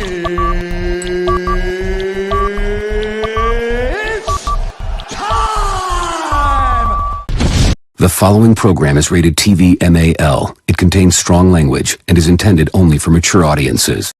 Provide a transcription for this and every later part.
It's time! The following program is rated TV MAL. It contains strong language and is intended only for mature audiences.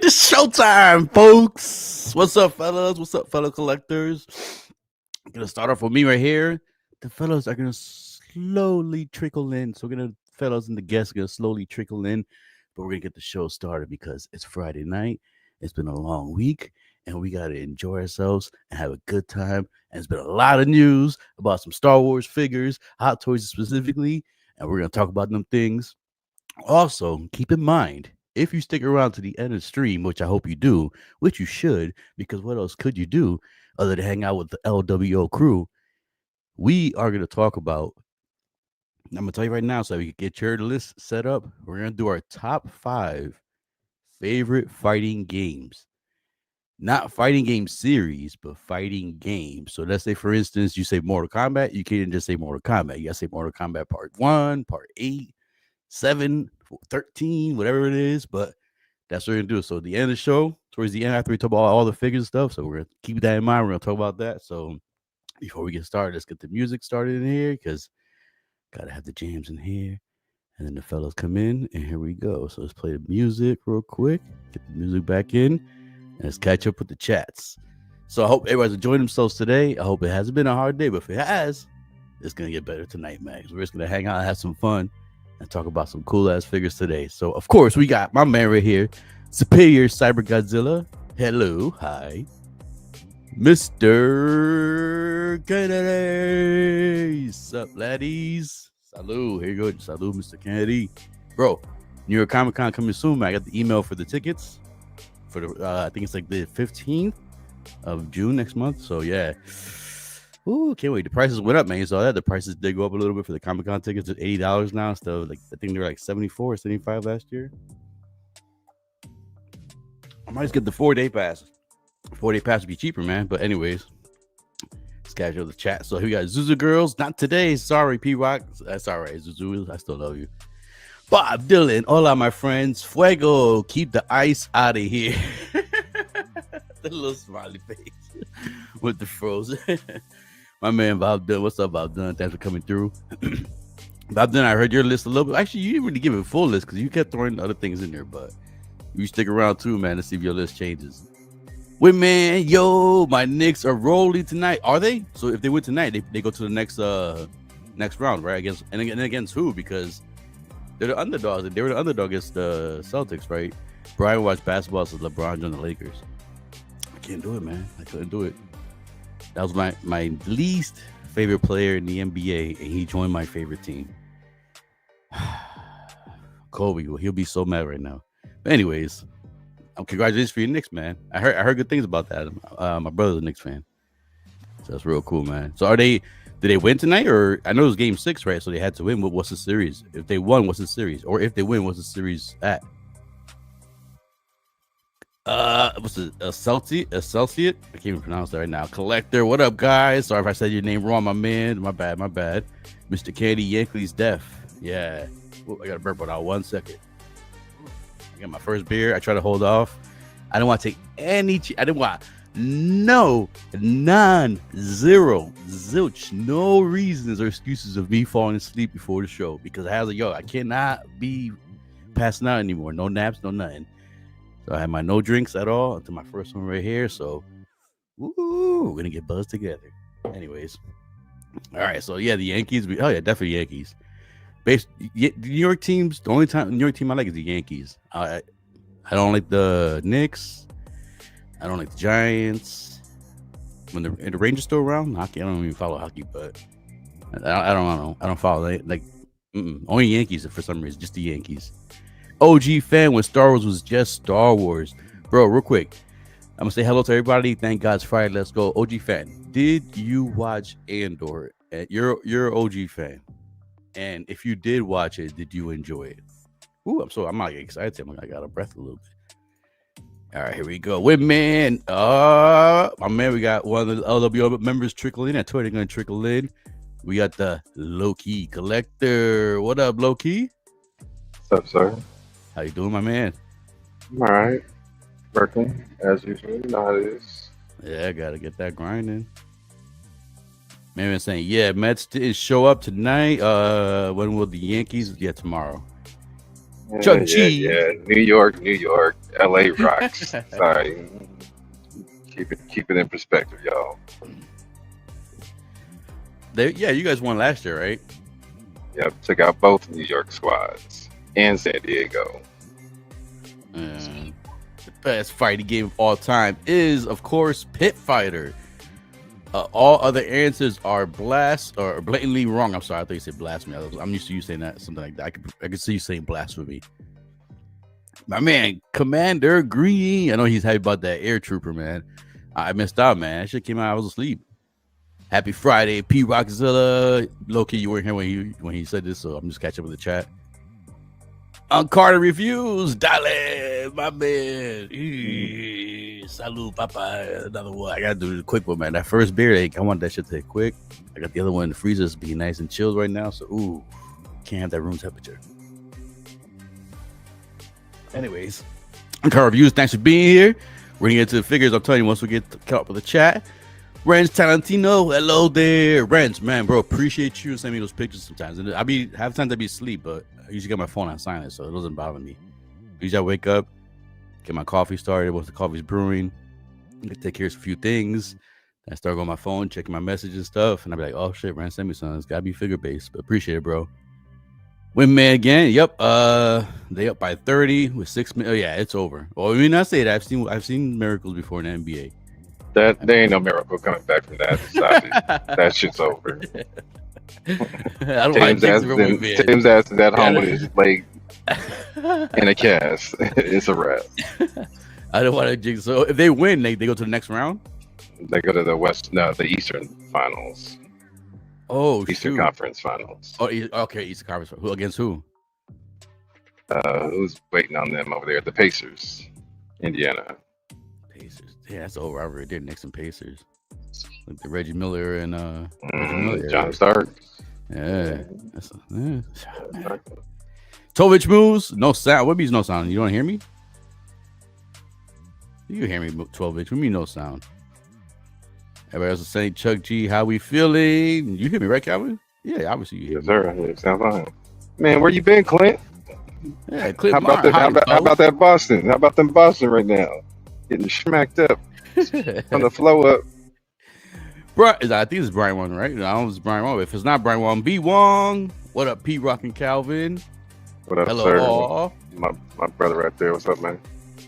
It's showtime, folks. What's up, fellas? What's up, fellow collectors? I'm gonna start off with me right here. The fellows are gonna slowly trickle in. So fellows and the guests are gonna slowly trickle in, but we're gonna get the show started because it's Friday night. It's been a long week, and we gotta enjoy ourselves and have a good time. And it's been a lot of news about some Star Wars figures, Hot Toys specifically, and we're gonna talk about them things. Also, keep in mind, if you stick around to the end of the stream, which I hope you do, which you should, because what else could you do other than hang out with the LWO crew? We are going to talk about, I'm going to tell you right now, so we can get your list set up. We're going to do our top 5 favorite fighting games. Not fighting game series, but fighting games. So let's say, for instance, you say Mortal Kombat. You can't just say Mortal Kombat. You got to say Mortal Kombat Part 1, Part 8, 7, 13, whatever it is, but that's what we're gonna do. So at the end of the show, towards the end, after we talk about all the figures and stuff, so we're gonna keep that in mind. We're gonna talk about that. So before we get started, let's get the music started in here, because gotta have the jams in here, and then the fellas come in, and here we go. So let's play the music real quick, get the music back in, and let's catch up with the chats. So I hope everybody's enjoying themselves today. I hope it hasn't been a hard day, but if it has, it's gonna get better tonight, man. We're just gonna hang out and have some fun and talk about some cool ass figures today. So of course we got my man right here, Superior Cyber Godzilla. Hello, hi, Mr. Kennedy. Sup, laddies? Salud. Here you go. Salud, Mr. Kennedy. Bro, New York Comic Con coming soon, man. I got the email for the tickets for the I think it's like the 15th of June next month. So yeah. Ooh, can't wait. The prices went up, man. You saw that. The prices did go up a little bit for the Comic Con tickets at $80 now. So like I think they were like 74 or 75 last year. I might just get the 4-day pass. 4-day pass would be cheaper, man. But anyways, schedule the chat. So here we got Zuzu Girls. Not today. Sorry, P-Rock. That's all right, Zuzu. I still love you. Bob Dylan. Hola, my friends. Fuego. Keep the ice out of here. The little smiley face with the frozen. My man Bob Dunn, what's up, Bob Dunn? Thanks for coming through. Bob Dunn, I heard your list a little bit. Actually, you didn't really give it a full list because you kept throwing other things in there, but you stick around too, man, to see if your list changes. Wait, man, yo, my Knicks are rolling tonight. Are they? So if they win tonight, they go to the next round, right? Against who? Because they're the underdogs. They were the underdog against the Celtics, right? Brian watched basketball, so LeBron joined the Lakers. I can't do it, man. I couldn't do it. That was my least favorite player in the NBA, and he joined my favorite team. Kobe, he'll be so mad right now. But anyways, congratulations for your Knicks, man. I heard good things about that. My brother's a Knicks fan, so that's real cool, man. So did they win tonight? Or I know it was game 6, right? So they had to win. What's the series? If they won, what's the series? Or if they win, what's the series at? What's it? Celsius? I can't even pronounce that right now. Collector, what up, guys? Sorry if I said your name wrong, my man. My bad. Mr. Candy Yankley's deaf. Yeah. Ooh, I got to burp it out 1 second. I got my first beer. I try to hold off. I don't want to take any. I didn't want zilch, no reasons or excuses of me falling asleep before the show, because I cannot be passing out anymore. No naps, no nothing. So I had my no drinks at all until my first one right here. So, we're gonna get buzzed together. Anyways, all right. So yeah, the Yankees. Definitely Yankees. New York teams. The only New York team I like is the Yankees. I don't like the Knicks. I don't like the Giants. When the Rangers still around, hockey. I don't even follow hockey, but I don't know. I don't follow like only Yankees for some reason. Just the Yankees. OG fan when Star Wars was just Star Wars, bro. Real quick, I'm gonna say hello to everybody. Thank God it's Friday. Let's go. OG fan, did you watch Andor? You're an OG fan, and if you did watch it, did you enjoy it? Ooh, I'm not excited. I got a breath a little bit. All right, here we go. My man, we got one of the LWO members trickling in. I told you they're gonna trickle in. We got the low-key collector. What up, low-key? What's up, sir? How you doing, my man? I'm all right. Working, as usual. You know how it is. Yeah, I gotta get that grinding. Man, saying, yeah, Mets didn't show up tonight. When will the Yankees? Yeah, tomorrow. Yeah, Chuck G. Yeah. New York, LA rocks. Sorry. Keep it in perspective, y'all. You guys won last year, right? Yep, took out both New York squads and San Diego. The best fighting game of all time is, of course, Pit Fighter. All other answers are blast or blatantly wrong. I'm sorry, I thought you said blasphemy. I'm used to you saying that, something like that. I could see you saying blasphemy. My man, Commander Green. I know he's happy about that Air Trooper, man. I missed out, man. That shit came out. I was asleep. Happy Friday, P Rockzilla. Low-key, you weren't here when he said this, so I'm just catching up with the chat. Carter Reviews, Dale, my man. Salud, papa. Another one. I gotta do the quick one, man. That first beer, I want that shit to hit quick. I got the other one in the freezer. It's being nice and chilled right now, so can't have that room temperature. Anyways, Carter Reviews, thanks for being here. We're gonna get to the figures. I'm telling you, once we get caught up with the chat. Renz Talentino, hello there. Renz, man, bro, appreciate you sending me those pictures sometimes. And half times I be asleep, but I usually get my phone on silent, so it doesn't bother me. Usually I wake up, get my coffee started once the coffee's brewing, I take care of a few things. I start going on my phone, checking my messages and stuff, and I be like, oh shit, Renz, send me something. It's gotta be figure based, but appreciate it, bro. Windman again, yep. They up by 30 with 6 minutes. Oh yeah, it's over. Well, I mean, I say that I've seen miracles before in the NBA. There ain't no miracle coming back from that. Stop it. That shit's over. James ass is at home with his leg in a cast. It's a wrap. I don't want to jinx. So if they win, they go to the next round. They go to the Eastern Finals. Oh, Eastern Conference Finals. Oh, okay, Eastern Conference. Who against who? Who's waiting on them over there? The Pacers, Indiana. Pacers. Yeah, that's over. I already did Knicks and Pacers. Like the Reggie Miller and John Stark. Yeah. Tovich moves. No sound. What means no sound? You don't hear me? You can hear me, 12-inch. What do you mean no sound? Everybody else is saying, Chuck G, how we feeling? You hear me, right, Calvin? Yeah, obviously you hear me. Yes, sir. It sounds fine. Man, where you been, Clint? Yeah, Clint. How about that Boston? How about them Boston right now? Getting smacked up on the flow up. Bro, I think it's Brian Wong, right? I don't know if it's Brian Wong. If it's not Brian Wong, B Wong. What up, P Rock and Calvin? What up, hello, sir? My brother right there. What's up, man?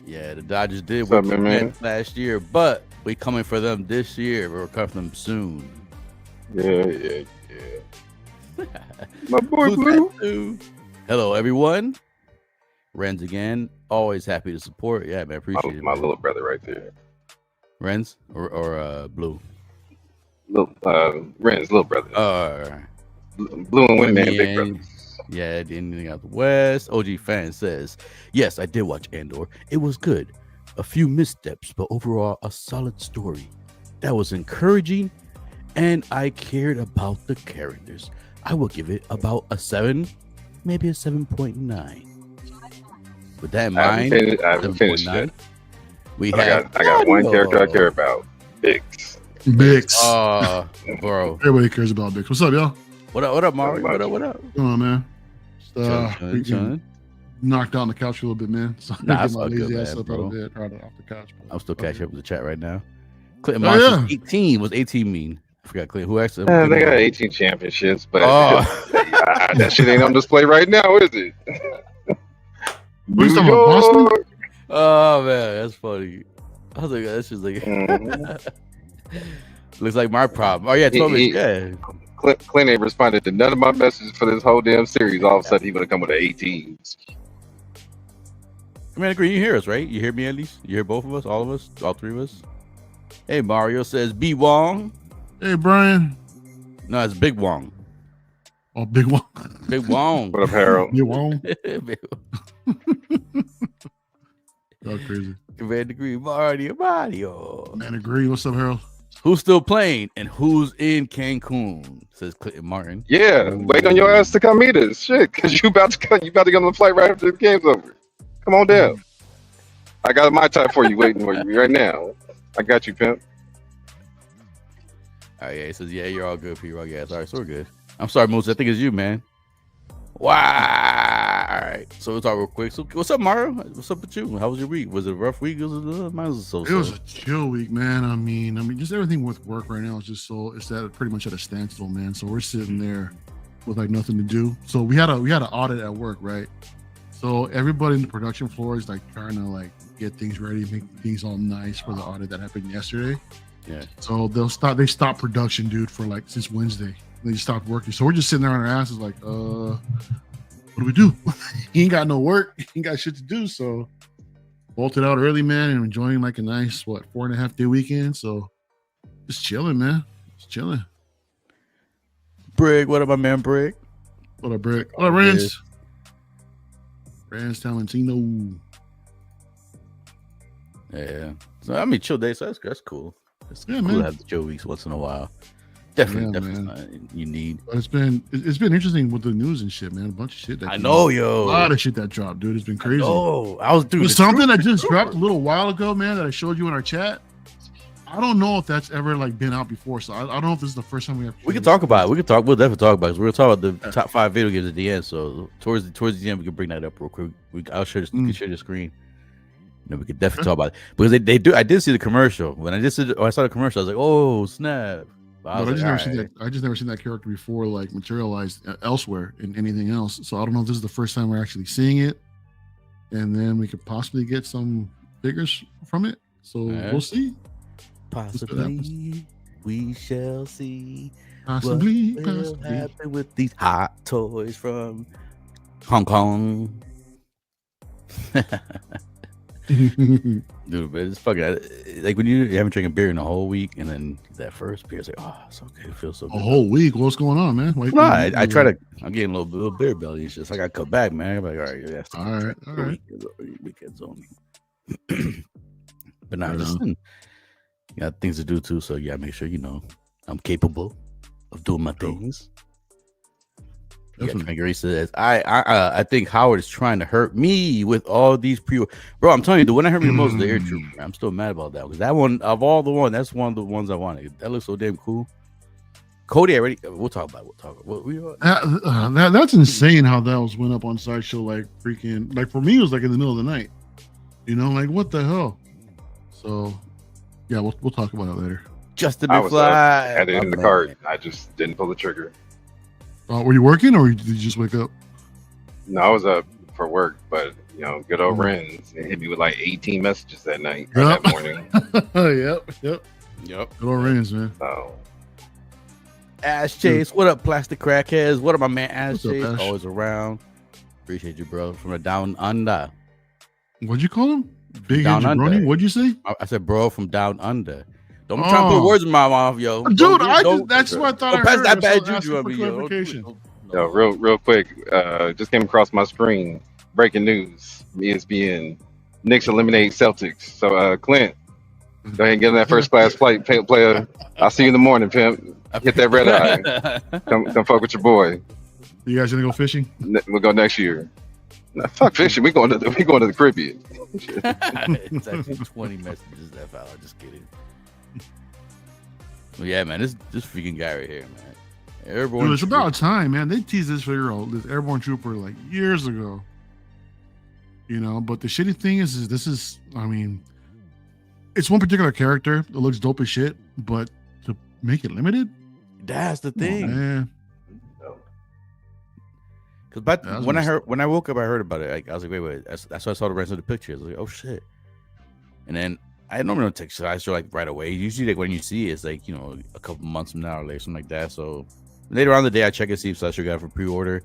Yeah, the Dodgers did win the last year, but we coming for them this year. We're coming for them soon. Yeah. My boy Blue. Hello, everyone. Renz again. Always happy to support. Yeah, man. Appreciate it. My little brother right there. Renz or Blue? Renz, little brother. Blue and Windman, big brothers. Yeah, anything out the West. OG fan says, yes, I did watch Andor. It was good. A few missteps, but overall a solid story. That was encouraging, and I cared about the characters. I will give it about a 7, maybe a 7.9. With that in mind, I haven't finished it. I got one character I care about. Bix. Oh, bro. Everybody cares about Bix. What's up, y'all? What up, Mario? What up? What's going on, man? Just, knocked out on the couch a little bit, man. So nah, get my lazy ass up out of bed, right off the couch. I'm still catching up with the chat right now. Clinton Marshall, 18. What's 18 mean? I forgot, Clinton. Who actually? They got 18 championships, but that shit ain't on display right now, is it? What are you talking about, Boston? Oh man, that's funny. I was like, that's just like looks like my problem. Oh yeah, 12 inch. Yeah. Clint ain't responded to none of my messages for this whole damn series. All of a sudden, he would have come with an 18s. I mean, I agree. You hear us, right? You hear me at least? You hear both of us? All of us? All three of us? Hey, Mario says B Wong. Hey, Brian. No, it's Big Wong. Oh, Big Wong. Big Wong. What up, Harold? Big Wong. Oh, crazy. Commander Green, Mario. Man, agree. What's up, Harold? Who's still playing and who's in Cancun? Says Clinton Martin. Yeah, wait on your ass to come meet us. Shit, because you about to get on the flight right after the game's over. Come on down. I got my type for you waiting for you right now. I got you, pimp. Oh yeah, he says, yeah, you're all good, P-Rock. Yeah, sorry, so we're good. I'm sorry, Moose. I think it's you, man. Wow. All right, so we'll talk real quick. So, what's up, Mario? What's up with you? How was your week? Was it a rough week? Mine was so. It was a chill week, man. I mean, just everything with work right now is just it's at pretty much at a standstill, man. So we're sitting there with like nothing to do. So we had an audit at work, right? So everybody in the production floor is like trying to like get things ready, make things all nice for the audit that happened yesterday. Yeah. So they stopped production, dude, for like since Wednesday. They just stopped working. So we're just sitting there on our asses like, what do we do? He ain't got no work. He ain't got shit to do. So bolted out early, man, and enjoying like a nice 4.5 day weekend. So just chilling, man. Just chilling. Brig, what up, my man, Brig? What up, Brick? What up, Rance? Rance Talentino. Yeah. So I mean, chill days. So that's cool. It's Yeah, cool man. to have the chill weeks once in a while. Definitely man. something you need. But it's been interesting with the news and shit, man. A bunch of shit. I know, yo. A lot of shit that dropped, dude. It's been crazy. Oh, I was doing There's something that just dropped a little while ago, man, that I showed you in our chat. I don't know if that's ever like been out before, so I don't know if this is the first time we have. We can talk about it. We'll definitely talk about it. We're gonna talk about the top 5 video games at the end. So towards the end, we can bring that up real quick. I'll share this. We can share the screen. We could definitely talk about it because they do. I did see the commercial. When I saw the commercial, I was like, "Oh snap!" But I just never seen that. I just never seen that character before, like materialized elsewhere in anything else. So I don't know if this is the first time we're actually seeing it, and then we could possibly get some figures from it. So we'll see. Possibly, we shall see. Possibly, what will happen with these hot toys from Hong Kong. Dude, but it's fucking like when you haven't drinking beer in a whole week, and then that first beer, it's like, oh, it's okay, it feels so good. A whole week? What's going on, man? I try to. I'm getting a little beer belly. It's just like I cut back, man. I'm like, all right, yeah, all right. Weekends only. But now, listen, you got things to do too, so you gotta make sure I'm capable of doing my things. Says, I think Howard is trying to hurt me with all these bro. I'm telling you, the one that hurt me the most is the Air Trooper. I'm still mad about that because that one of all the one, that's one of the ones I wanted. That looks so damn cool. Cody already. We'll talk about it. That's insane how that went up on Sideshow like freaking like for me it was like in the middle of the night. Like what the hell? So yeah, we'll talk about it later. Justin I McFly had it in the cart. I just didn't pull the trigger. Were you working or did you just wake up? No, I was up for work, but good old Renz hit me with like 18 messages that night or Yep. that morning. Yep. Yep. Good old Renz, man. So Ash Chase, what up, plastic crackheads? What up, my man Ash What's up, Chase? Ash? Always around. Appreciate you, bro. From the down under. What'd you call him? Big Down head jabroni? under. What'd you say? I said, bro, from down under. Don't be trying to put words in my mouth, yo. Dude, that's what I thought. Don't pass heard. that bad So juju on asking me, for yo. clarification. Yo, real quick, just came across my screen. Breaking news: ESPN, Knicks eliminate Celtics. So, Clint, go ahead and get on that first class flight, player. I'll see you in the morning, pimp. Hit that red eye. Come fuck with your boy. You guys gonna go fishing? We'll go next year. Nah, fuck fishing. We going to the Caribbean. It's actually 20 messages that file. Just kidding. Well, yeah, man, this freaking guy right here, man. Airborne. Dude, it's about time, man. They teased this Airborne Trooper like years ago. But the shitty thing is this is, I mean, it's one particular character that looks dope as shit, but to make it limited, That's the thing. man. Because when I woke up, I heard about it. I was like, wait. That's why I saw the rest of the pictures. I was like, oh shit. And then I normally don't take shots like right away. Usually, like when you see it, it's like a couple months from now or like something like that. So later on the day, I check and see if Sasha got it for pre-order.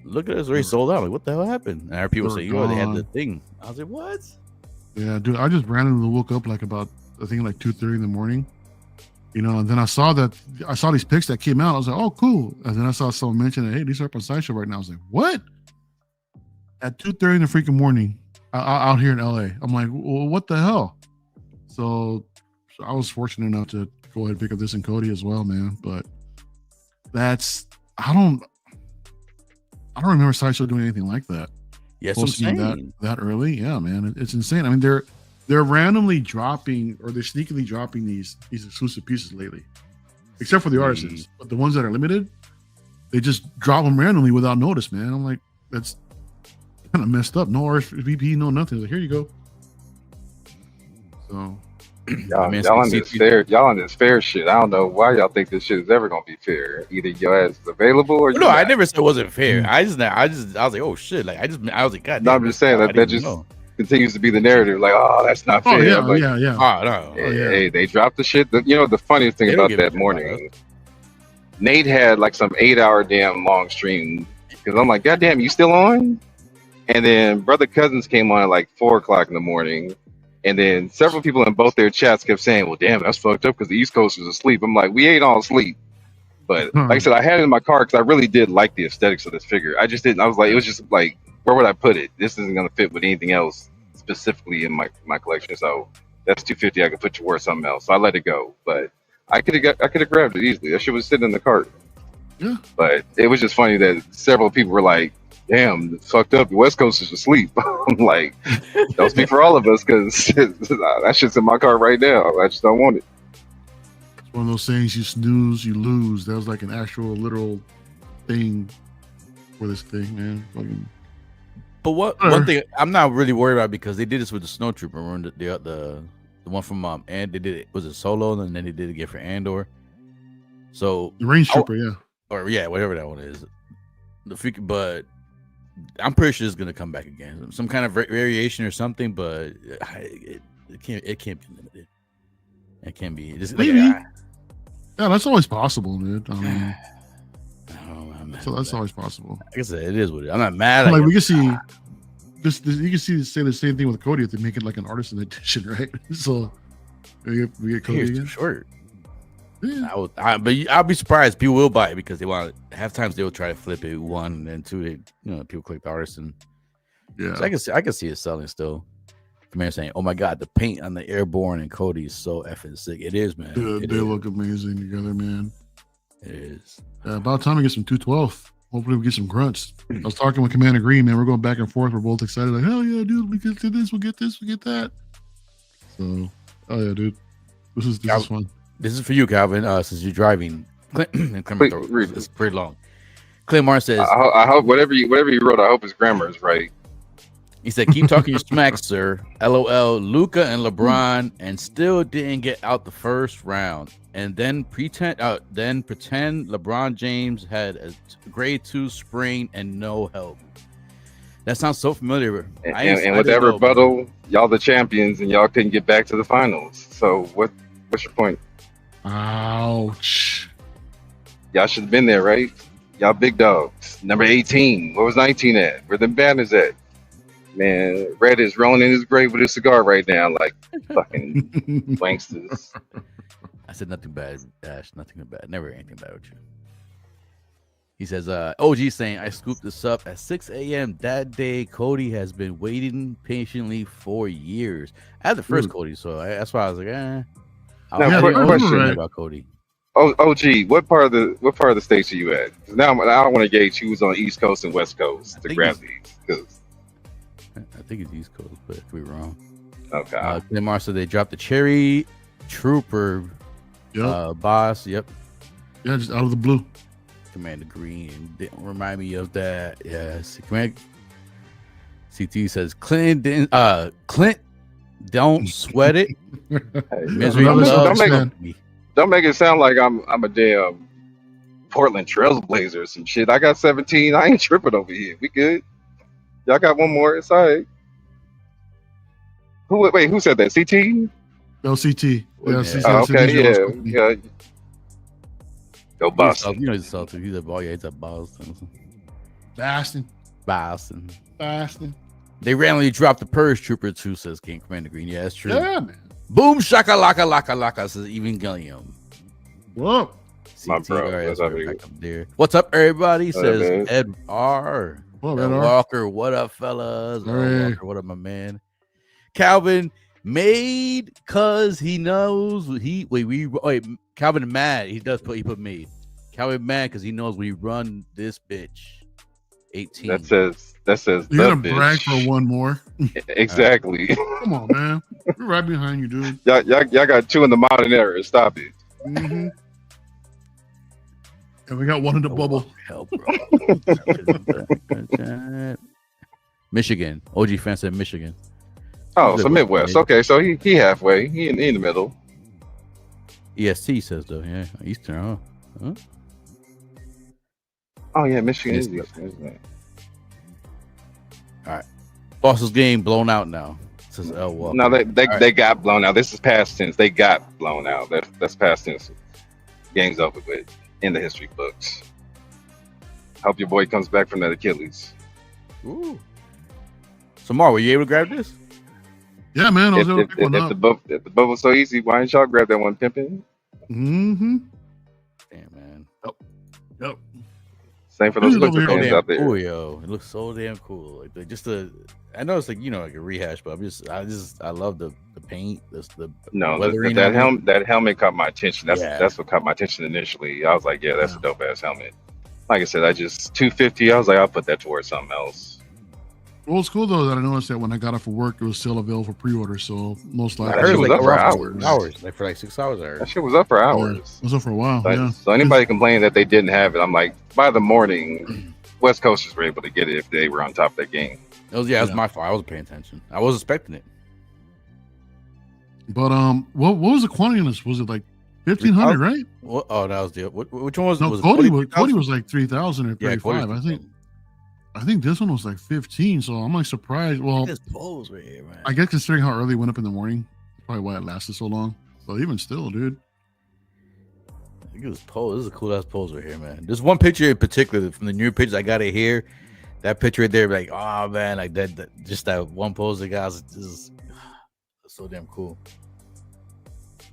Look at it, it's already sold out. Like, what the hell happened? And I heard people say, they had the thing. I was like, what? Yeah, dude, I just randomly woke up like about, I think like 2:30 in the morning, and then I saw these pics that came out. I was like, oh, cool. And then I saw someone mention that, hey, these are up on Sideshow right now. I was like, what? At 2:30 in the freaking morning out here in LA. I'm like, well, what the hell? So I was fortunate enough to go ahead and pick up this in Cody as well, man. But I don't remember Sideshow doing anything like that. Yes, posting that early. Yeah, man, it's insane. I mean, they're randomly dropping, or they're sneakily dropping these exclusive pieces lately, except for the artisans. But the ones that are limited, they just drop them randomly without notice, man. I'm like, that's kind of messed up. No RSVP, no nothing. Like, here you go. So y'all on this fair shit. I don't know why y'all think this shit is ever gonna be fair. Either your ass is available or no. I never said it wasn't fair. I was like, oh shit. Like I was like, God. No, I'm just saying that just continues to be the narrative. Like, oh, that's not fair. Oh yeah, yeah. Oh no. Hey, they dropped the shit. The funniest thing about that morning, Nate had like some 8-hour damn long stream because I'm like, God damn, you still on? And then Brother Cousins came on at like 4:00 in the morning. And then several people in both their chats kept saying, well, damn, that's fucked up because the East Coast was asleep. I'm like, we ain't all asleep. But like I said, I had it in my car because I really did like the aesthetics of this figure. I just didn't. I was like, it was just like, where would I put it? This isn't going to fit with anything else specifically in my collection. So that's $250 I could put towards something else. So I let it go. But I could have grabbed it easily. That shit was sitting in the cart. Yeah. But it was just funny that several people were like, damn, it's fucked up. The West Coast is asleep. I'm like, don't speak for all of us because that shit's in my car right now. I just don't want it. It's one of those things, you snooze, you lose. That was like an actual literal thing for this thing, man. But one thing I'm not really worried about because they did this with the Snow Trooper. Remember the one from and they did it was a solo, and then they did it again for Andor. So the Range Trooper, whatever that one is. But I'm pretty sure it's gonna come back again, some kind of variation or something. But it can't be limited. It can't be. Just maybe. Yeah, that's always possible, dude. I mean, so that's always possible. Like I said, it is what it is. I'm not mad. Like we can see this. You can say the same thing with Cody if they make it like an Artisan Edition, right? So we get Cody again. Short. Yeah. But I'll be surprised. People will buy it because they want. Half times they will try to flip it. One and then two, people click the Artisan. Yeah, so I can see it selling still. Commander saying, "Oh my God, the paint on the Airborne and Cody is so effing sick." It is, man. Dude, they look amazing together, man. It is. About time we get some 212. Hopefully we get some grunts. I was talking with Commander Green, man. We're going back and forth. We're both excited. Like, hell yeah, dude. We get to this. We'll get this. We get that. So, oh yeah, dude. This is fun. This is for you, Calvin. Since you're driving, it's pretty long. Clint Martin says, I hope whatever you wrote, I hope his grammar is right. He said, keep talking your smack, sir. LOL, Luka and LeBron, and still didn't get out the first round. And then pretend LeBron James had a grade 2 sprain and no help. That sounds so familiar. And with that rebuttal, y'all the champions and y'all couldn't get back to the finals. So what's your point? Ouch. Y'all should have been there, right? Y'all big dogs. Number 18. Where was 19 at? Where the banners at? Man, Red is rolling in his grave with a cigar right now, like fucking wanksters. I said nothing bad, Ash. Nothing bad. Never anything bad with you. He says, OG saying, I scooped this up at 6 a.m. that day. Cody has been waiting patiently for years. I had the first Cody, so that's why I was like, Now, question about Cody. OG, what part of the states are you at? Because now I want to gauge who's on East Coast and West Coast to grab these. Because I think it's East Coast, but I could be wrong. Okay. Lamar said they dropped the Cherry Trooper boss. Yep. Yeah, just out of the blue. Commander Green didn't remind me of that. Yes. Commander CT says Clint don't sweat it. Don't make it sound like I'm a damn Portland Trailblazer or some shit. I got 17. I ain't tripping over here. We good. Y'all got one more. It's all right. Who said that? CT? LCT. Yeah, CT. Oh, okay, yeah. Go You Boston. know he's a Celtic. He's a ball. Yeah, he's a Boston. Boston. They randomly dropped the Purge Trooper too, says King Commander Green. Yeah, that's true. Yeah, man. Boom shaka laka laka laka, says even Gilliam. Whoa. My bro. What's up, everybody? What up, Says man? Ed R. Whoa, Ed Ed R. Walker, what up, fellas? Hey. Ed Walker, what up, my man? Calvin made cause he knows Calvin mad. He put made. Calvin mad because he knows we run this bitch. 18. That says You the gotta bitch. brag for one more. Exactly. Come on, man. We're right behind you, dude. y'all got 2 in the modern era. Stop it. Mm-hmm. And we got one in the bubble. Hell, bro. Michigan. OG fan said Michigan. Oh, so Midwest. Okay, so he halfway. He in the middle. EST says though, yeah, Eastern. Huh? Oh yeah, Michigan is Yes. Eastern, isn't it? All right. Boston's game blown out now. Says L Walker. No, they got blown out. This is past tense. They got blown out. That's past tense. Game's over with in the history books. Hope your boy comes back from that Achilles. Ooh. So, Mar, were you able to grab this? Yeah, man. I was able to pick one If up. the bubble's so easy, why didn't y'all grab that one, pimping? Mm-hmm. Damn, man. Yep. Same for those Dude, Splinter over fans Damn out there. cool, yo. It looks so damn cool. Like I know it's like like a rehash, but I love the paint. The No, weathering that on it. that helmet caught my attention. That's Yeah. that's what caught my attention initially. I was like, yeah, that's a dope ass helmet. Like I said, I just $250. I was like, I'll put that towards something else. Well, it's cool though that I noticed that when I got it for work, it was still available for pre-order. So most I likely, heard it was up for hours. Like for like 6 hours. I That heard. shit was up for Yeah, hours. it was up for a while. So, Yeah. so anybody complaining that they didn't have it, I'm like, by the morning, West Coasters were able to get it if they were on top of that game. It was my fault. I wasn't paying attention. I was expecting it. But what was the quantity on this? Was it like 1,500, right? What? Oh, that was the which one was? No, was it Cody 40,000? was like 3,000 or 35. I think this one was like 15. So I'm like surprised. Well, This pose right here, man. I guess considering how early it went up in the morning, probably why it lasted so long. But even still, dude. Look at this pose. This is a cool ass pose right here, man. There's one picture in particular from the new pictures I got it here. That picture right there, like, oh man, like that just that one pose, the guys, this is so damn cool.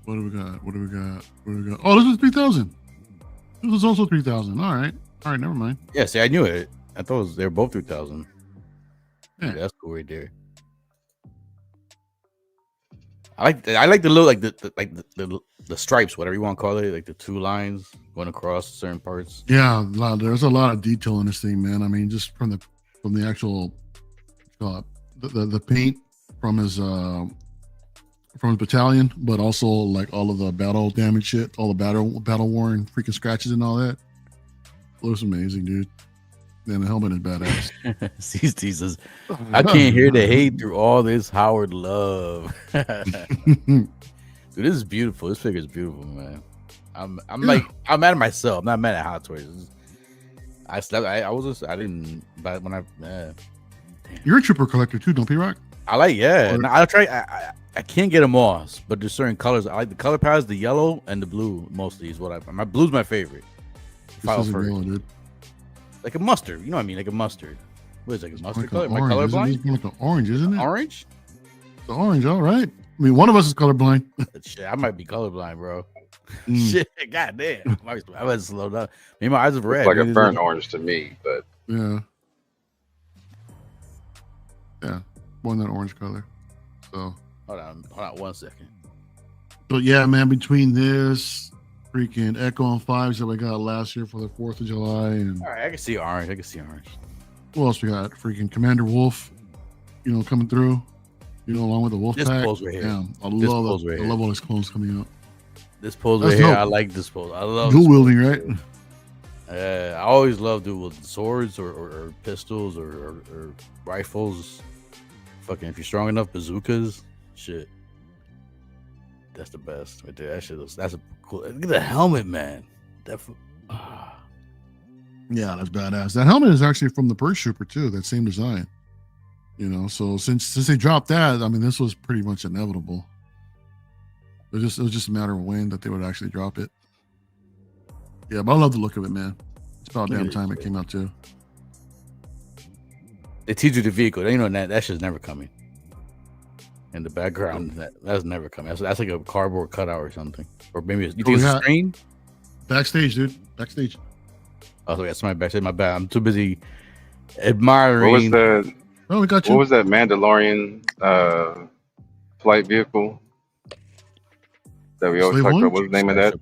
What do we got? Oh, this is 3,000. This was also 3,000. All right, never mind. Yeah, see, I knew it. I thought they were both 3,000. Yeah. That's cool right there. I like the look, like the stripes, whatever you want to call it, like the 2 lines going across certain parts. Yeah, there's a lot of detail in this thing, man. I mean, just from the actual the paint from his battalion, but also like all of the battle damage shit, all the battle worn freaking scratches and all that. Looks amazing, dude. And the helmet is badass. CC says, I can't hear the hate through all this Howard love. Dude, this is beautiful. This figure is beautiful, man. I'm mad at myself. I'm not mad at Hot Toys. I didn't buy it when You're a trooper collector too, don't P-Rock? I like, I'll try. I can't get them all, but there's certain colors. I like the color palettes, the yellow and the blue mostly is what my blue's my favorite. This isn't yellow, dude. Like a mustard, you know what I mean? Like a mustard. What is it, like a mustard Like color? an Am I orange. colorblind? It's like an orange, isn't it? Orange? The orange, all right. I mean, one of us is colorblind. Shit, I might be colorblind, bro. Mm. Shit, goddamn. I was slow down. Maybe my eyes are red. It's like a Maybe burnt they're- orange to me, but Yeah, more than that orange color. So, Hold on 1 second. but yeah, man, between this freaking Echo and Fives that we got last year for the 4th of July, and All right, I can see orange. what else we got? Freaking Commander Wolf, coming through, along with the Wolf This pack. pose right here. Damn, I This love pose the, right I here. love all his clones coming out. This pose That's right here, dope. I like this pose. I love Dual this wielding, right? I always love dual wielding swords or pistols or rifles. Fucking, if you're strong enough, bazookas. Shit. That's the best right there. That's a cool. Look at the helmet, man. Yeah, that's badass. That helmet is actually from the Purge Trooper too. That same design. You know, so since they dropped that, I mean, this was pretty much inevitable. It was just a matter of when that they would actually drop it. Yeah, but I love the look of it, man. It's about damn time it came out too. They teach you the vehicle. They know that shit's never coming. In the background, that's never coming. That's like a cardboard cutout or something. Or maybe you think it's a screen? Backstage, dude. Backstage. Oh, so that's my backstage. My bad. I'm too busy admiring. What was that? Oh, we got you. What was that Mandalorian flight vehicle that we always Slave talk One? about? What's the name of that?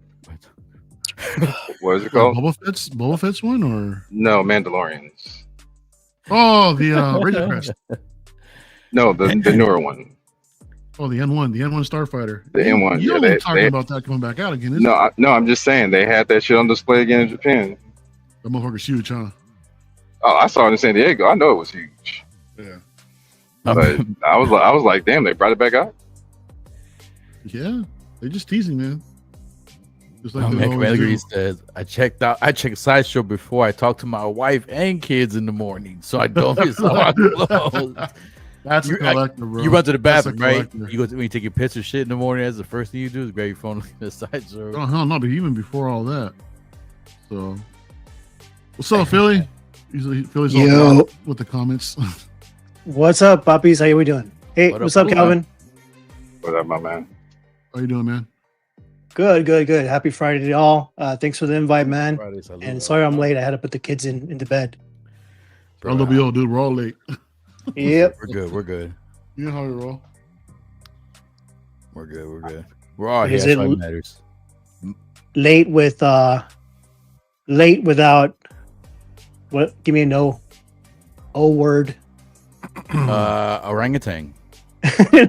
What is it called? Boba Fett's one, or No, Mandalorians. oh, the Razor Crest. No, the newer one. Oh, the N1 Starfighter. The N1. You're Yeah, talking about that coming back out again, isn't no, it? no, I'm just saying they had that shit on display again in Japan. That motherfucker's huge, huh? Oh, I saw it in San Diego. I know it was huge. Yeah. But I was like, damn, they brought it back out. Yeah, they're just teasing, man. Just like they Man, always Commander do. Cody says, I checked Sideshow before I talk to my wife and kids in the morning, so I don't miss my clothes. That's a collector, bro. You run to the That's a bathroom, right? collector. You go when you take your piss or shit in the morning. That's the first thing you do is grab your phone, look at the Sideshow. Oh hell no! But even before all that, so what's up, Philly? Philly's all up with the comments. What's up, puppies? How you doing? Hey, What what's up, up, Calvin? What up, my man? How you doing, man? Good. Happy Friday to all. Thanks for the invite, man. Friday, salute. And sorry I'm late. I had to put the kids into bed. LWO, dude, we're all late. Yep. We're good. You know how we roll. We're good. We're all here. Is That's it all that matters. Late without what? Give me a no. O word. Orangutan.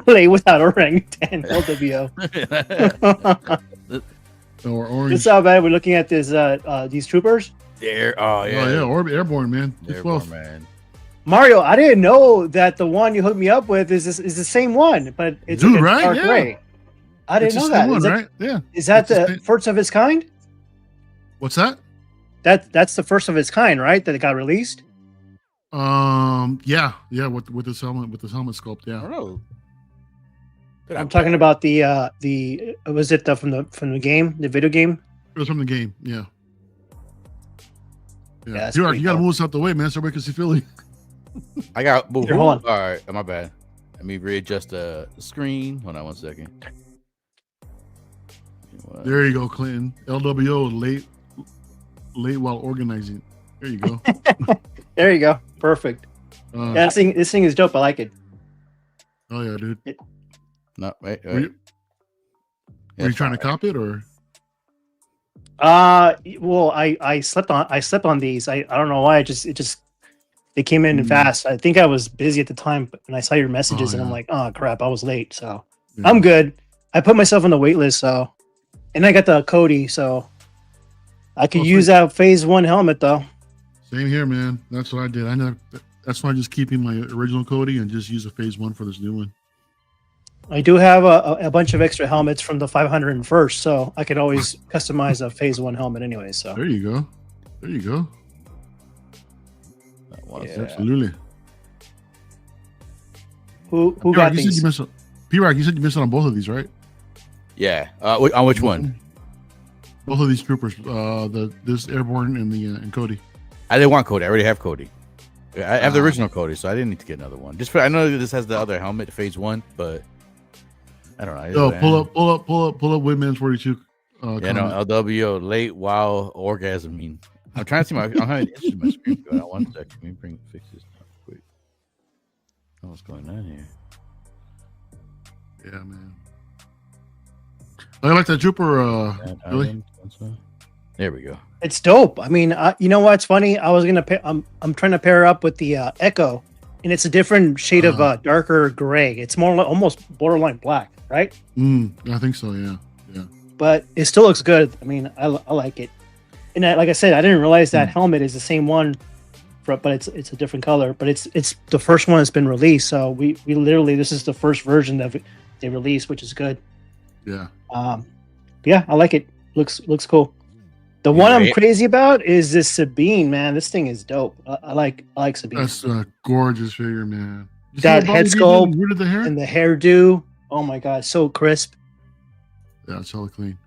Late without orangutan. LWO. Or orange. What's up, man? We're looking at these troopers. There. Oh yeah. Oh yeah, Orbit Airborne, man. Airborne, man. Mario, I didn't know that the one you hooked me up with is the same one, but it's Dude, like a right? dark Yeah. gray. I didn't It's know the that. same one, Is that- right? Yeah. Is that It's the the same- first of its kind? What's that? That's the first of its kind, right? That it got released. Yeah. With this helmet sculpt, I yeah. don't know. I'm talking about the was it from the game, the video game? It was from the game, yeah. Yeah, Yeah, that's you pretty gotta cool. move us out the way, man, so we can see Philly. I got. Here, hold on. All right, my bad. Let me readjust the screen. Hold on 1 second. There you go, Clinton. LWO late while organizing. There you go. There you go. Perfect. Yeah, this thing is dope. I like it. Oh yeah, dude. No, wait. Were you trying to cop it or? Well, I slept on these. I don't know why. They came in fast. I think I was busy at the time, and I saw your messages, and I'm like, oh crap, I was late. So Yeah. I'm good. I put myself on the wait list. So, and I got the Cody, so I could use that Phase 1 helmet though. Same here, man. That's what I did. That's why I'm just keeping my original Cody and just use a Phase 1 for this new one. I do have a bunch of extra helmets from the 501st, so I could always customize a Phase 1 helmet anyway. So There you go. Yeah. Absolutely. who P-Rock, got you said these? you missed P-Rock, you said you missed out on both of these, right? Yeah. On which one? Both of these troopers, this Airborne and Cody. I didn't want Cody. I already have Cody. I have the original Cody, so I didn't need to get another one. I know that this has the other helmet, Phase 1, but I don't know. Yo, pull up Whitman's 42. Yeah, no, LWO late while orgasming. I'm trying to see I'm having issues with my screen. Go out 1 second. Let me fix this quick. Oh, what's going on here? Yeah, man. I like that trooper. Really? There we go. It's dope. I mean, you know what's funny? I was gonna. I'm trying to pair up with the Echo, and it's a different shade of darker gray. It's more like almost borderline black, right? I think so. Yeah. But it still looks good. I mean, I like it. And like I said, I didn't realize that helmet is the same one, but it's a different color. But it's the first one that's been released. So we literally, this is the first version that they released, which is good. Yeah. Yeah, I like it. Looks cool. The one I'm Right. crazy about is this Sabine, man. This thing is dope. I like Sabine. That's a gorgeous figure, man. You see That what Bobby head D did? sculpt He rooted the hair. and the hairdo. Oh my god, so crisp. Yeah, it's hella clean.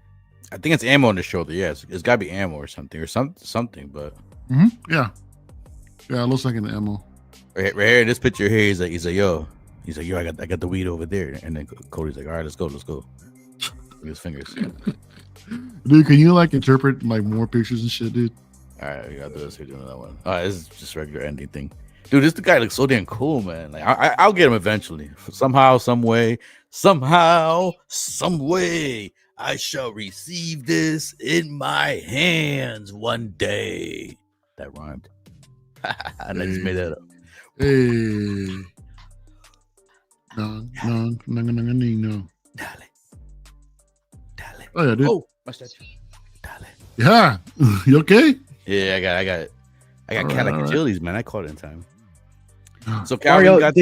I think it's ammo on the shoulder. Yes, it's got to be ammo or something, But Yeah, yeah, it looks like an ammo. right here in this picture here, he's like, yo, I got the weed over there, and then Cody's like, all right, let's go. With his fingers. Dude, can you like interpret like more pictures and shit, dude? All right, we gotta do this. We're doing another one. All right, this is just regular ending thing. Dude, this guy looks so damn cool, man. Like I'll get him eventually. Somehow, some way, I shall receive this in my hands one day. That rhymed. And I just made that up. Hey. No. Dale. Oh yeah, dude. Oh, my statue. Dale. Yeah. You okay? Yeah, I got it. I got cat Alright. chilies, man. I caught it in time. So Calvin Mario, got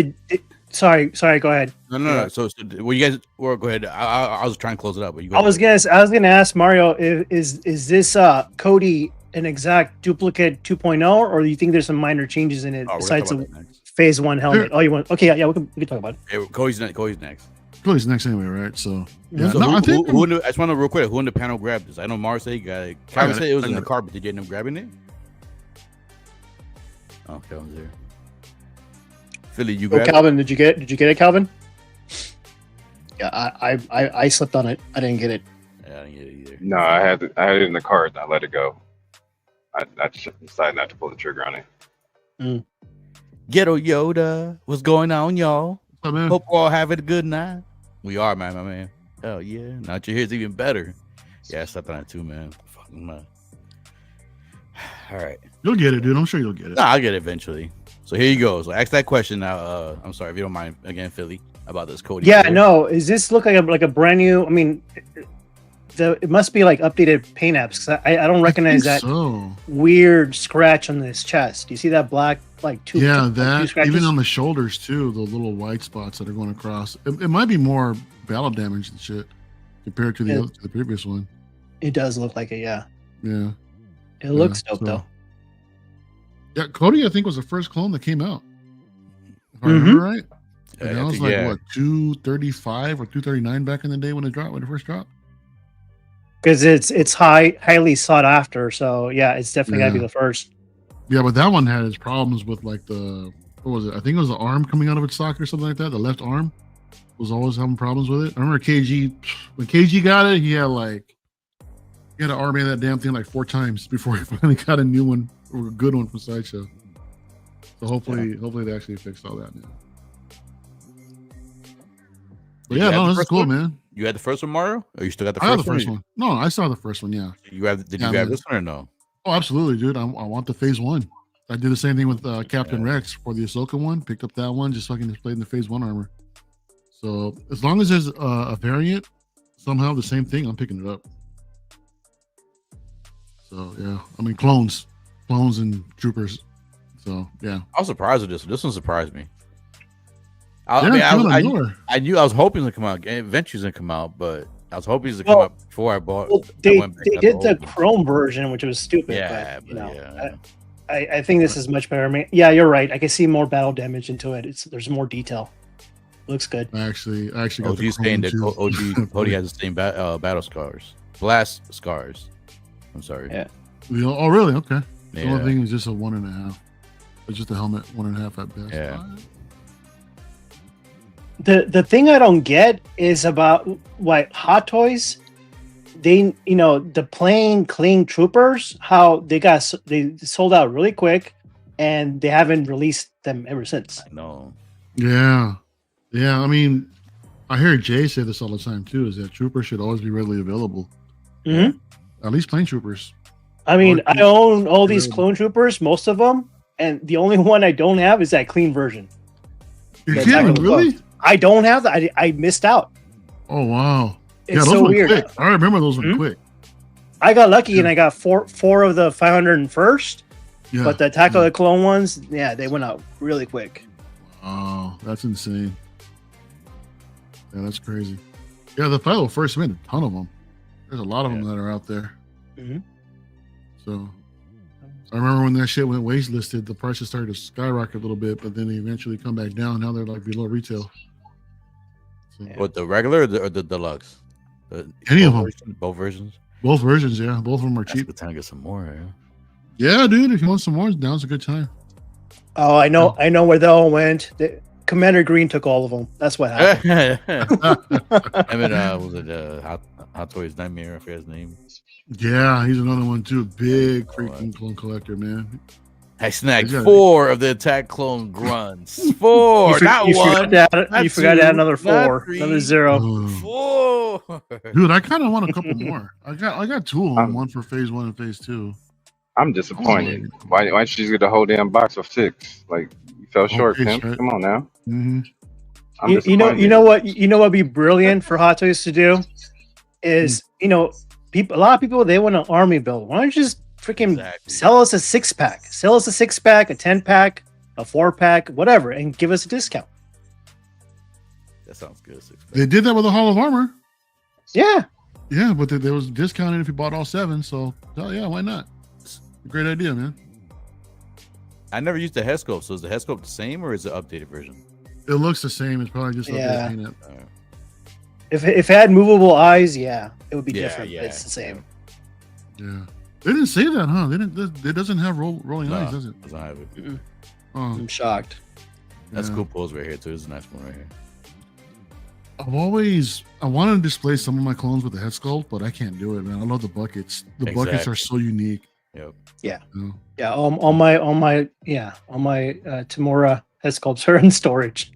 sorry, go ahead. no. So well, you guys, well, go ahead. I was trying to close it up, but you. I was gonna ask Mario, is this Cody an exact duplicate 2.0, or do you think there's some minor changes in it besides the phase 1 helmet? Sure. Oh, you want? Okay, yeah, we can talk about it. Hey, Cody's next. Cody's next anyway, right? So yeah, So no, I think who in the, I just want to real quick. Who in the panel grabbed this? I know Mars said he got it. Calvin said it was in the car, but did you end up grabbing it? Oh, Calvin's there. Philly, you Oh, grabbed Calvin, did you get it, Calvin? Yeah, I slipped on it. I didn't get it. it? Yeah, I didn't get it either. No, I had it in the cart. And I let it go. I just decided not to pull the trigger on it. Ghetto Yoda, what's going on, y'all? oh, man. Hope we're all having a good night. We are, man, my man. Oh yeah, now your hair's even better. Yeah, I slept on it too, man. Fucking man. All right. You'll get it, dude. I'm sure you'll get it. Nah, I'll get it eventually. So here you go. So ask that question now. I'm sorry if you don't mind again, Philly, about this Cody. Yeah, figure. no. Is this look like a brand new? I mean, it must be like updated paint apps, because I don't recognize that So weird scratch on this chest. Do you see that black like two? yeah, two that scratches? even on the shoulders too, the little white spots that are going across. It might be more battle damage and shit compared to Yeah. the previous one. It does look like it. Yeah, Yeah, it looks dope so- though. yeah. Cody, I think, was the first clone that came out. If I Mhm. remember right. Yeah, And I that was think, like yeah. what 235 or 239 back in the day when it first dropped. Because it's highly sought after. So yeah, it's definitely gotta be Yeah. the first. Yeah, but that one had its problems with like what was it? I think it was the arm coming out of its socket or something like that. The left arm was always having problems with it. I remember when KG got it, he had to arm that damn thing like 4 times before he finally got a new one or a good one from Sideshow. So hopefully they actually fixed all that now. But Did you yeah, have no, the this is first cool, one? man. You had the first one, Mario, or you still got the I first got the first one. No, I saw the first one. Yeah. Did you grab Yeah, man. this one or no? Oh, absolutely, dude. I want the phase 1. I did the same thing with Captain Rex for the Ahsoka one. Picked up that one just so I can display in the phase 1 armor. So as long as there's a variant, somehow the same thing, I'm picking it up. So yeah, I mean clones and troopers. So yeah, I was surprised with this. This one surprised me. yeah, I knew I was hoping to come out. Eventually, gonna come out, but I was hoping to come out before I bought. Well, I they went back they to did the old one. Chrome version, which was stupid. Yeah, but, you know, yeah. I think this is much better. I mean, yeah, you're right. I can see more battle damage into it. There's more detail. Looks good. I actually got the OG's saying Chrome that too. OG Cody has the same battle scars, blast scars. I'm sorry. Yeah. Oh really? Okay. The Yeah. only thing is just a 1.5. It's just a helmet 1.5 at best. Yeah. The thing I don't get is about what Hot Toys. They the plain clean troopers, how they sold out really quick, and they haven't released them ever since. I know. Yeah. I mean, I hear Jay say this all the time too. Is that troopers should always be readily available? Mhm. At least plain troopers. I mean, Or- I own all these Available. clone troopers, most of them, and the only one I don't have is that clean version. You The kidding? Attack of the Really? Clones. I don't have that. I missed out. Oh wow. It's those so went weird. quick. I remember those went Mhm. quick. I got lucky Yeah. and I got four of the 501st, Yeah. but the Attack of the Clone ones, yeah, they went out really quick. Oh, that's insane. Yeah, that's crazy. Yeah, the 501st made a ton of them. There's a lot of them that are out there. Mhm. So I remember when that shit went wastelisted, the prices started to skyrocket a little bit, but then they eventually come back down. Now they're like below retail. So, What, the regular or the deluxe? Any of them. Both versions. Both versions, yeah. Both of them are That's cheap. a good time to get some more. Yeah, dude. If you want some more, now's a good time. Oh, I know where they all went. Commander Green took all of them. That's what happened. I mean, was it Hot Toys Nightmare? I forget his name. Yeah, he's another one too. Big freaking clone collector, man. I snagged 4 of the Attack clone grunts. 4, not you 1. You forgot to add another 4, 3, another 0. 4. Dude, I kind of want a couple more. I got 2 of them, one for phase 1 and phase 2. I'm disappointed. Why don't you just get the whole damn box of 6? Like, you fell short, Tim. Right? Come on now. Mm-hmm. You know what would be brilliant for Hot Toys to do is a lot of people, they want an army build. Why don't you just freaking sell us a 6-pack? Sell us a 6-pack, a 10-pack, a 4-pack, whatever, and give us a discount. That sounds good. 6-pack. They did that with the Hall of Armor. Yeah, but there was discounted if you bought all 7. So yeah, why not? It's a great idea, man. I never used the head sculpt. So is the head sculpt the same or is it updated version? It looks the same. It's probably just updated. If it had movable eyes, it would be different. Yeah, it's the same. Yeah, they didn't say that, huh? They didn't. It doesn't have rolling eyes, does it? Doesn't have it. Oh, I'm shocked. That's a cool pose right here too. This is a nice one right here. I want to display some of my clones with the head sculpt, but I can't do it, man. I love the buckets. The buckets are so unique. Yep. Yeah. Yeah. All my Tamora head sculpts are in storage.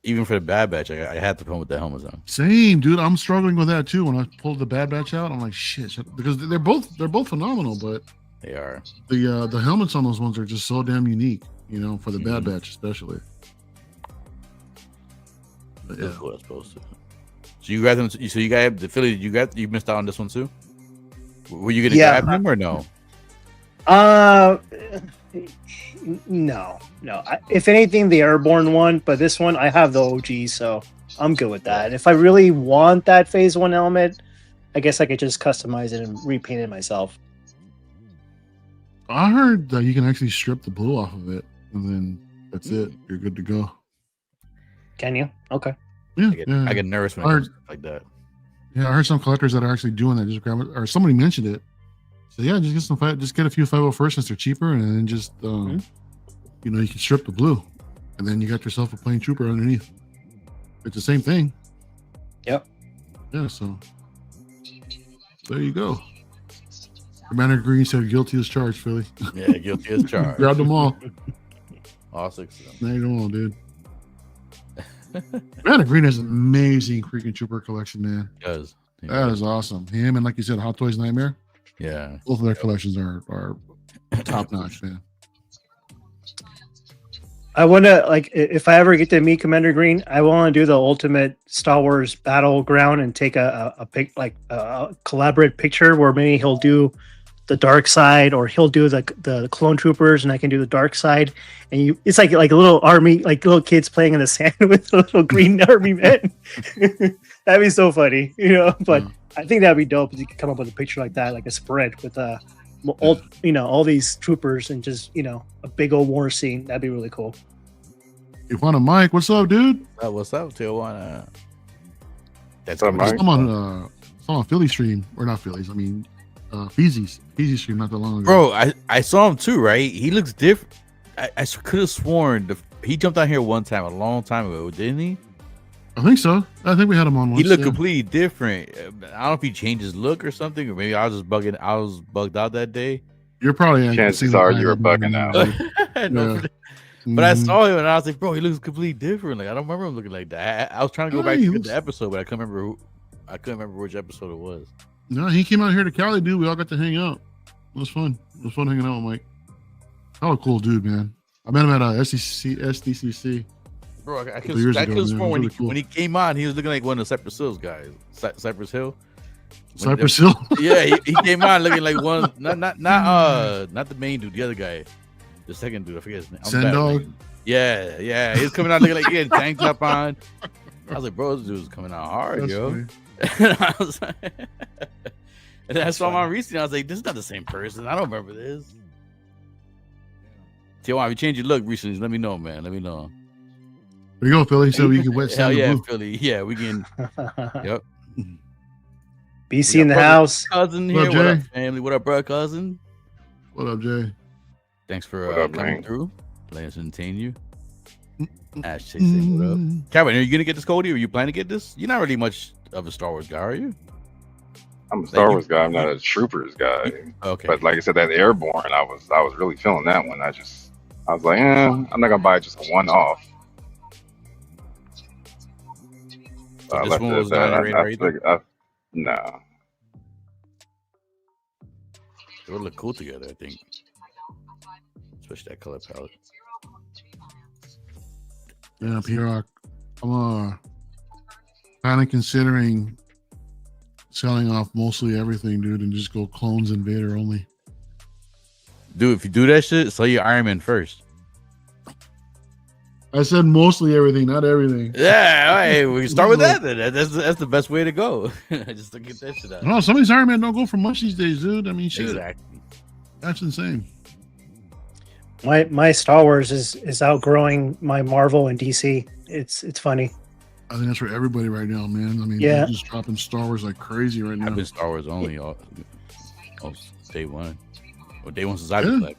even for the Bad Batch, I had to come with the helmets on. Same, dude. I'm struggling with that too. When I pulled the Bad Batch out, I'm like, shit, because they're both phenomenal, but they are. The helmets on those ones are just so damn unique, for the Bad Batch especially. But that's cool. That's supposed to. So you got them. So you got the Philly. You missed out on this one too. Were you gonna grab him or no? No. If anything, the Airborne one, but this one I have the OG, so I'm good with that. If I really want that phase 1 helmet, I guess I could just customize it and repaint it myself. I heard that you can actually strip the blue off of it, and then that's it. You're good to go. Can you? Okay. Yeah, I get nervous when it comes like that. Yeah, I heard some collectors that are actually doing that. Just grab it, or somebody mentioned it. So yeah, just get a few 501st since they're cheaper, and then just you can strip the blue, and then you got yourself a plain trooper underneath. It's the same thing. Yep. Yeah. So there you go. Commander Green said guilty as charged, Philly. Yeah, guilty as charged. Grab them all. All 6 of them. Snag them all, dude. Commander Green has an amazing freaking trooper collection, man. He does. That is awesome. Him and, like you said, Hot Toys Nightmare. Yeah. Both of their collections are top notch, man. I want to, if I ever get to meet Commander Green, I want to do the ultimate Star Wars battleground and take a collaborative picture where maybe he'll do the dark side, or he'll do the clone troopers, and I can do the dark side. And it's like a little army, like little kids playing in the sand with a little green army men. That'd be so funny, But I think that'd be dope if you could come up with a picture like that, like a spread with all these troopers and just a big old war scene. That'd be really cool. Tijuana Mike, what's up, dude? What's up, Tijuana? That's up, Mike. Some on Philly stream, or not Philly's. I mean, Feezy's stream not that long ago. Bro, I saw him too, right? He looks different. I could have sworn he jumped out here one time, a long time ago, didn't he? I think so. I think we had him on once. He looked completely different. I don't know if he changed his look or something, or maybe I was bugged out that day. You're probably chances are you were bugging out. But I saw him and I was like, bro, he looks completely different. Like, I don't remember him looking like that. I was trying to go back to the episode, but I couldn't remember which episode it was. No, he came out here to Cali, dude. We all got to hang out. It was fun. It was fun hanging out with Mike. Oh, a cool dude, man. I met him at SDCC. Bro, I could have sworn when he came on, he was looking like one of the Cypress Hills guys. Cypress Hill. Cypress Hill. Yeah, he came on looking like one. Not the main dude, the other guy, the second dude. I forget his name. Sendog. Yeah. He was coming out looking like he had a tank top on. I was like, bro, this dude's coming out hard, yo. And I saw him on recently. I was like, this is not the same person. I don't remember this. Tijuana, if you change your look recently, let me know, man. Let me know. There you go, Philly. So we can wet Hell sand. yeah, Blue. Philly. Yeah, we can. Yep. BC in the house. Cousin What here. up, What up, Jay? family? What up, bro, cousin? What up, Jay? Thanks for What up, coming man? through. Letting us entertain you. Ash Chase saying what up. Kevin, are you gonna get this, Cody? Or are you planning to get this? You're not really much of a Star Wars guy, are you? I'm a Star Wars guy. I'm not a Troopers guy. Okay. But like I said, that Airborne, I was really feeling that one. I was like, I'm not gonna buy just a one-off. So I this left one it was at not that. on your radar either? No. They would look cool together, I think. Especially that color palette. Yeah, P-Rock. I'm kind of considering selling off mostly everything, dude, and just go clones and Vader only. Dude, if you do that shit, sell your Iron Man first. I said mostly everything, not everything. Yeah, all right, we can start with that then. That's the best way to go. Just to get that shit out. No, some of these Iron Man don't go for much these days, dude. I mean, shit. Exactly. That's insane. My Star Wars is outgrowing my Marvel and DC. It's funny. I think that's for everybody right now, man. I mean, Yeah. they're just dropping Star Wars like crazy right now. I've been Star Wars only all day one. Or day one since I've been black.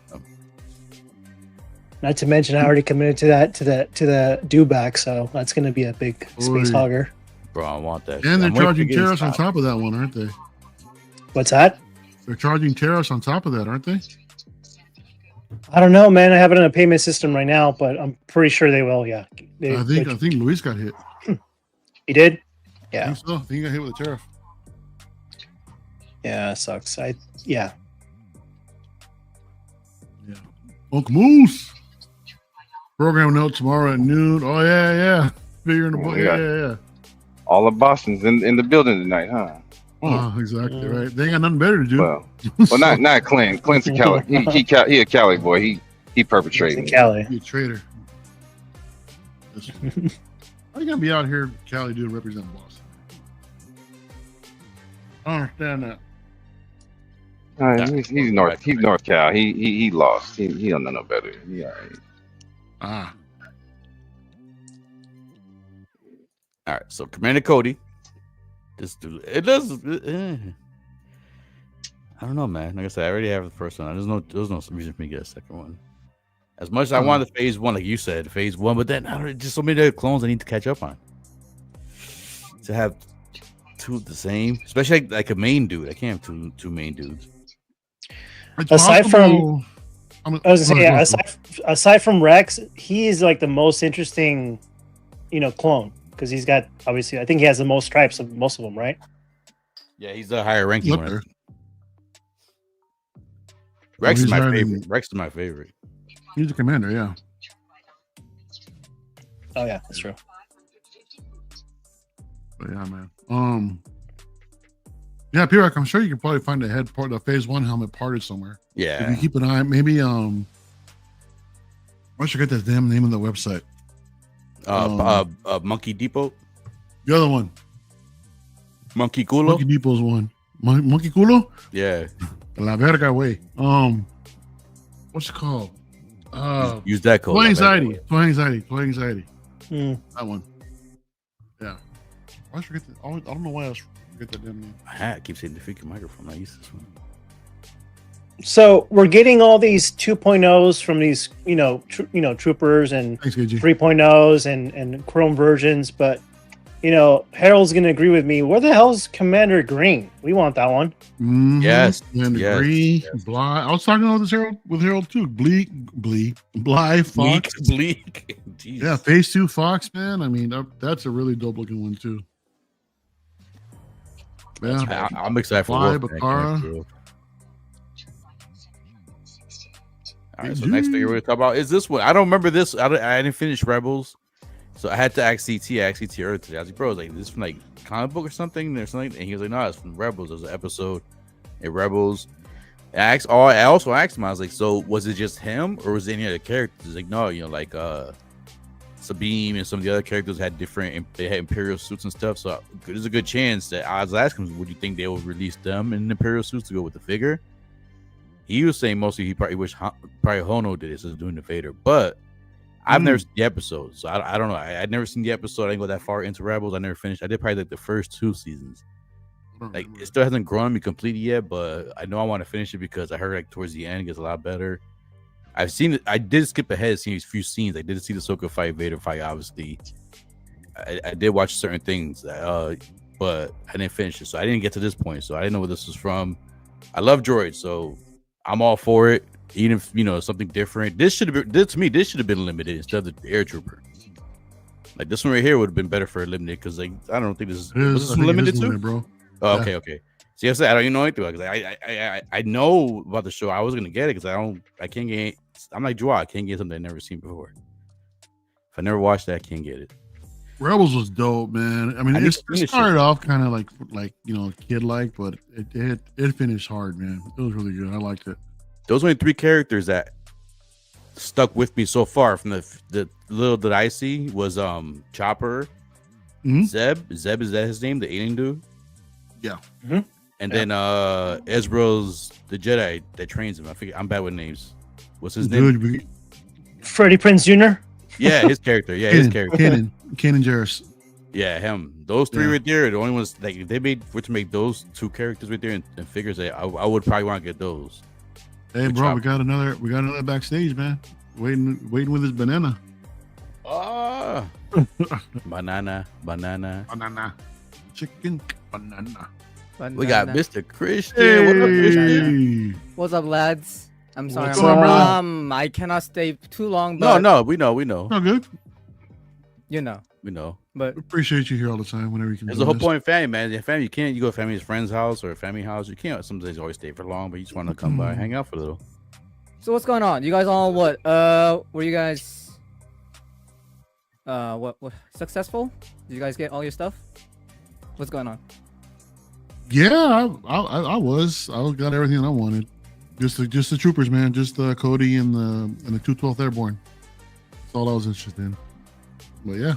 Not to mention, I already committed to the dewback, so that's going to be a big space Oy. hogger. Bro, I want that. And they're I'm waiting charging to get it tariffs on stopped. top of that one, aren't they? What's that? They're charging tariffs on top of that, aren't they? I don't know, man. I have it in a payment system right now, but I'm pretty sure they will. Yeah, I think Luis got hit. he did. I Yeah, think so. I think he got hit with a tariff. yeah, it sucks. Yeah. Uncle Moose. Program note tomorrow at noon. Oh yeah. Figure in the book. Yeah. All of Boston's in the building tonight, huh? Oh, exactly right. They ain't got nothing better to do. Well, not Clint. Clint's a Cali. He a Cali boy. He It's perpetrating. in Cali. Be a traitor. How you gonna be out here, Cali, dude, represent Boston? I don't understand that. He's North. He's North Cal. He lost. He don't know no better. He all right. All right, so Commander Cody. This dude, it does. I don't know, man. Like I said, I already have the first one. There's no reason for me to get a second one. As much as I wanted the phase one, like you said, phase one, but then I don't, just so many other clones I need to catch up on. To have two of the same, especially like a main dude. I can't have two main dudes. It's Aside possible- I was gonna say, yeah, aside from Rex, he's like the most interesting, clone because he's got obviously. I think he has the most stripes of most of them, right? Yeah, he's a higher ranking Look one. there. Rex he's is my higher than- favorite. Rex is my favorite. He's a commander, yeah. Oh yeah, that's true. But yeah, man. Yeah, P-Rock, I'm sure you can probably find the phase one helmet parted somewhere. If Yeah, you keep an eye, maybe I should get the damn name of the website. Monkey Depot, The other one, Monkey Culo. Monkey Depot's one. Monkey Culo? Yeah, La Verga way. What's it called? use that code. Toy anxiety. Hmm. That one. Yeah. I forget that. I don't know why I forget that damn name. I keep saying the freaking microphone. I use this one. So we're getting all these 2.0s from these, troopers and Thanks, KG. 3.0s and Chrome versions, but Harold's gonna agree with me. Where the hell's Commander Green? We want that one. Mhm. Yes, And yes, Bree, yes. Bly. I was talking about this with Harold too. Bly, Fox. Bleak. Jeez. Yeah, phase 2 Fox, man. I mean, that's a really dope looking one too. Yeah. I'm excited for Fly, Wolfpack, Bakara. man. All right, so next figure we're gonna talk about is this one. I don't remember this. I didn't finish Rebels, so I had to ask CT. I asked CT earlier today. I was like, bro, like this from like comic book or something or something, and he was like, no, it's from Rebels. There's an episode in Rebels. I also asked him. I was like, so was it just him or was it any other characters? He's like, no, Sabine and some of the other characters had different. They had Imperial suits and stuff. So there's a good chance that I was asking him, would you think they would release them in Imperial suits to go with the figure? He was saying mostly he probably wished probably Hono did it instead of doing the Vader, but I've never seen the episode, so I don't know. I'd never seen the episode. I didn't go that far into Rebels. I never finished. I did probably like the first 2 seasons. Like it still hasn't grown on me completely yet, but I know I want to finish it because I heard like towards the end it gets a lot better. I've seen it. I did skip ahead, seeing a few scenes. I did see the Ahsoka fight, Vader fight. Obviously, I did watch certain things, but I didn't finish it, so I didn't get to this point. So I didn't know where this was from. I love droids, so I'm all for it. Even if something different. This should have been to me. This should have been limited instead of the Air Trooper. Like this one right here would have been better for a limited because like I don't think this is limited too, bro. Oh, yeah. Okay. See, I don't even know anything about it. I know about the show. I was gonna get it because I can't get. I'm like Joao. I can't get something I've never seen before. If I never watched that, I can't get it. Rebels was dope, man. I mean, it started off kind of like kid like, but it finished hard, man. It was really good. I liked it. Those only 3 characters that stuck with me so far from the little that I see was Chopper, Zeb. Zeb, is that his name? The alien dude. Yeah. And then Ezra's the Jedi that trains him. I'm bad with names. What's his name? Freddie Prinze Jr. Yeah, his character. Yeah, his character. Kanan Jarrus. Yeah, him. Those 3 right there, the only ones like they made to make those 2 characters right there and figures that I would probably want to get those. Hey, bro, we got another backstage, man. Waiting with his banana. Banana. Chicken banana. We got Mr. Christian. Hey. What up, Christian? What's up, lads? I'm sorry. What's up, brother? I cannot stay too long. But No, we know. Oh, good. You know. We know. But We appreciate you here all the time. Whenever you can. There's a whole point in family, man. Your family, you can't. You go to family's friend's house or a family house. You can't. Some days always stay for long, but you just want to come by, hang out for a little. so what's going on? You guys all what? Were you guys what successful? Did you guys get all your stuff? What's going on? Yeah, I got everything I wanted. Just the troopers, man. Just Cody and the 212th Airborne. That's all I was interested in. But yeah.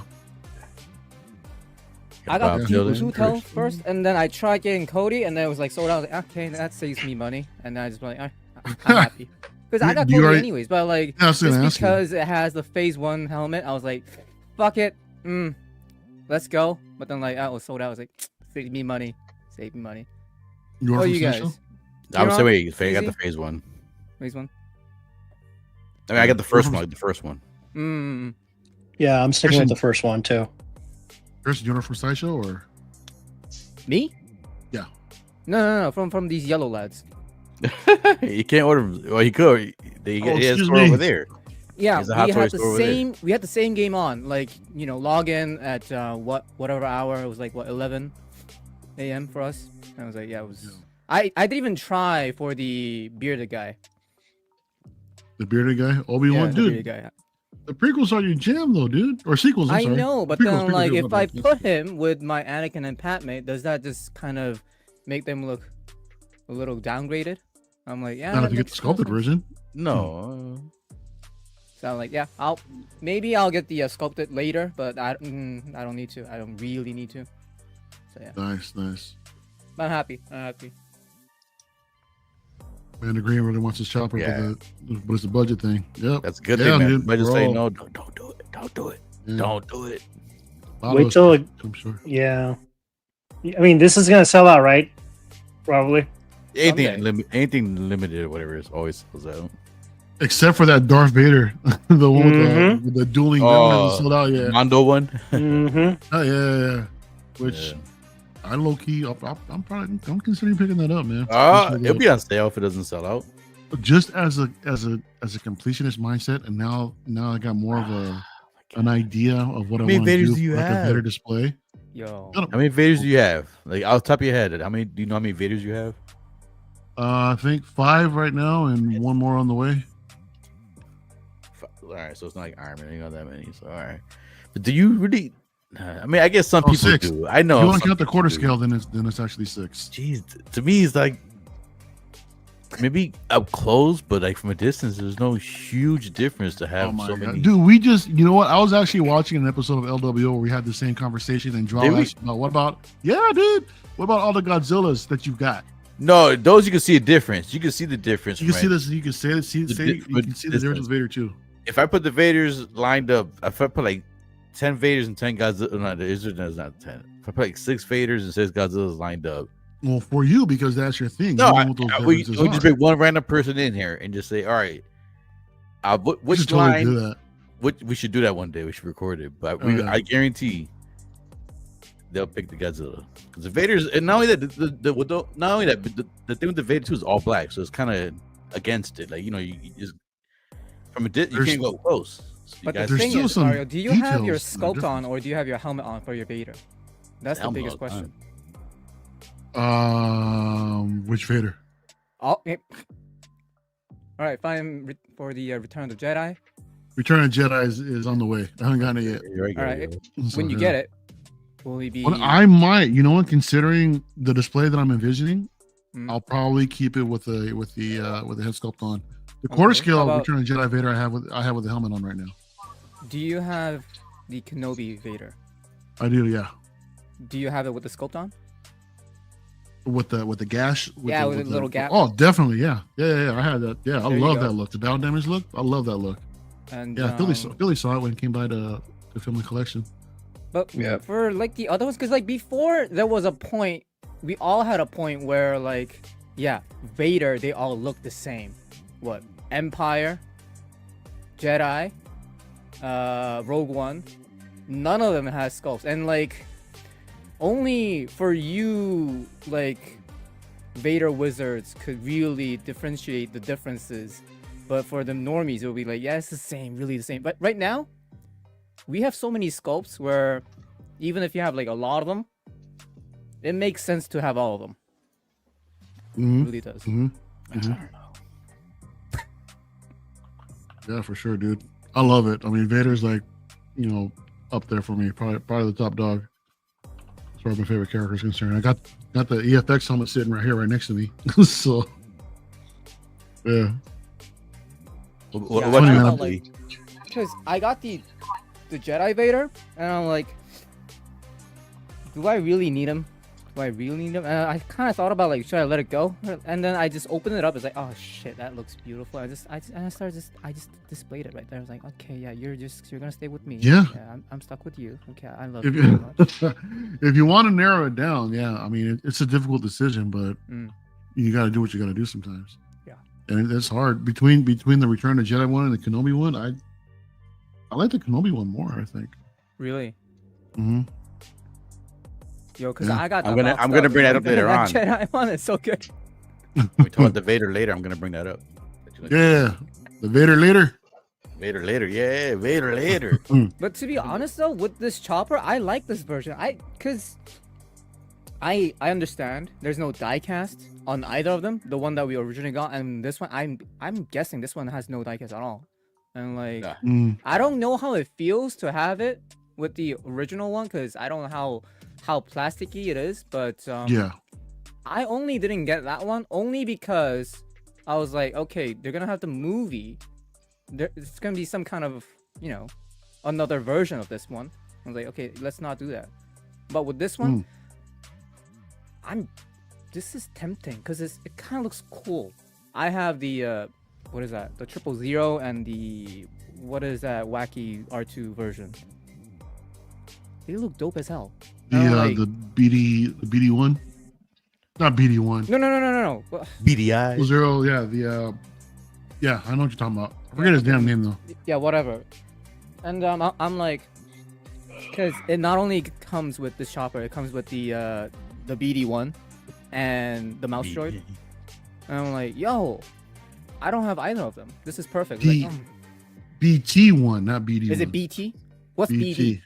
I got the 212 first, and then I tried getting Cody, and then it was like sold out. I was like, okay, that saves me money, and then I just like, I'm happy because I got Cody anyways. But like, just because it has the Phase 1 helmet, I was like, fuck it, let's go. But then like, I was sold out. I was like, save me money. You you guys? I would say wait, I got the Phase 1. Phase 1. I mean, I got the first one. Yeah, I'm sticking with the first one too. Chris, you know from Sideshow or Me? Yeah. No. From these yellow lads. You can't order. Well, he could. He has a store over there. Yeah, There's a Hot Toys store over there. We had the same game on. Like log in at whatever hour. It was like 11 a.m. for us. And I was like, yeah, it was. Yeah. I didn't even try for the bearded guy. The bearded guy, Obi-Wan, dude. Guy. The prequels are your jam, though, dude. Or sequels. I'm sorry. I know, but then like if I put him with my Anakin and Padme, does that just kind of make them look a little downgraded? I'm like, yeah. Not if you get the sculpted version. No. So I'm like, yeah, I'll get the sculpted later, but I don't need to. I don't really need to. So yeah. Nice. But I'm happy. Man, the Green really wants his chopper, but it's a budget thing. Yep. That's a good thing, man. But just say no, don't do it. Don't do it. Yeah. Don't do it. Wait till I'm sure. Yeah. I mean, this is gonna sell out, right? Probably. Anything limited or whatever is always sells out. Except for that Darth Vader, the one with the dueling gun hasn't sold out yet. Mondo one. Oh yeah. Which. I low key, I'm considering picking that up, man. It'll be on sale if it doesn't sell out. Just as a completionist mindset, and now I got more of an idea of what I want to do. Like a better display. Yo, how many Vaders do you have? Like off the top of your head, do you know how many Vaders you have? I think 5 right now, and 1 more on the way. All right, so it's not like Iron Man. You got that many, so all right. But do you really? I mean, I guess some people 6. do. I know. If you want to count the quarter scale, then it's actually 6. Jeez, to me, it's like maybe up close, but like from a distance, there's no huge difference to have so many. Dude, we just, you know what? I was actually watching an episode of LWO where we had the same conversation, and Draw asked about what about all the Godzillas that you've got? No, those you can see a difference. You can see the difference. You can see this. You can see you can see the difference with Vader too. If I put the Vaders lined up, if I put like 10 Vaders and 10 Godzilla, no, there's not 10. If I put like 6 Vaders and 6 Godzillas lined up. Well, for you, because that's your thing. No, we just bring one random person in here and just say, all right, which line? We should do that one day. We should record it. But I guarantee they'll pick the Godzilla. Because the Vaders, and not only that, the thing with the Vader too is all black, so it's kind of against it. Like, you just from a you can't go close. So but the thing is, Mario, do you have your sculpt on or do you have your helmet on for your Vader? That's the biggest question. Which Vader? All right, fine. For the Return of the Jedi. Return of the Jedi is on the way. I haven't gotten it yet. All right, when you get it, will he be? Well, I might. You know what? Considering the display that I'm envisioning, I'll probably keep it with the head sculpt on. The quarter scale Return of the Jedi Vader I have with the helmet on right now. Do you have the Kenobi Vader? I do, yeah. Do you have it with the sculpt on? With the gash? With the little gap. Oh, definitely, yeah. I had that. Yeah, I love that look. The battle damage look. I love that look. And yeah, Philly saw it when it came by to film the collection. But for like the other ones, because like before there was a point, we all had a point where like, Vader, they all look the same. What? Empire, Jedi, Rogue One, none of them has sculpts, and like only for you like Vader wizards could really differentiate the differences, but for the normies it will be like, it's the same, really the same. But right now we have so many sculpts where even if you have like a lot of them, it makes sense to have all of them. It really does. I don't know. Yeah, for sure, dude. I love it. I mean, Vader's like, up there for me. Probably the top dog. As far as my favorite character is concerned. I got the EFX helmet sitting right here, right next to me. So, yeah. Because I got the Jedi Vader, and I'm like, do I really need him? And I kind of thought about like, should I let it go? And then I just opened it up. It's like, oh shit, that looks beautiful. I just displayed it right there. I was like, okay, yeah, you're gonna stay with me. Yeah, I'm stuck with you. Okay, I love you very much. If you want to narrow it down, I mean, it's a difficult decision, but you got to do what you got to do sometimes. Yeah, and it's hard between the Return of the Jedi one and the Kenobi one. I like the Kenobi one more, I think. Really? Mm-hmm. Yo, because I got. I'm gonna bring that up later on. Jedi one is so good. We talk about the Vader later. I'm gonna bring that up. Yeah, the Vader later. Vader later. But to be honest though, with this chopper, I like this version. Because I understand there's no die cast on either of them. The one that we originally got and this one, I'm guessing this one has no die cast at all. And like, I don't know how it feels to have it with the original one because I don't know how plasticky it is, but I only didn't get that one only because I was like, okay, they're gonna have the movie. It's gonna be some kind of another version of this one. I was like, okay, let's not do that. But with this one, this is tempting because it kind of looks cool. I have the what is that? The 000 and the what is that wacky R2 version? They look dope as hell. The BD one, not BD one. No. BDI 0, I know what you're talking about. I forget his damn name though. Yeah, whatever. And I'm like, because it not only comes with the chopper, it comes with the BD one and the mouse droid. And I'm like, yo, I don't have either of them. This is perfect. BT one, not BD. Is it BT? What's BD?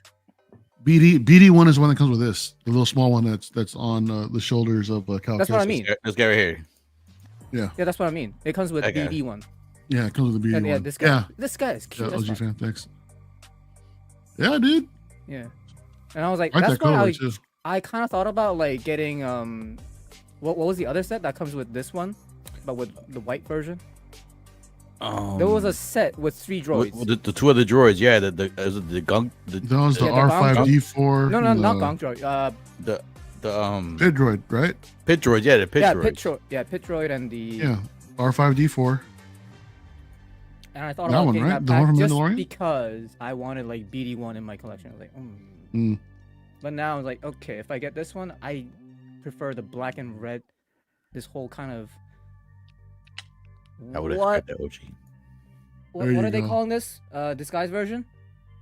BD one is one that comes with this, the little small one that's on the shoulders of Cal. That's what I mean. This guy right here. Yeah, that's what I mean. It comes with BD one. Yeah, it comes with the BD one. Yeah, this guy is cute. OG fan, thanks. Yeah, dude. Yeah, and I was like, that's why I kind of thought about like getting what was the other set that comes with this one? but with the white version. There was a set with 3 droids. The 2 other droids, yeah. The gunk. That was the R5D4. No, not gunk droid. The pit droid, right? Pit droid, yeah, the pit droid. Pit droid and the R5D4. And I thought that about one, getting right? that pack just Mandalorian? because I wanted like BD1 in my collection. I was like, But now I was like, okay, if I get this one, I prefer the black and red. This whole kind of I would expect that OG. What are they calling this? Disguise version?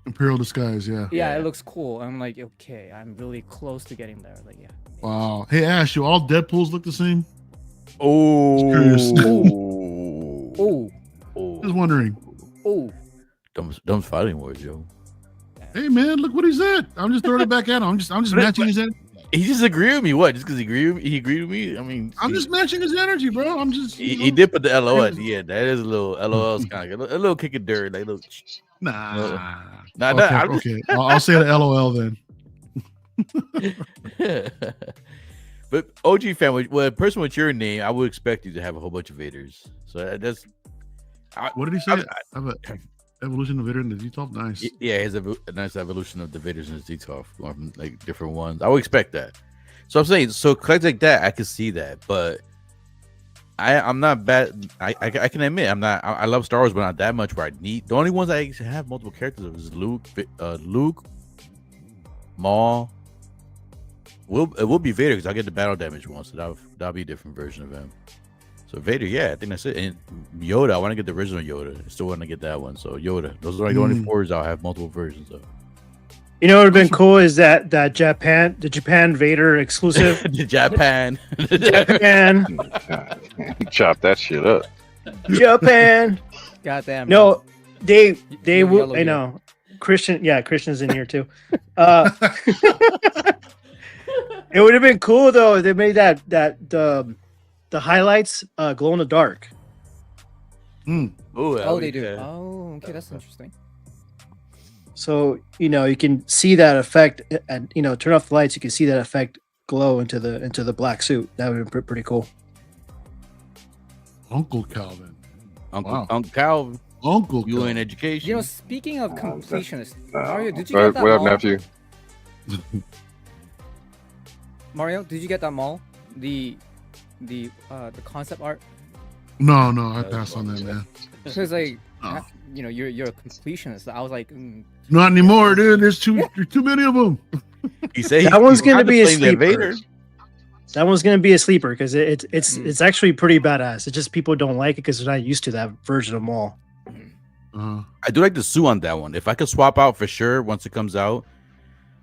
Imperial disguise, yeah. Yeah, it looks cool. I'm like, okay, I'm really close to getting there. Like, yeah. Wow. Hey Ash, do all Deadpools look the same? Oh. Just wondering. Oh. Dumb fighting words, yo. Hey man, look what he's at. I'm just throwing it back at him. I'm just matching his energy. He just agreed with me. What? Just because he agreed with me? I mean, I'm just matching his energy, bro. I'm just. He did put the LO at the end. That is a little LOL's kind of a little kick of dirt, like little. Nah. Okay. I'll say the LOL then. But OG family, well, a person with your name, I would expect you to have a whole bunch of Vaders. So that's. What did he say? I have a evolution of Vader in the Z12. Nice. Yeah, he has a nice evolution of the Vaders in the Z12, going from like different ones. I would expect that. So I'm saying, so collect like that, I can see that, but I'm not bad. I can admit I'm not. I love Star Wars, but not that much. Where I need the only ones I actually have multiple characters of is Luke, Maul. It will be Vader because I'll get the battle damage one, so that'll be a different version of him. So Vader, yeah, I think that's it. And Yoda, I want to get the original Yoda. I still want to get that one. So Yoda, those are like the only 4s I'll have multiple versions of. You know what would have been cool is the Japan Vader exclusive. the Japan. Chop that shit up. Japan. Goddamn. No, they will. I know. Christian's in here too. It would have been cool though if they made the highlights glow in the dark. Oh, they do. Oh, okay, that's interesting. So you can see that effect, and turn off the lights. You can see that effect glow into the black suit. That would have been pretty cool. Uncle Calvin. Uncle Calvin. Uncle you in education. Speaking of completionists, Mario, did you get that? What up, mall? nephew? Mario, did you get that mall? The concept art. No, I passed on that, man. Because you're a completionist. I was like, not anymore, dude. There's too many of them. He said that one's gonna be a sleeper. That one's gonna be a sleeper because it's actually pretty badass. It's just people don't like it because they're not used to that version of Maul. I do like the suit on that one. If I could swap out for sure once it comes out,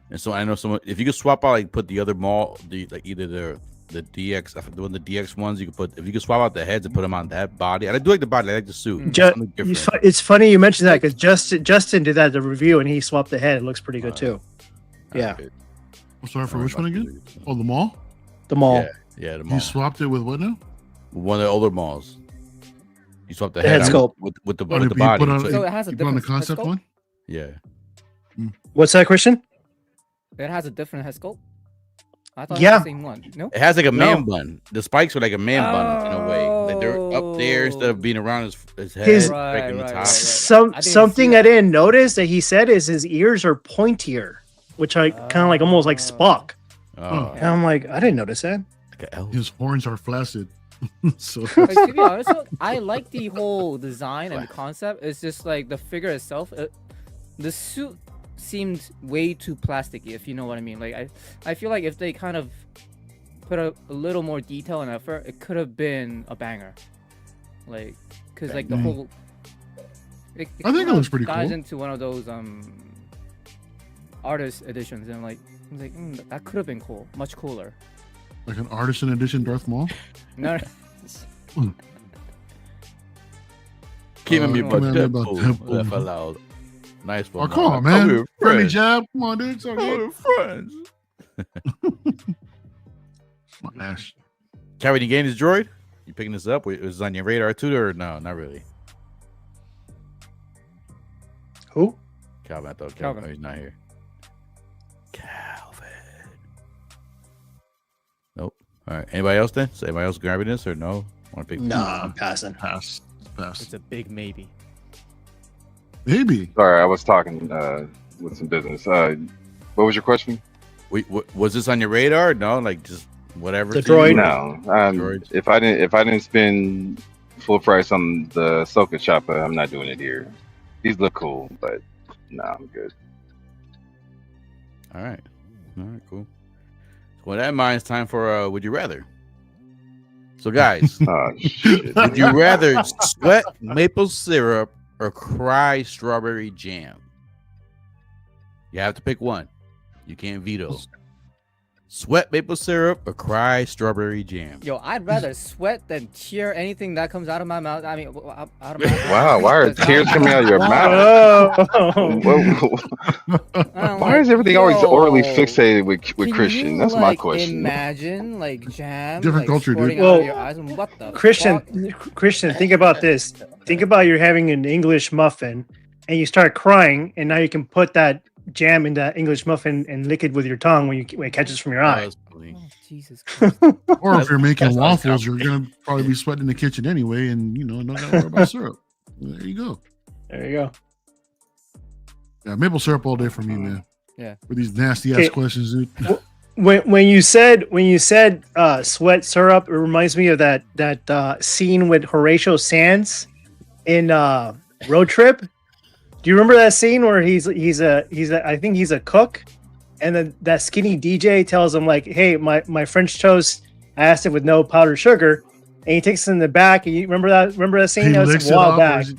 and so I know someone. If you could swap out, like put the other Maul, either the DX, the DX ones, you could put. If you could swap out the heads and put them on that body, and I do like the body. I like the suit. It's funny you mentioned that because Justin did that the review and he swapped the head. It looks pretty good too. Yeah. I'm sorry for which one again? Oh, the Maul. The Maul. Yeah, the Maul. You swapped it with what now? One of the older Mauls. You swapped the head sculpt with the body. So it has a different concept one. Yeah. What's that, Christian? It has a different head sculpt. I thought it was the same one. No, it has like a man bun. The spikes are like a man bun in a way. Like they're up there instead of being around his head. Right. Something I didn't notice that he said is his ears are pointier, which I kind of like almost like Spock. And I'm like, I didn't notice that. His horns are flaccid. So to be honest, I like the whole design and the concept. It's just like the figure itself. The suit seemed way too plasticky, if you know what I mean. Like I feel like if they kind of put a little more detail and effort, it could have been a banger. Like, cause like the whole. I think it looks pretty cool. Dives into one of those artist editions, and I was like, that could have been cool, much cooler. Like an Artisan Edition Darth Maul. No. Keeping me about Deadpool. Laugh out loud. Nice one. Oh, come on, man. Friendly jab. Come on, dude. It's okay. Friends. My Ash. Calvin, you gained his droid? You picking this up? Was it on your radar too, or no? Not really. Who? Calvin. I thought Calvin. Oh, he's not here. Calvin. Nope. All right. Anybody else then? So anybody else grabbing this or no? Want to pick? Nah, I'm passing. Pass. It's a big maybe. Maybe. Sorry, I was talking with some business. What was your question? Wait, was this on your radar? No, like just whatever. The to you? droid? No. Droids. If I didn't spend full price on the Ahsoka chopper, I'm not doing it here. These look cool, but no, I'm good. All right, cool. So with that in mind, it's time for Would You Rather. So guys, Oh shit. would you rather sweat maple syrup or cry strawberry jam? You have to pick one. You can't veto. Sweat maple syrup or cry strawberry jam? Yo, I'd rather sweat than tear anything that comes out of my mouth. I mean, out of my mouth. Wow, why are tears coming out of your mouth? Oh. Why is everything always orally fixated with Christian? That's my question. Imagine like jam, Different culture, dude. squirting out of your eyes, and what the Christian, think about this. Think about you're having an English muffin and you start crying, and now you can put that jam in that English muffin and lick it with your tongue when it catches from your eye. Oh, Jesus Christ. Or if you're making waffles, you're gonna probably be sweating in the kitchen anyway, and not gotta worry about syrup. There you go. There you go. Yeah, maple syrup all day for me, man. Yeah. For these nasty ass Okay. questions, dude. When you said sweat syrup, it reminds me of that scene with Horatio Sands in Road Trip. Do you remember that scene where he's I think he's a cook, and then that skinny DJ tells him like, "Hey, my French toast, I asked it with no powdered sugar," and he takes it in the back. And you remember that scene? He That licks was a it while off, back. or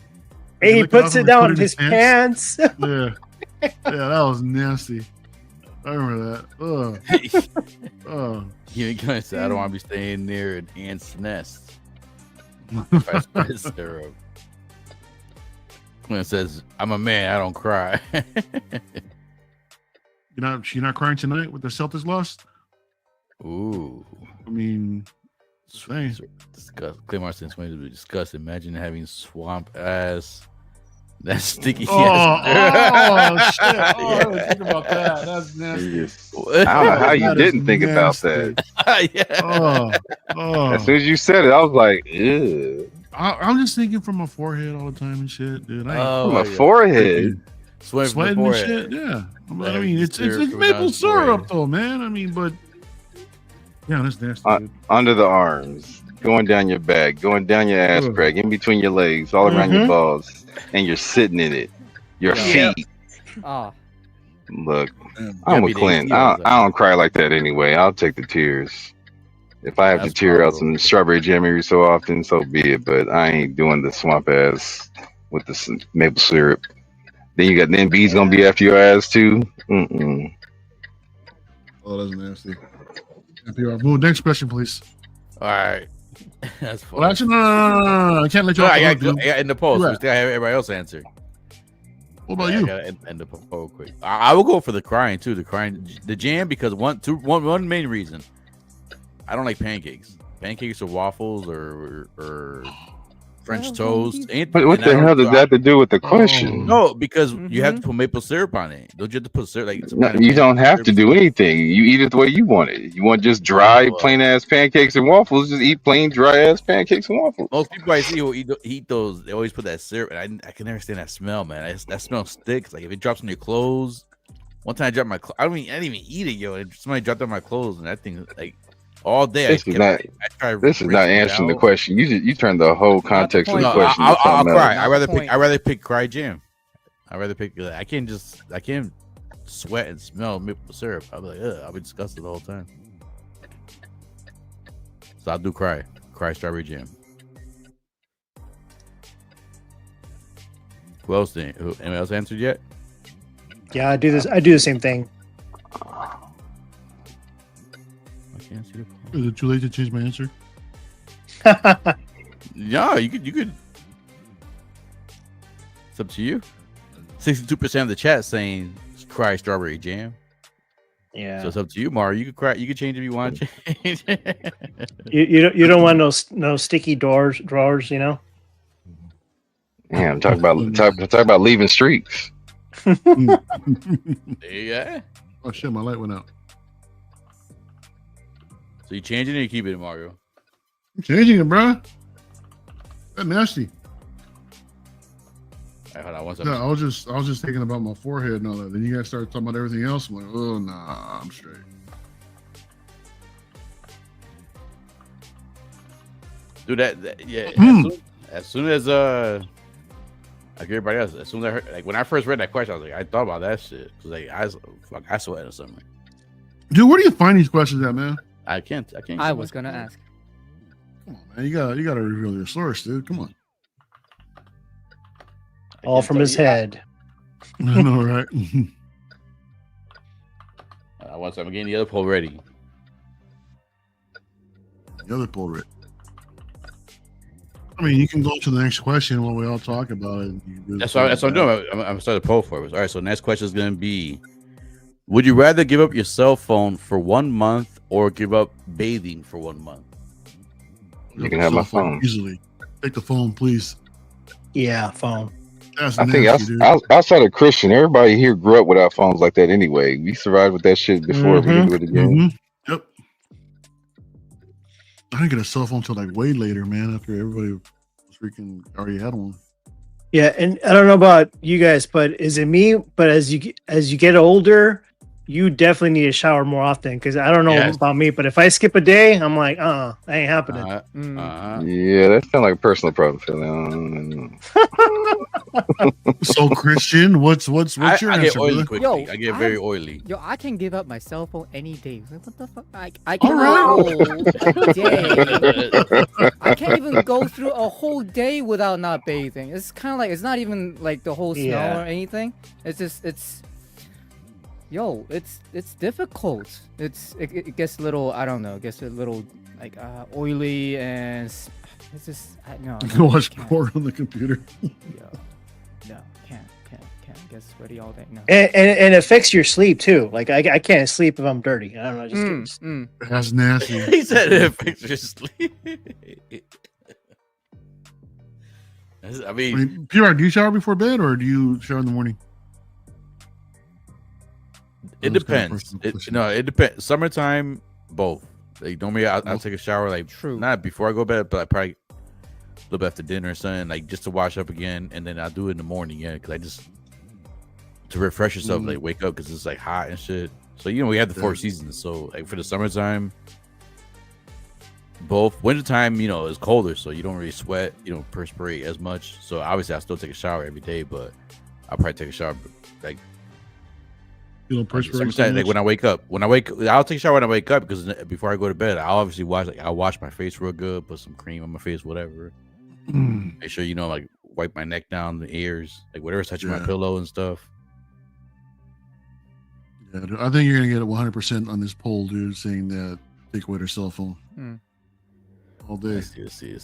And he lick it puts off it and down put in it in his his pants. Yeah, that was nasty. I remember that. You're gonna say I don't want to be staying near an ant's nest. If I sweat syrup. When it says I'm a man, I don't cry. She's not crying tonight with the Celtics lost. Ooh. I mean, hey. Disgust. Clay Martin Swain would be disgusted. Imagine having swamp ass. That's sticky. Oh shit! Oh, Yeah. I didn't think about that. That's nasty. I don't know how you That didn't is think about nasty. that. Yeah. As soon as you said it, I was like, ew. I'm just thinking from my forehead all the time and shit, dude. From my forehead. Sweating and shit. Yeah. I mean, it's maple syrup though, man. I mean, but yeah, that's nasty. Dude. Under the arms, going down your back, going down your ass crack, in between your legs, all around your balls, and you're sitting in it. Your feet. Oh. Look, I'm with Clint. I don't cry like that anyway. I'll take the tears. If I have to tear out some strawberry jam every so often, so be it. But I ain't doing the swamp ass with the maple syrup. Then B's gonna be after your ass too. Mm-mm. Oh, that's nasty. Move next question, please. All right. That's funny. Well, actually, no. I can't let you off. I got in the poll. So we still have everybody else answer. What about you? I gotta end the poll quick. I will go for the crying too. The jam, because one main reason. I don't like pancakes. Pancakes or waffles or French toast. But what the hell does that have to do with the question? No, because you have to put maple syrup on it. Don't you have to put syrup? Like No, you don't have to do anything. You eat it the way you want it. You want just dry, plain ass pancakes and waffles? Just eat plain, dry ass pancakes and waffles. Most people I see who eat those, they always put that syrup. And I can never stand that smell, man. That smell sticks. Like if it drops on your clothes. One time I dropped my clothes. I didn't even eat it, yo. Somebody dropped on my clothes, and that thing like. All day. This is not answering the question. You turned the whole context of the question. I'll cry. I rather pick cry jam. I rather pick. I can't sweat and smell maple syrup. I'll be like, ugh, I'll be disgusted the whole time. So I'll do cry strawberry jam. Who else did? Anyone else answered yet? Yeah, I do the same thing. Is it too late to change my answer? Yeah, you could. It's up to you. 62% of the chat saying cry strawberry jam. Yeah. So it's up to you, Mario. You could cry. You could change if you want to change. you don't want no sticky drawers, you know? Yeah, I'm talking about leaving streaks. Yeah. Oh shit, my light went out. So you changing it or you keeping it, Mario? I'm changing it, bro. That nasty. Right, hold on one Yeah, second. I was just thinking about my forehead and all that. Then you guys started talking about everything else. I'm like, oh nah, I'm straight. Do that yeah. As soon as like everybody else, as soon as I heard, like when I first read that question, I was like, I thought about that shit. Cause like I sweat or something. Dude, where do you find these questions at, man? I can't. I was gonna ask. Come on, man. You gotta reveal your source, dude. Come on. All from his head. I know, right? Once I'm getting the other poll ready. The other poll writ. I mean, you can go to the next question while we all talk about it. That's what I'm doing. I'm starting to poll for it. All right, so next question is going to be: would you rather give up your cell phone for 1 month or give up bathing for 1 month? You can have my phone easily. Take the phone, please. Yeah, phone. That's I think nasty, outside of Christian, everybody here grew up without phones like that anyway. We survived with that shit before we can do it again. Yep. I didn't get a cell phone until like way later, man, after everybody was freaking already had one. Yeah, and I don't know about you guys, but is it me? But as you get older, you definitely need a shower more often. Because I don't know about me, but if I skip a day, I'm like, that ain't happening. Yeah, that sounds like a personal problem, feeling. So Christian, what's your answer? I get oily brother? quickly. I get very oily. Yo, I can give up my cell phone any day. Like, what the fuck? I can go a day. I can't even go through a whole day without not bathing. It's kind of like, it's not even like the whole snow or anything. It's just, it's difficult. It gets a little, I don't know, it gets a little like oily, and it's just, no. You can watch porn on the computer. No, can't get sweaty all day. No. And it affects your sleep too. Like I can't sleep if I'm dirty. I don't know. Just That's nasty. He said it affects your sleep. I mean, Pierre, do you shower before bed or do you shower in the morning? It depends. It depends. Summertime, both. Like normally, I'll take a shower like not before I go to bed, but probably a little bit after dinner or something, like just to wash up again, and then I'll do it in the morning. Yeah, because I just to refresh yourself, like wake up because it's like hot and shit. So we have the 4 seasons. So like for the summertime, both. Wintertime, it's colder, so you don't really sweat, you don't perspirate as much. So obviously, I still take a shower every day, but I'll probably take a shower like. You don't perspirate. Sometimes, like when I wake up, I'll take a shower when I wake up because before I go to bed, I'll obviously I'll wash my face real good, put some cream on my face, whatever. Make sure like wipe my neck down, the ears, like whatever's touching my pillow and stuff. Yeah, dude, I think you're gonna get 100% on this poll, dude, saying that take away their cell phone all day. Let's see.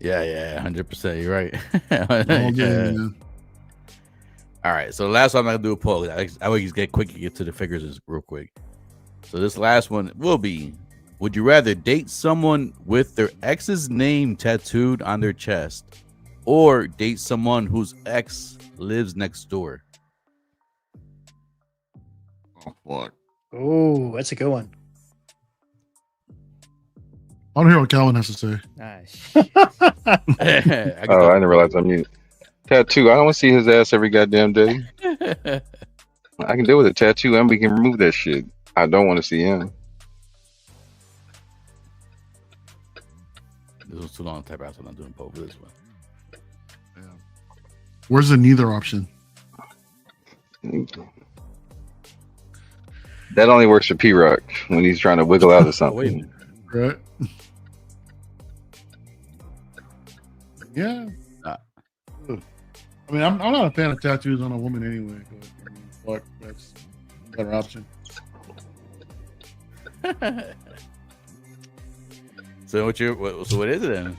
Yeah, 100%. You're right. All day, man. All right, so the last one I'm gonna do a poll. I always get quick to get to the figures real quick. So this last one will be: would you rather date someone with their ex's name tattooed on their chest, or date someone whose ex lives next door? Oh fuck! Oh, that's a good one. I don't hear what Calvin has to say. I didn't realize I'm mute. Tattoo. I don't want to see his ass every goddamn day. I can deal with a tattoo and we can remove that shit. I don't want to see him. This was too long to type out, so I'm not doing both of this one. Yeah. Where's the neither option? That only works for P-Rock when he's trying to wiggle out of something. Right? Yeah. I mean, I'm not a fan of tattoos on a woman anyway, but I mean, fuck, that's a better option. So what is it then?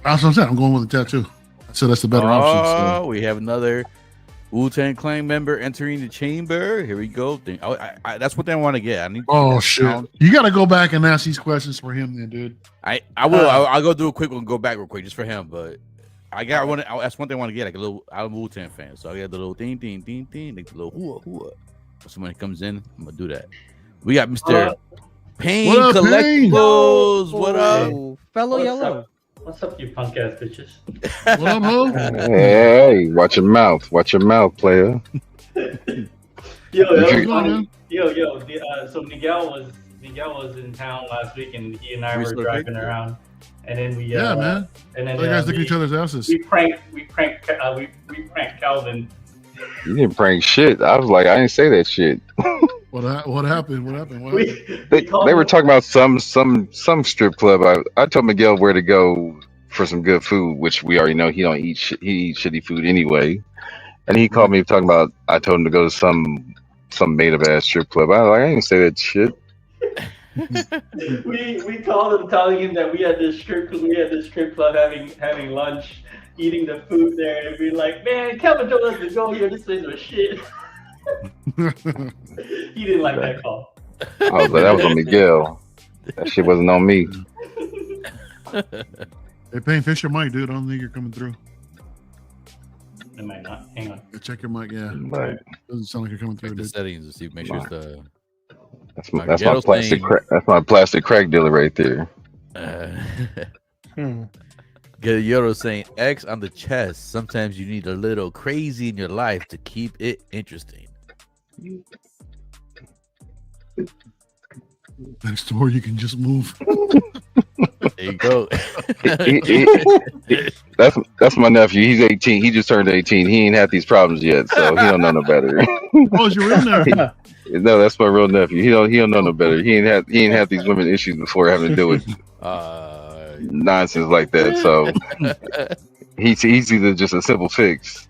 That's what I'm saying. I'm going with a tattoo. So that's the better option. So. We have another Wu-Tang Clan member entering the chamber. Here we go. That's what they want to get. Shit! You got to go back and ask these questions for him, then, dude. I will. I'll go do a quick one. Go back real quick just for him, but. That's one thing I want to get, like a little. I'm a Wu-Tang fan, so I got the little ding, like the little hua. So somebody comes in, I'm gonna do that. We got Mr. Pain Collectibles. What up, fellow Yellow? What's up, you punk ass bitches? What up, ho? Hey, watch your mouth. Watch your mouth, player. So Miguel was in town last week, and he and I were driving around, and then we man. And then you guys look at each other's asses. We pranked Calvin. You didn't prank shit. I was like, I didn't say that shit. What happened? What happened? They were talking about some strip club. I told Miguel where to go for some good food, which we already know he don't eat. He eats shitty food anyway. And he called me talking about. I told him to go to some made of ass strip club. I was like, I didn't say that shit. we called him telling him that we had this strip club having lunch, eating the food there, and we're like, man, Kevin told us to go here. This place was shit. He didn't like that call. I was like, that was on Miguel. That shit wasn't on me. Hey, Payne, fix your mic, dude. I don't think you're coming through. It might not. Hang on. Check your mic. Yeah, right. Doesn't sound like you're coming through. The settings to see, make sure it's the. That's my plastic. That's my plastic crack dealer right there. Get a Yodo saying X on the chest. Sometimes you need a little crazy in your life to keep it interesting. Next door, you can just move. There you go. That's my nephew. He's 18. He just turned 18. He ain't had these problems yet, so he don't know no better. Oh, it's your real nephew? No, that's my real nephew. He don't know no better. He ain't had these women issues before having to deal with nonsense like that. So he's either just a simple fix.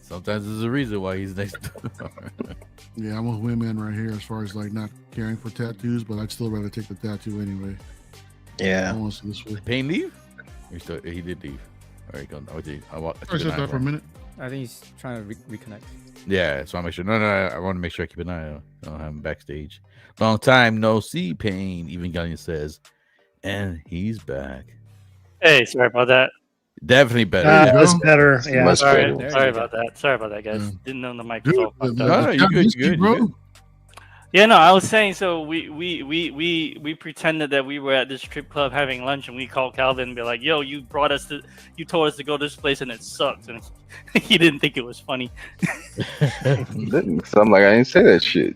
Sometimes there's a reason why he's next door. Yeah, I'm a women right here as far as like not caring for tattoos, but I'd still rather take the tattoo anyway. Yeah. I want to see this way. Payne leave? He did leave. All right, go. I shut that for a minute. I think he's trying to reconnect. Yeah, so I make sure. No, I want to make sure I keep an eye on him backstage. Long time no see, Payne. Even Gallion says, and he's back. Hey, sorry about that. Definitely better. That was better. Yeah. Sorry about that. Sorry about that, guys. Didn't know the mic was all fucked up. No, you're good, bro. Yeah, no, I was saying. So we pretended that we were at this strip club having lunch, and we called Calvin and be like, "Yo, you told us to go to this place, and it sucked." And he didn't think it was funny. So I'm like, I didn't say that shit.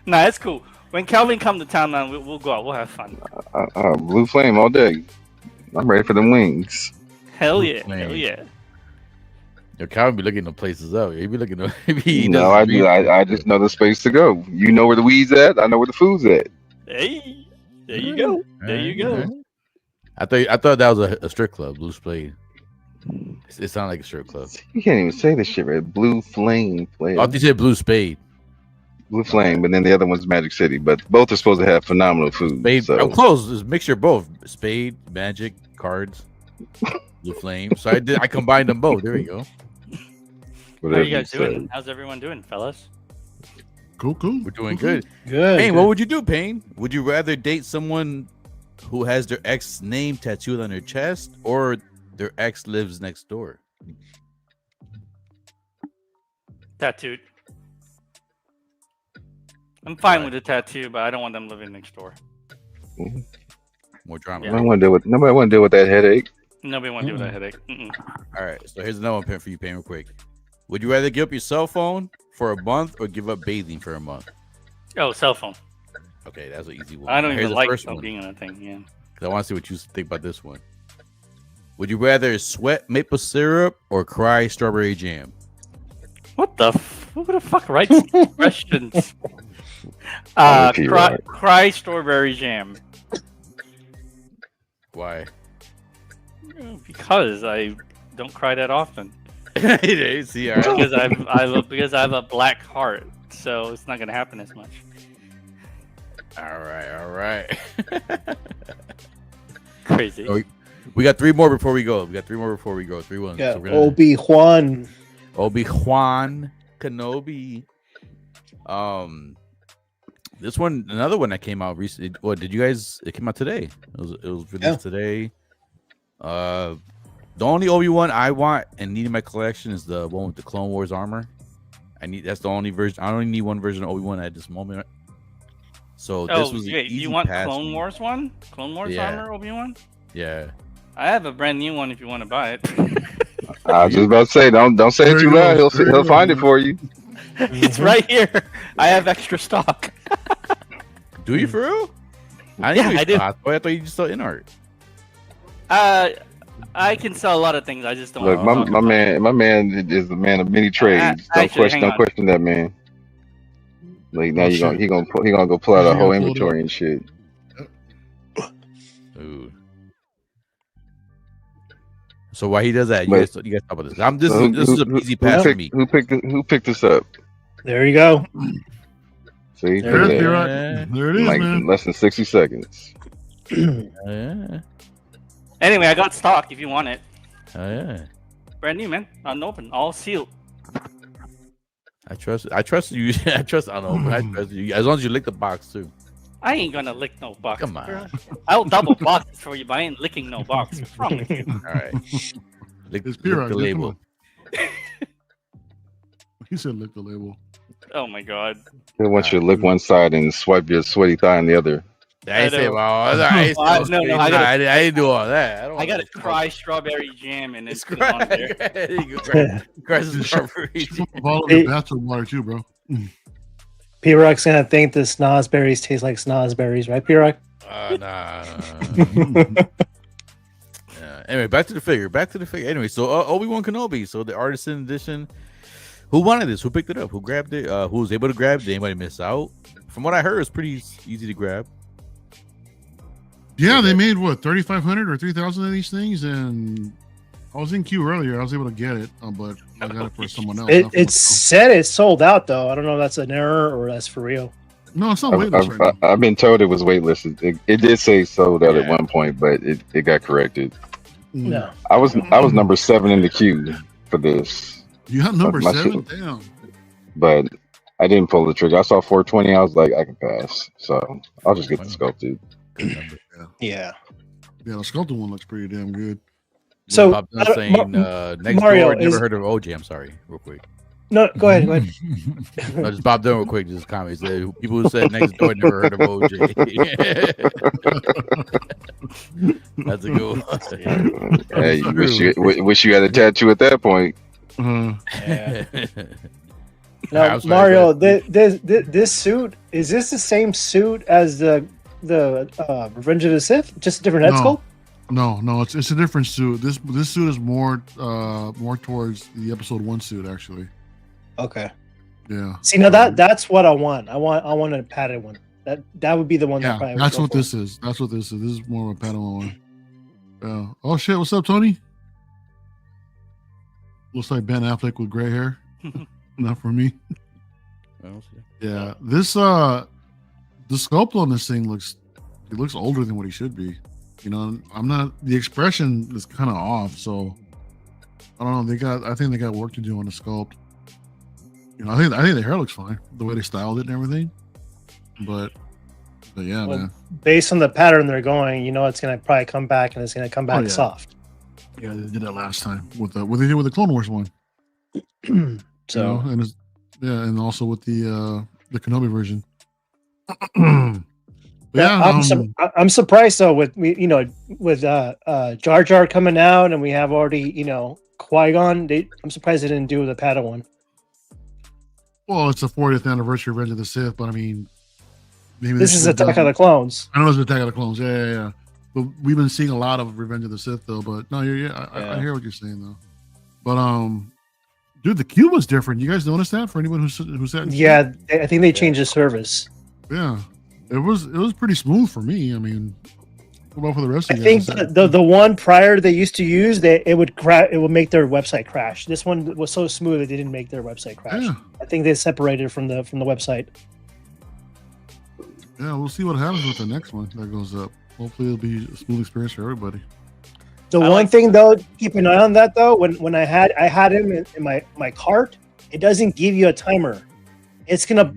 Nah, it's cool. When Calvin come to town, now we'll go out. We'll have fun. Blue flame all day. I'm ready for them wings. Hell yeah, hell yeah. Your Calvin be looking at places out. He be looking at. I just know the space to go. You know where the weed's at. I know where the food's at. Hey, there you go. There you go. I thought that was a strip club. Blue Spade. It sounded like a strip club. You can't even say this shit right. Blue flame. I thought you said Blue Spade. Blue Flame, but then the other one's Magic City. But both are supposed to have phenomenal food. Spade, so. I'm close. It's a mixture of both. Spade, Magic, cards, Blue Flame. So I combined them both. There we go. How are you guys doing? How's everyone doing, fellas? Cool. We're doing good. Good. Payne, what would you do, Payne? Would you rather date someone who has their ex name tattooed on their chest, or their ex lives next door? Tattooed. I'm fine with the tattoo, but I don't want them living next door. More drama. Yeah. Nobody want to deal with that headache. Nobody want to deal with that headache. All right, so here's another one pen for you, Payne, real quick. Would you rather give up your cell phone for a month or give up bathing for a month? Oh, cell phone. Okay, that's an easy one. I don't Here's even the like first one. being on a thing. Yeah. I want to see what you think about this one. Would you rather sweat maple syrup or cry strawberry jam? What the fuck writes these questions? Cry strawberry jam. Why? Because I don't cry that often. See, all right. Because I have a black heart, so it's not gonna happen as much. All right. Crazy. So we got three more before we go. 3 ones. Yeah, So Obi-Wan Kenobi. This one, another one that came out recently. What did you guys? It came out today. It was released today. The only Obi-Wan I want and need in my collection is the one with the Clone Wars armor. That's the only version. I only need one version of Obi-Wan at this moment. So this was wait, easy you want pass Clone for me. Wars one? Clone Wars armor, Obi-Wan? Yeah. I have a brand new one if you want to buy it. I was just about to say, don't say it too loud. He'll find it for you. It's right here. I have extra stock. Do you for real? I do. I thought you just saw in art. I can sell a lot of things. I just don't. Look, my man is the man of many trades. Don't question that man. Like now he gonna go pull out a whole inventory and shit. Ooh. So why he does that? You guys talk about this. This is an easy pass for me. Who picked this up? There you go. See, there it is, like man. less than 60 seconds. Yeah. Anyway, I got stock if you want it. Oh yeah. Brand new, man. Unopened, all sealed. I trust you. I trust you. I trust you. As long as you lick the box too. I ain't gonna lick no box. Come on. I'll double box it for you, but I ain't licking no box. What's wrong with you? All right. Lick the label. He said lick the label. Oh my god. He wants you to lick one side and swipe your sweaty thigh on the other. I didn't do all that. I gotta try strawberry jam and it's Cry strawberry jam. Follow the bathroom water too, bro. P-Rock's gonna think the snozberries taste like snozberries, right, P-Rock? Nah. Anyway, back to the figure. Anyway, so Obi-Wan Kenobi. So the Artisan Edition. Who wanted this? Who picked it up? Who grabbed it? Who was able to grab it? Did anybody miss out? From what I heard, it's pretty easy to grab. Yeah, they made what 3,500 or 3,000 of these things, and I was in queue earlier. I was able to get it, but I got it for someone else. It said it's sold out though. I don't know if that's an error or that's for real. No, it's not waitlist right now. I've been told it was waitlisted. It did say sold out at one point, but it got corrected. No, I was number 7 in the queue for this. You got number 7? Damn. But I didn't pull the trigger. I saw 420. I was like, I can pass. So I'll just get the sculpted. Yeah. The sculpted one looks pretty damn good. So next Mario door, never heard of OJ. I'm sorry, real quick. No, go ahead. No, just Bob Dylan real quick. Just comments. People who said next door never heard of OJ. That's a good one. Hey, wish you had a tattoo at that point. Yeah. Now, Mario, this suit, is this the same suit as the Revenge of the Sith? Just a different head sculpt? No, it's a different suit. This suit is more towards the Episode 1 suit, actually. Okay. Yeah. See, now that's what I want. I want a padded one. That would be the one. Yeah, that's what this is. That's what this is. This is more of a padded one. Yeah. Oh shit! What's up, Tony? Looks like Ben Affleck with gray hair. Not for me. Yeah. This the sculpt on this thing looks older than what he should be. You know, the expression is kind of off, so I don't know. I think they got work to do on the sculpt. You know, I think the hair looks fine, the way they styled it and everything. But yeah, man. Based on the pattern they're going, you know, it's gonna probably come back and it's gonna come back soft. Yeah, they did that last time with what they did with the Clone Wars one. So you know, and also with the Kenobi version. I'm surprised though with Jar Jar coming out and we have already Qui-Gon. I'm surprised they didn't do the padded one. Well, it's the 40th anniversary of Revenge of the Sith, but I mean, maybe this is Attack of the Clones. I know it's Attack of the Clones. Yeah. But we've been seeing a lot of Revenge of the Sith though. But no, I hear what you're saying though. But dude, the queue was different. You guys noticed that? For anyone who sat? Yeah, I think they changed the service. Yeah, it was pretty smooth for me. I mean, what about for the rest of you guys? I think the one prior they used to use, it would make their website crash. This one was so smooth it didn't make their website crash. Yeah. I think they separated from the website. Yeah, we'll see what happens with the next one that goes up. Hopefully, it'll be a smooth experience for everybody. The one thing though, keep an eye on that though. When I had him in my cart, it doesn't give you a timer. It's gonna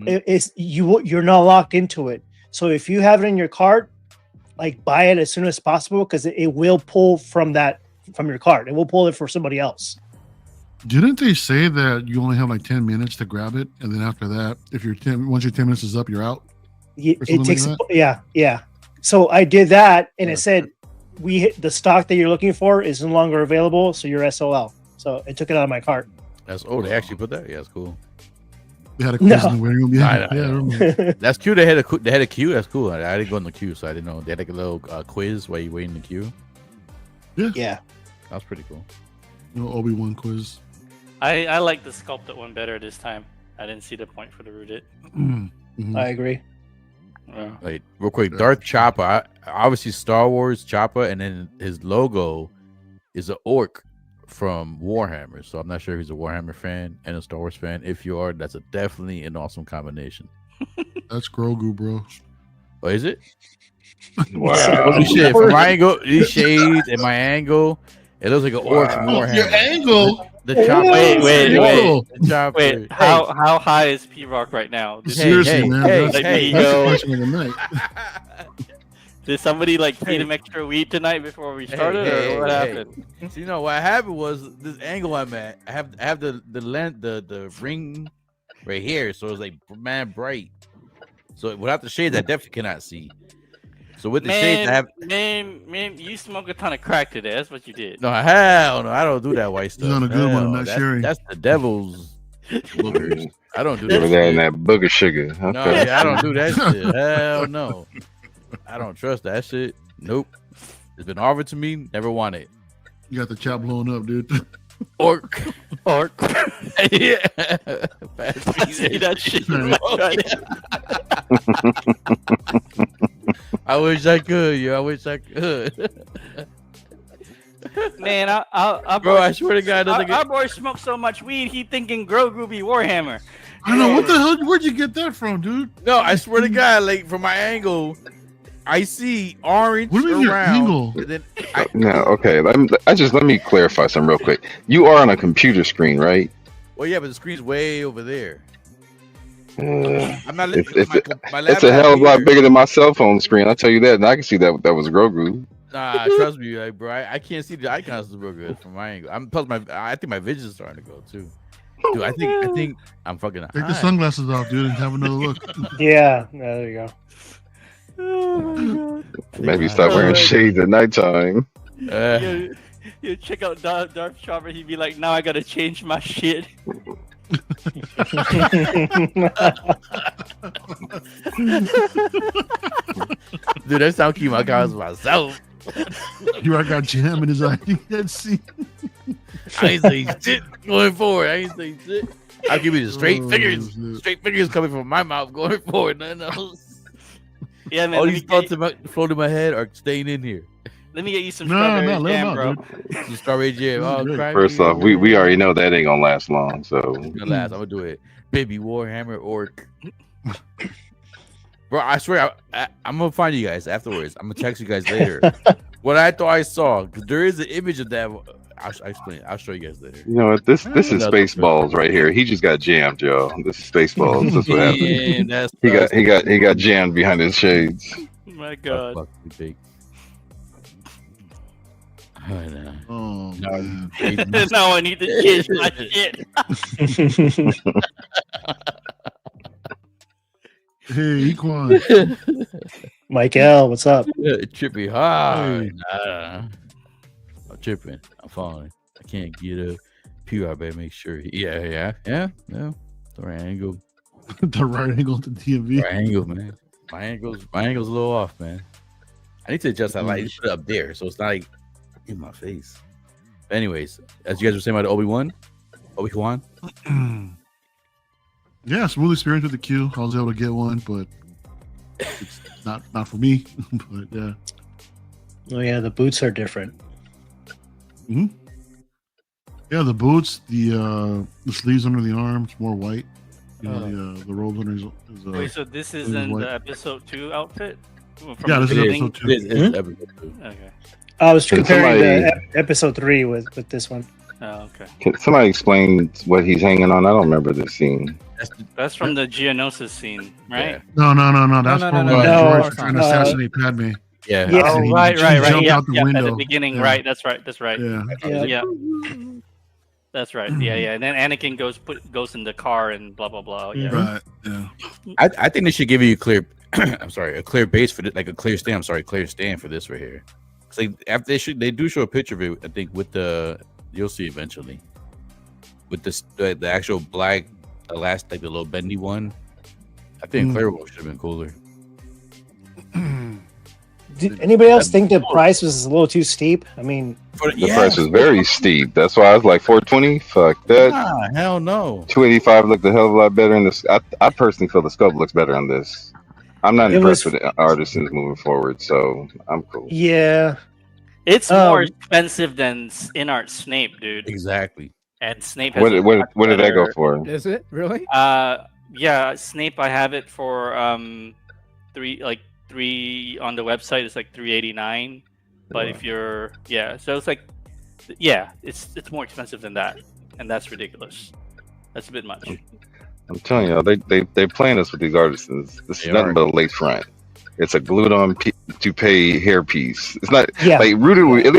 you're not locked into it. So if you have it in your cart, like buy it as soon as possible because it will pull from your cart. It will pull it for somebody else. Didn't they say that you only have like 10 minutes to grab it, and then after that, once your 10 minutes is up, you're out? It takes, yeah. So I did that, and it said the stock that you're looking for is no longer available, so you're SOL. So it took it out of my cart. They actually put that. Yeah, that's cool. They had a quiz in the waiting room. Yeah, I remember. That's cute. They had a queue. That's cool. I didn't go in the queue, so I didn't know. They had like a little quiz while you wait in the queue. Yeah. That's pretty cool. Obi-Wan quiz. I like the sculpted one better this time. I didn't see the point for the rooted. Mm-hmm. I agree. Like real quick, Darth Chopper. Obviously, Star Wars Chopper, and then his logo is an orc from Warhammer. So I'm not sure if he's a Warhammer fan and a Star Wars fan. If you are, that's definitely an awesome combination. That's Grogu, bro. Oh, is it? Wow. Holy shit! From my angle, these shades and my angle, it looks like an orc from Warhammer. Your angle. The chopper. Wait. The chopper. Wait, how high is P-Rock right now? Seriously, man. That's the question of the night. Did somebody feed him extra weed tonight before we started, or what happened? So, what happened was this angle I'm at. I have the length, the ring right here, so it's like man bright. So without the shades, I definitely cannot see. So with the shades, I have. Man, you smoke a ton of crack today. That's what you did. No, hell no, I don't do that white stuff. He's on a good one, I'm not sharing. That's the devil's boogers. I don't do Give that. her that and that booger sugar. Okay. No, I don't do that shit. Hell no. I don't trust that shit. Nope. It's been offered to me, never want it. You got the chop blown up, dude. Orc. Yeah. I see that shit. I wish I could, yo. I wish I could. Man, I swear to God, our boy smoked so much weed, he thinking Grogu be Warhammer. I know, what the hell? Where'd you get that from, dude? No, I swear to God, from my angle, I see orange what do you mean around. Your angle? And then No, okay. Let me clarify something real quick. You are on a computer screen, right? Well, yeah, but the screen's way over there. I'm not It's looking my a hell of a lot bigger than my cell phone screen. I'll tell you that. And I can see that was Grogu. Nah, trust me, bro. I can't see the icons real good from my angle. I think my vision's starting to go too. Dude, I think I'm fucking Take high. the sunglasses off, dude, and have another look. Yeah, there you go. Oh Maybe start wearing shades at nighttime. my god. You check out Darth Chopper, he'd be like, now I gotta change my shit. Dude, that's how I keep my cars myself. I got jam in his eye. Let's see. I ain't saying shit going forward. I ain't saying shit. I'll give you the straight figures. Shit. Straight figures coming from my mouth going forward. Nothing else. Yeah, man. All these thoughts floating in my head are staying in here. Let me get you some No, strawberry let him jam, out, bro. dude. Some strawberry jam. Oh, cry First me. off, we already know that ain't gonna last long. So I'm gonna do it. Baby Warhammer Orc. Bro, I swear, I'm gonna find you guys afterwards. I'm gonna text you guys later. What I thought I saw, because there is an image of that. I'll explain. I'll show you guys later. you know what? This is Spaceballs right here. He just got jammed, yo. This is Spaceballs. That's what happened. Yeah, He got jammed behind his shades. Oh my god. Fuck you, big. Oh, no. Oh, No, man. Now I need to change my shit. Hey, Equan. Michael, what's up? Trippy hard. Nah. I'm tripping. I'm falling. I can't get up. Pew, I better make sure. Yeah. The right angle. The right angle to DMV. Right angle, man. My angle's a little off, man. I need to adjust that light. Put it up there, so it's not like in my face. But anyways, as you guys were saying about Obi-Wan. Yeah, smooth experience with the queue. I was able to get one, but it's not for me. But yeah. Oh yeah, the boots are different. Yeah, the boots, the sleeves under the arms, more white. You know, the robes under his. Wait, so this isn't the episode 2 outfit? Yeah, this is beginning? episode 2. This is episode 2. Okay. I was comparing somebody- episode 3 with this one. Oh, okay. Can somebody explain what he's hanging on? I don't remember this scene. That's from the Geonosis scene, right? No. That's No, from no, when no. George was trying to assassinate Padme. Yeah. Yeah. Oh, And he right. jumped Yeah, out the at the window. beginning, Yeah. right. That's right. Yeah. Yeah. That's right. Yeah. And then Anakin goes in the car and blah blah blah. Yeah. Right. Yeah. I think they should give you a clear I'm sorry, a clear base for like a clear stand. I'm sorry, clear stand for this right here. It's like after they do show a picture of it. I think with the you'll see eventually with the actual black elastic, like the little bendy one. I think clear one should have been cooler. Did anybody else think the price was a little too steep? I mean, the price was very steep. That's why I was like 420. Fuck that. Nah, hell no. 285 looked a hell of a lot better in this. I personally feel the scope looks better on this. I'm not impressed with the Artisans moving forward, so I'm cool. Yeah, it's more expensive than InArt Snape, dude. Exactly. And Snape has what did that go for? Is it really? Yeah, Snape. I have it for three on the website. It's like $389. But if you're so it's like it's more expensive than that, and that's ridiculous. That's a bit much. I'm telling you, they playing us with these Artisans. This is nothing but a lace front. It's a glued on toupee hair piece. It's not like rooted. At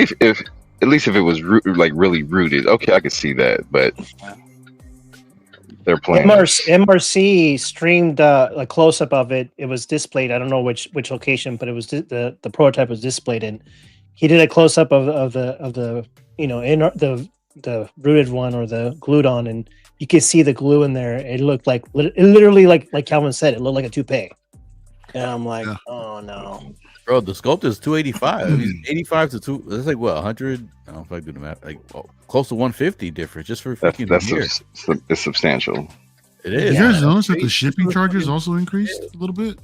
least if it was like really rooted, okay, I could see that. But they're playing. MRC streamed a close up of it. It was displayed. I don't know which location, but it was the prototype was displayed in. He did a close up of the the rooted one or the glued on, and you could see the glue in there. It looked like literally like Calvin said, it looked like a toupee. And I'm like, oh no, bro. The sculpt is 285. 85 to 2. That's like what 100. I don't know if I do the math. Like close to 150 difference just for freaking it's substantial. It is. You guys notice that the shipping charges also increased a little bit?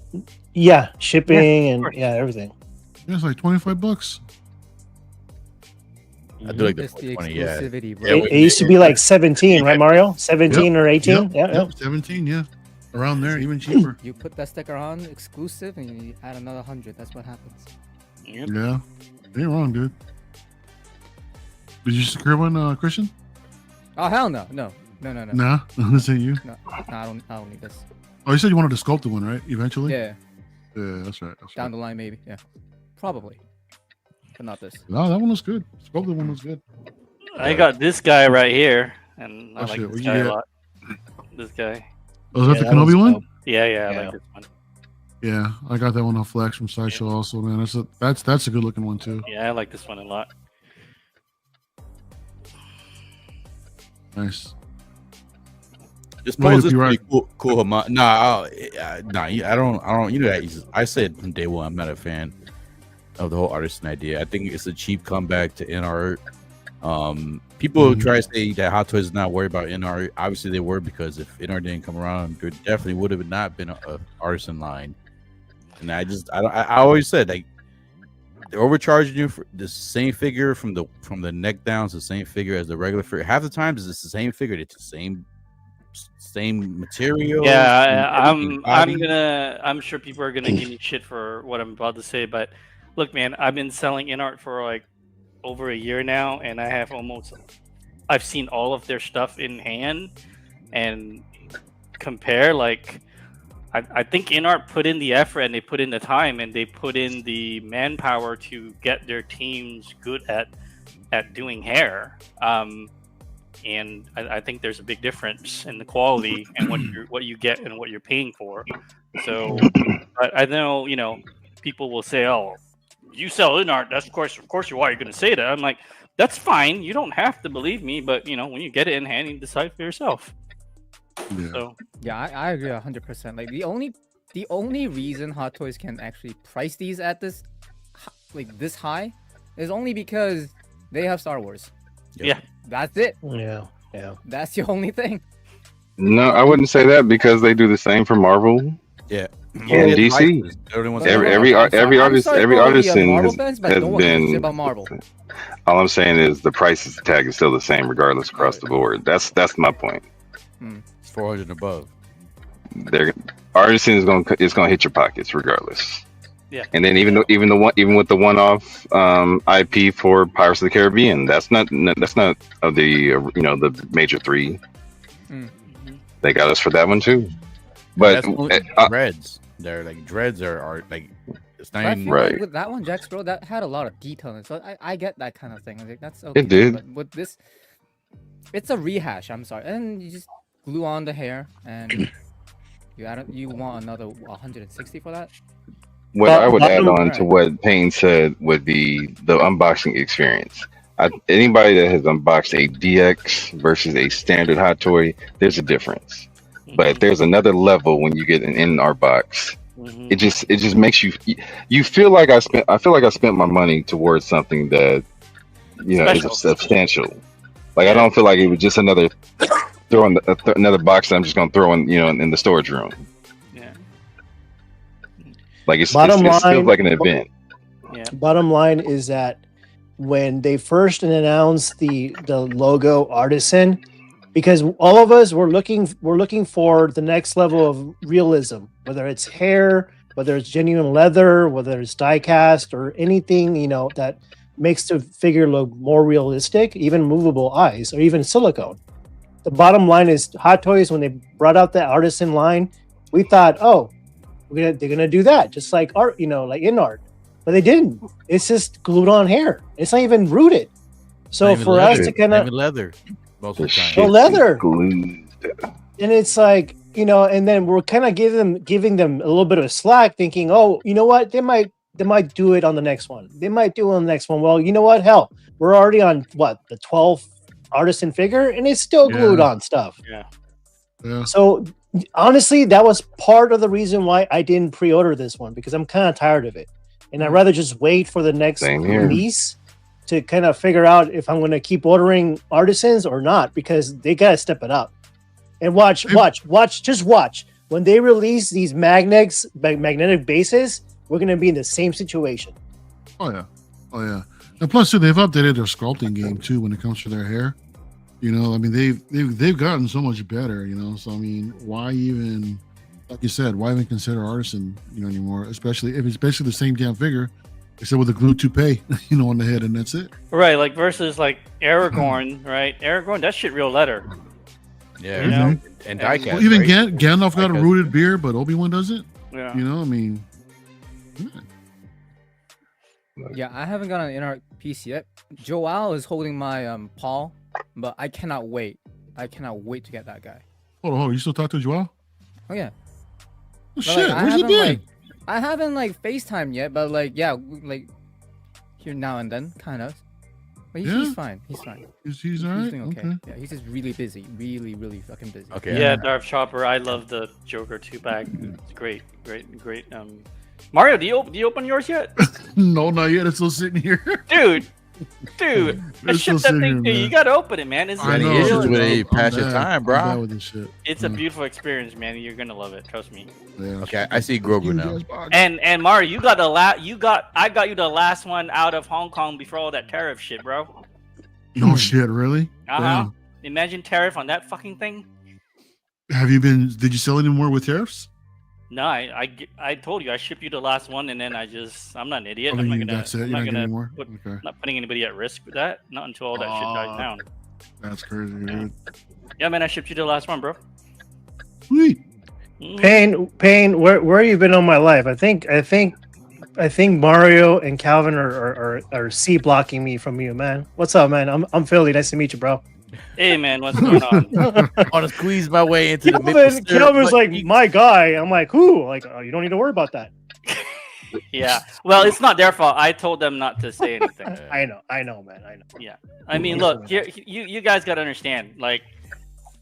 Yeah, shipping and everything. Yeah, it's like $25. I do like the It's the 20, exclusivity, bro. It used to be like 17, right, Mario? 17 or 18? Yep, 17, yeah. Around there, even cheaper. You put that sticker on exclusive and you add another 100. That's what happens. Yep. Yeah. Ain't wrong, dude. Did you secure one, Christian? Oh hell no. No. Nah, this ain't you. No, I don't need this. Oh, you said you wanted to sculpt the one, right? Eventually? Yeah. Yeah, that's right. Down the line, maybe. Yeah. Probably. But not this. No, that one was good. Sculpted one was good. I got this guy right here, and I like shit. this guy a lot. This guy. Oh, is that the Kenobi one? Yeah, I like this one. Yeah, I got that one on Flex from Sideshow also, man. That's a good looking one too. Yeah, I like this one a lot. Nice. This pose is pretty cool. Nah, I don't. You know that I said from day one, I'm not a fan of the whole Artisan idea. I think it's a cheap comeback to InArt. People try to say that Hot Toys is not worried about InArt. Obviously, they were, because if InArt didn't come around, there definitely would have not been a Artisan line. And I always said, like, they're overcharging you for the same figure from the neck down to the same figure as the regular figure. Half the times it's the same figure. It's the same material. Yeah, I'm sure people are gonna give me shit for what I'm about to say, but look, man, I've been selling InArt for like over a year now, and I've seen all of their stuff in hand and compare. Like, I think InArt put in the effort and they put in the time and they put in the manpower to get their teams good at doing hair. And I think there's a big difference in the quality and what you get and what you're paying for. So, but I know, people will say, "Oh, you sell InArt, that's of course why you're going to say that." I'm like, that's fine. You don't have to believe me, but when you get it in hand, you decide for yourself. Yeah. So yeah, I agree 100%. Like the only reason Hot Toys can actually price these at this high is only because they have Star Wars. Yeah, that's it. Yeah. That's the only thing. No, I wouldn't say that, because they do the same for Marvel. Yeah. And DC. Every artisan has been. About Marvel. All I'm saying is the price tag is still the same regardless across the board. That's my point. It's 400 above. Artisan is gonna hit your pockets regardless. Yeah. And then even with the one-off IP for Pirates of the Caribbean, that's not of the the major three. They got us for that one too. But dreads, they're like dreads are like, it's not even right. Like with that one, Jack Scroll, that had a lot of detail, so I get that kind of thing. Like, that's okay. It did. But with this, it's a rehash. I'm sorry, and you just glue on the hair, and You want another 160 for that? What I would add on to Alright. what Payne said would be the unboxing experience. Anybody that has unboxed a DX versus a standard Hot Toy, there's a difference. But there's another level when you get an in-art box. It just makes you feel like I spent my money towards something that is substantial. Like I don't feel like it was just another another box that I'm just gonna throw in the storage room. Yeah. Like it feels like an event. Yeah. Bottom line is that when they first announced the logo Artisan, because all of us were looking for the next level of realism, whether it's hair, whether it's genuine leather, whether it's die cast or anything, that makes the figure look more realistic, even movable eyes or even silicone. The bottom line is Hot Toys, when they brought out the Artisan line, we thought, oh, they're gonna do that, just like art, like in art. But they didn't. It's just glued on hair. It's not even rooted. So for us to kind of leather, most of the time. no leather, Glued. and it's like, and then we're kind of giving them a little bit of slack, thinking, oh, you know what, they might do it on the next one. They might do it on the next one. Well, you know what? Hell, we're already on the 12th Artisan figure, and it's still glued on stuff. Yeah. So honestly, that was part of the reason why I didn't pre-order this one, because I'm kind of tired of it. And I'd rather just wait for the next release to kind of figure out if I'm going to keep ordering Artisans or not, because they got to step it up. And watch. When they release these magnetic bases, we're going to be in the same situation. Oh yeah. And plus, too, they've updated their sculpting game too when it comes to their hair. I mean, they've gotten so much better. So I mean, why even? Like you said, why even consider Artisan, anymore? Especially if it's basically the same damn figure, except with a glue toupee, on the head, and that's it. Right, like versus like Aragorn, right? Aragorn, that shit real letter. Yeah, and diecast. Well, even right? Gandalf got a rooted beard, but Obi-Wan doesn't. Yeah. I mean. Yeah, I haven't got an in-art piece yet. Joel is holding my paw, but I cannot wait. I cannot wait to get that guy. Hold on. You still talk to Joel? Oh yeah. Oh, shit, where's he been? I haven't FaceTime yet, but here now and then, kind of. But he's fine. He's fine. He's all right. He's doing okay. Yeah, he's just really busy. Really, really fucking busy. Okay. Yeah, Darth Chopper. I love the Joker 2-pack. It's great. Mario, do you open yours yet? No, not yet. It's still sitting here. Dude, I shipped that thing to you. You gotta open it, man. It's Any issues with it, pass your time, bro. With this shit. It's a beautiful experience, man. You're gonna love it. Trust me. Yeah, okay, I see Grogu now. And Mario, I got you the last one out of Hong Kong before all that tariff shit, bro. No shit, really? Uh-huh. Imagine tariff on that fucking thing. Did you sell any more with tariffs? No, I told you I shipped you the last one, and then I'm not an idiot. I'm not putting anybody at risk with that. Not until all that shit dies down. That's crazy, dude. Yeah, man, I shipped you the last one, bro. Sweet. Payne, where you been all my life? I think Mario and Calvin are C blocking me from you, man. What's up, man? I'm Philly. Nice to meet you, bro. Hey, man, what's going on? I want to squeeze my way into the middle. Calvin's like my guy. I'm like, who? Like, oh, you don't need to worry about that. Yeah. Well, it's not their fault. I told them not to say anything. I know, man. I know. Yeah. I mean, look, you guys got to understand. Like,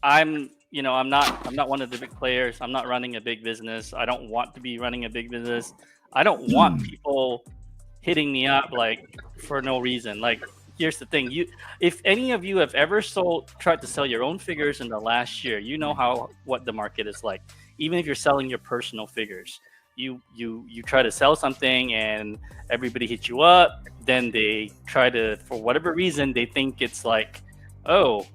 I'm not one of the big players. I'm not running a big business. I don't want to be running a big business. I don't want people hitting me up for no reason. Here's the thing. If any of you have ever tried to sell your own figures in the last year, you know what the market is like. Even if you're selling your personal figures, you try to sell something and everybody hits you up. Then they try to, for whatever reason, they think it's like, oh,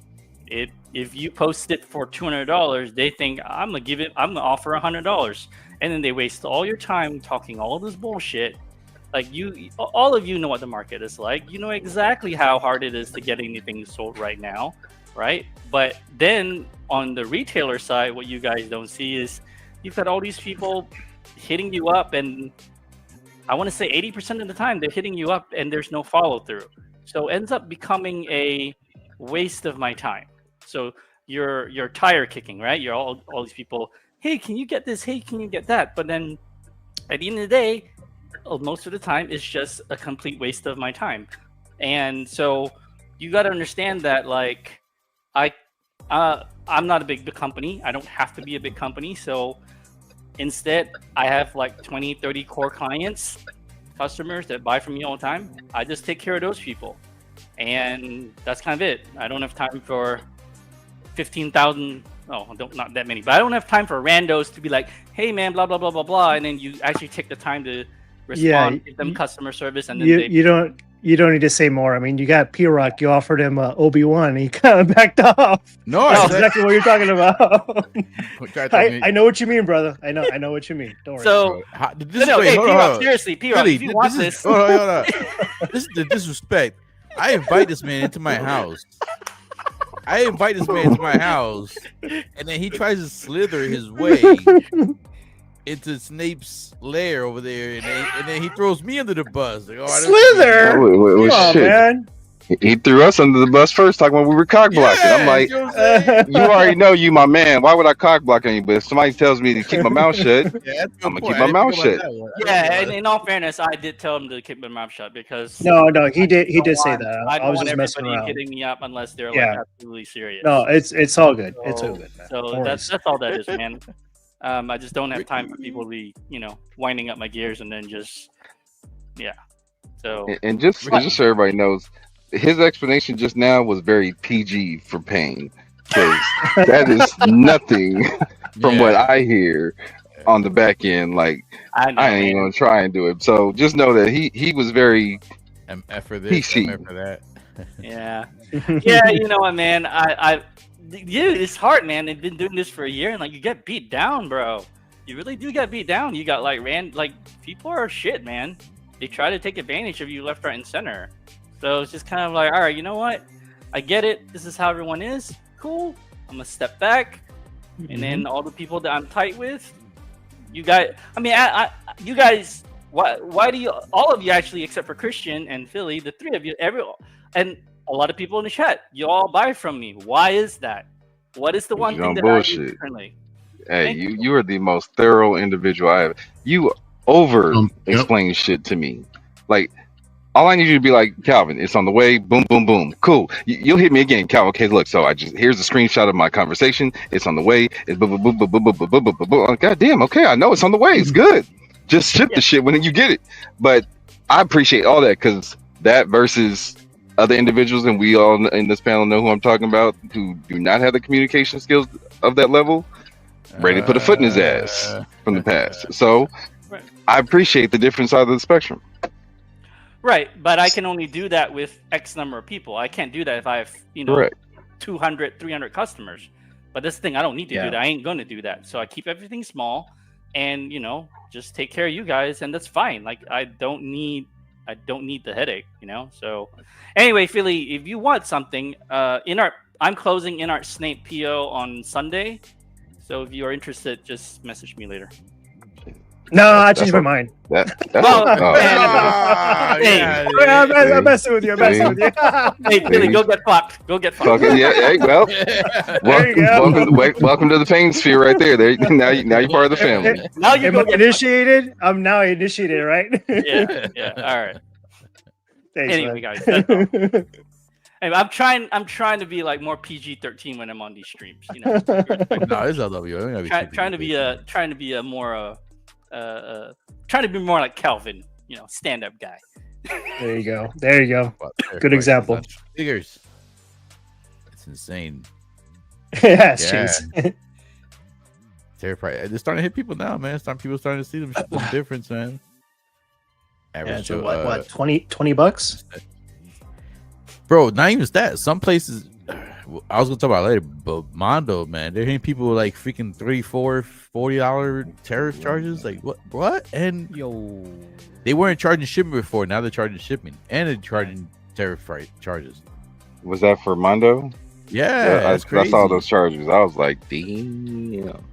if you post it for $200, they think I'm gonna offer $100, and then they waste all your time talking all this bullshit. All of you know what the market is like. You know exactly how hard it is to get anything sold right now, right? But then on the retailer side, what you guys don't see is you've got all these people hitting you up, and I want to say 80% of the time they're hitting you up and there's no follow through. So it ends up becoming a waste of my time. So you're tire kicking, right? You're all these people hey, can you get this? Hey, can you get that? But then at the end of the day, most of the time, it's just a complete waste of my time. And so you got to understand that, like, I'm not a big company. I don't have to be a big company. So instead, I have like 20, 30 core customers that buy from me all the time. I just take care of those people. And that's kind of it. I don't have time for 15,000. Not that many, but I don't have time for randos to be like, hey man, blah, blah, blah, blah, blah. And then you actually take the time to respond, give them customer service. And then you don't need to say more. I mean, you got P-Rock, you offered him Obi-Wan, he kind of backed off. No, that's exactly what you're talking about. I know what you mean, brother. I know what you mean. Don't worry. So, P-Rock, seriously, P-Rock, if you want this. Hold on. This is the disrespect. I invite this man into my house. And then he tries to slither his way into Snape's lair over there, and then he throws me under the bus. Like, Slither? Oh, shit. Man. He threw us under the bus first, talking when we were cock blocking. I'm like, you already know you my man. Why would I cock block on you? But if somebody tells me to keep my mouth shut, I'm gonna keep my mouth shut. Yeah, and in all fairness, I did tell him to keep my mouth shut because no, he did say that. I was don't just want messing everybody around. hitting me up unless they're like absolutely serious. No, it's all good. It's all good. Man. So that's all that is, man. I just don't have time for people to be, winding up my gears and then just, So and just so everybody knows, his explanation just now was very PG for Pain, because that is nothing from what I hear on the back end. Like I ain't even gonna try and do it. So just know that he was very for this, PC. for that. Yeah, you know what, man? Dude, it's hard, man. They've been doing this for a year, and like you get beat down, bro. You really do get beat down. You got like people are shit, man. They try to take advantage of you left, right, and center. So it's just kind of like, all right, you know what? I get it. This is how everyone is. Cool. I'm gonna step back, and then all the people that I'm tight with, you guys. I mean, you guys. Why do you? All of you actually, except for Christian and Philly, the three of you, and a lot of people in the chat, you all buy from me. Why is that? What is the one thing that I do differently? Hey, you are the most thorough individual I have. You over-explain shit to me. Like, all I need you to be like, Calvin, it's on the way. Boom, boom, boom. Cool. You'll hit me again, Calvin. Okay, look. So here's a screenshot of my conversation. It's on the way. It's boom, boom, boom, boom, boom, boom, boom, boom, boom, boom. God damn. Okay, I know it's on the way. It's good. Just ship the shit when you get it. But I appreciate all that, because that versus other individuals, and we all in this panel know who I'm talking about, who do not have the communication skills of that level, ready to put a foot in his ass from the past. So I appreciate the different side of the spectrum. Right, but I can only do that with X number of people. I can't do that if I have, 200, 300 customers. But this thing, I don't need to do that. I ain't going to do that. So I keep everything small and, just take care of you guys, and that's fine. Like, I don't need the headache, So anyway, Philly, if you want something, I'm closing InArt Snape PO on Sunday. So if you are interested, just message me later. No, I changed my mind. I'm messing with you. Hey, Billy, go get fucked. Yeah, hey, well, welcome to the pain sphere right there. Now you're part of the family. Now you go initiated. I'm now initiated, right? Yeah. All right. Thanks, anyway, guys. Anyway, I'm trying to be like more PG-13 when I'm on these streams. No, it's LWO. Trying to be more like Calvin, stand-up guy. There you go. Good example. Figures. It's insane. Yes. Terrifying. They're starting to hit people now, man. People starting to see the difference, man. Average. So what? $20? Bro, not even that. Some places, I was gonna talk about it later, but Mondo, man, they're hitting people like freaking $3, $4, $40 tariff charges. Like what? And they weren't charging shipping before. Now they're charging shipping, and they're charging tariff charges. Was that for Mondo? Yeah, I saw those charges. I was like, damn.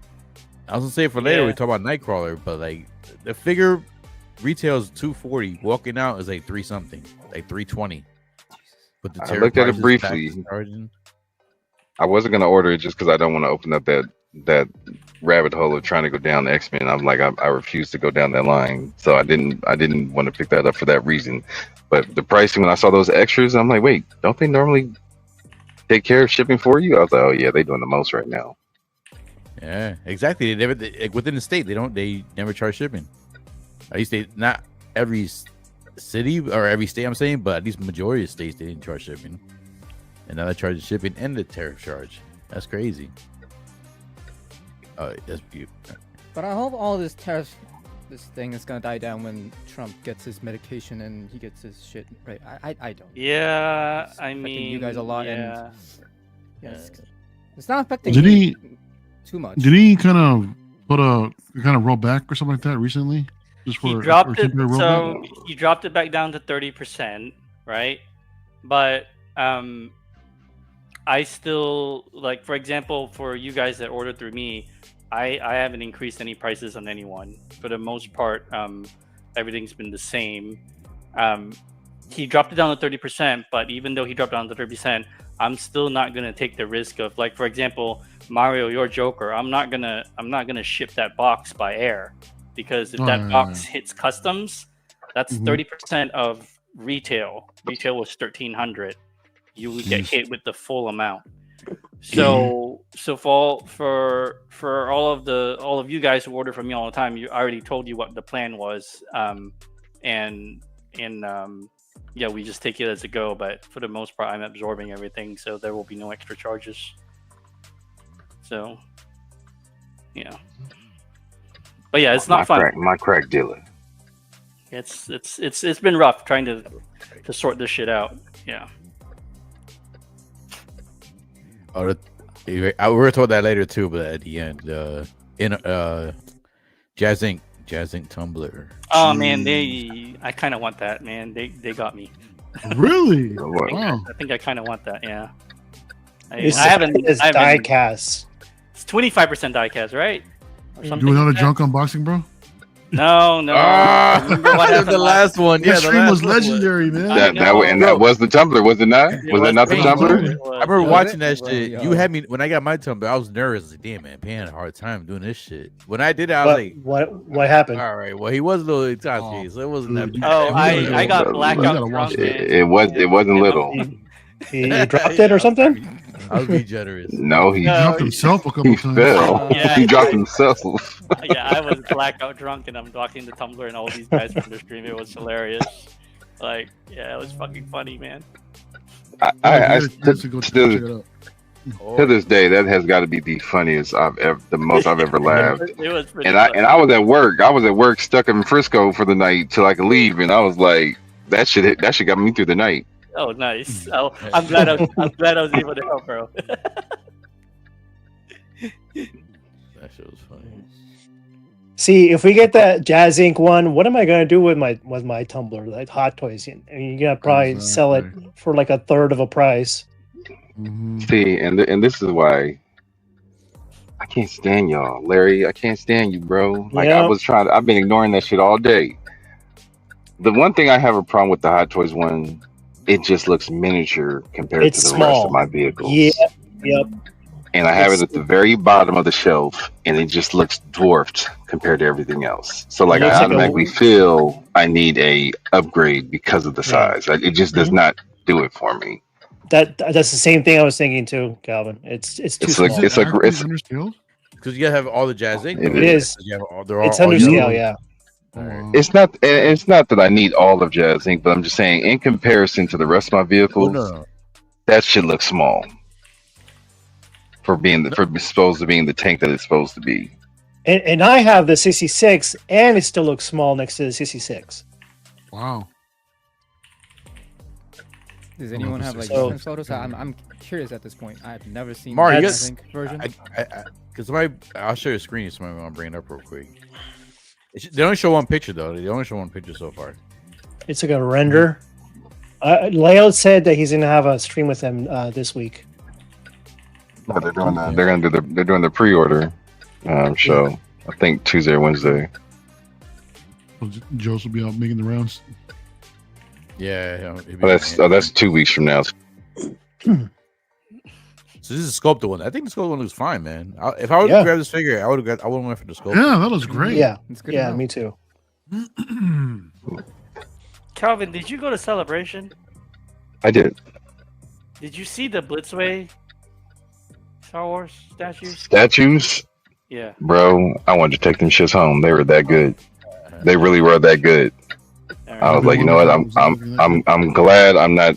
I was gonna say for later we talk about Nightcrawler, but like the figure retail is $240. Walking out is like $3-something, like $320. But the I looked at it briefly. I wasn't gonna order it just because I don't want to open up that rabbit hole of trying to go down the X-Men. I'm like, I refuse to go down that line, so I didn't want to pick that up for that reason. But the pricing, when I saw those extras, I'm like, wait, don't they normally take care of shipping for you? I was like, oh yeah, they're doing the most right now. Yeah, exactly. Like, within the state, they never charge shipping. At least not every city or every state, I'm saying, but at least majority of states they didn't charge shipping, and now they charge the shipping and the tariff charge. That's crazy. Oh, that's beautiful. But I hope all this thing is gonna die down when Trump gets his medication and he gets his shit right. I don't. Yeah, It's I affecting mean, you guys a lot, yeah. and yes, it's not affecting Did me he too much. Did he kind of roll back or something like that recently? Just He for dropped or it, temporary rollback? so he dropped it back down to 30%, right? But I still, like, for example, for you guys that ordered through me, I haven't increased any prices on anyone. For the most part, everything's been the same. He dropped it down to 30%, but even though he dropped down to 30%, I'm still not gonna take the risk of, like, for example, Mario, your Joker. I'm not gonna ship that box by air, because if that box hits customs, that's 30% of retail. Retail was 1,300. You would get hit with the full amount. So for all of you guys who order from me all the time, I already told you what the plan was, yeah, we just take it as a go. But for the most part, I'm absorbing everything, so there will be no extra charges. So yeah, but yeah, it's not fun. My crack dealer. It's been rough trying to sort this shit out. Yeah. Oh, we were told that later too, but at the end, Jazz Inc. Tumbler. Oh man, I kind of want that, man. They got me. Really? I think I kind of want that. Yeah. I haven't. It's die cast. It's 25% die cast, right? Or something. Do another junk unboxing, bro? No. Remember what happened the last one? Yeah, the stream was legendary, man. That was the Tumbler, was it not? Was that not the Tumbler? I remember watching that shit. You had me when I got my Tumbler. I was nervous. I was like, damn, man, Pan had a hard time doing this shit. When I did it, I was like, what happened? All right, well, he was a little intoxicated, so it wasn't that bad. Oh, I got blackout drunk. It wasn't little. He dropped it or something? I would be generous. No, he dropped himself a couple times. Fell. He dropped himself. Yeah, I was blackout drunk and I'm docking the Tumbler and all these guys from the stream. It was hilarious. Like, yeah, it was fucking funny, man. To this day, that has got to be the funniest the most I've ever laughed. It was pretty and I was at work. I was at work, stuck in Frisco for the night till I could leave, and I was like, that shit got me through the night. Oh, nice. Oh, I'm glad I was able to help, bro. That shit was funny. See, if we get that Jazz Inc. one, what am I gonna do with my Tumbler, like Hot Toys? I mean, you're gonna probably sell it for like a third of a price. Mm-hmm. See, and this is why I can't stand y'all, Larry. I can't stand you, bro. Like I've been ignoring that shit all day. The one thing I have a problem with the Hot Toys one, it just looks miniature compared to the rest of my vehicles. Yeah, yep. And I have it at the very bottom of the shelf, and it just looks dwarfed compared to everything else. So, like, I automatically feel I need a upgrade because of the size. It just does not do it for me. That's the same thing I was thinking too, Calvin. It's too small. It's underscale because you gotta have all the Jazz Inc. It is. It's under scale, yeah. It's not that I need all of Jazz Inc., but I'm just saying, in comparison to the rest of my vehicles, that shit looks small for supposed to being the tank that it's supposed to be. And I have the 66, and it still looks small next to the 66. Wow. Does anyone have like different photos? I'm curious at this point. I've never seen Mario, the Jazz Inc. version. Because I'll show you a screen if somebody want to bring it up real quick. They only show one picture though. They only show one picture so far. It's like a render. Leo said that he's gonna have a stream with them this week. No, they're doing that. They're doing the pre-order show. I think Tuesday or Wednesday. Joe's will be out making the rounds. Yeah. That's 2 weeks from now. So this is a sculpted one. I think the sculpted one looks fine, man. If I would grab this figure, I would have went for the sculpted. Yeah, that looks great. Yeah, It's good yeah, enough. me too. Calvin, did you go to Celebration? I did. Did you see the Blitzway Star Wars statues? Statues, Yeah. bro. I wanted to take them shits home. They were that good. They really were that good. I was like, you know what? I'm glad I'm not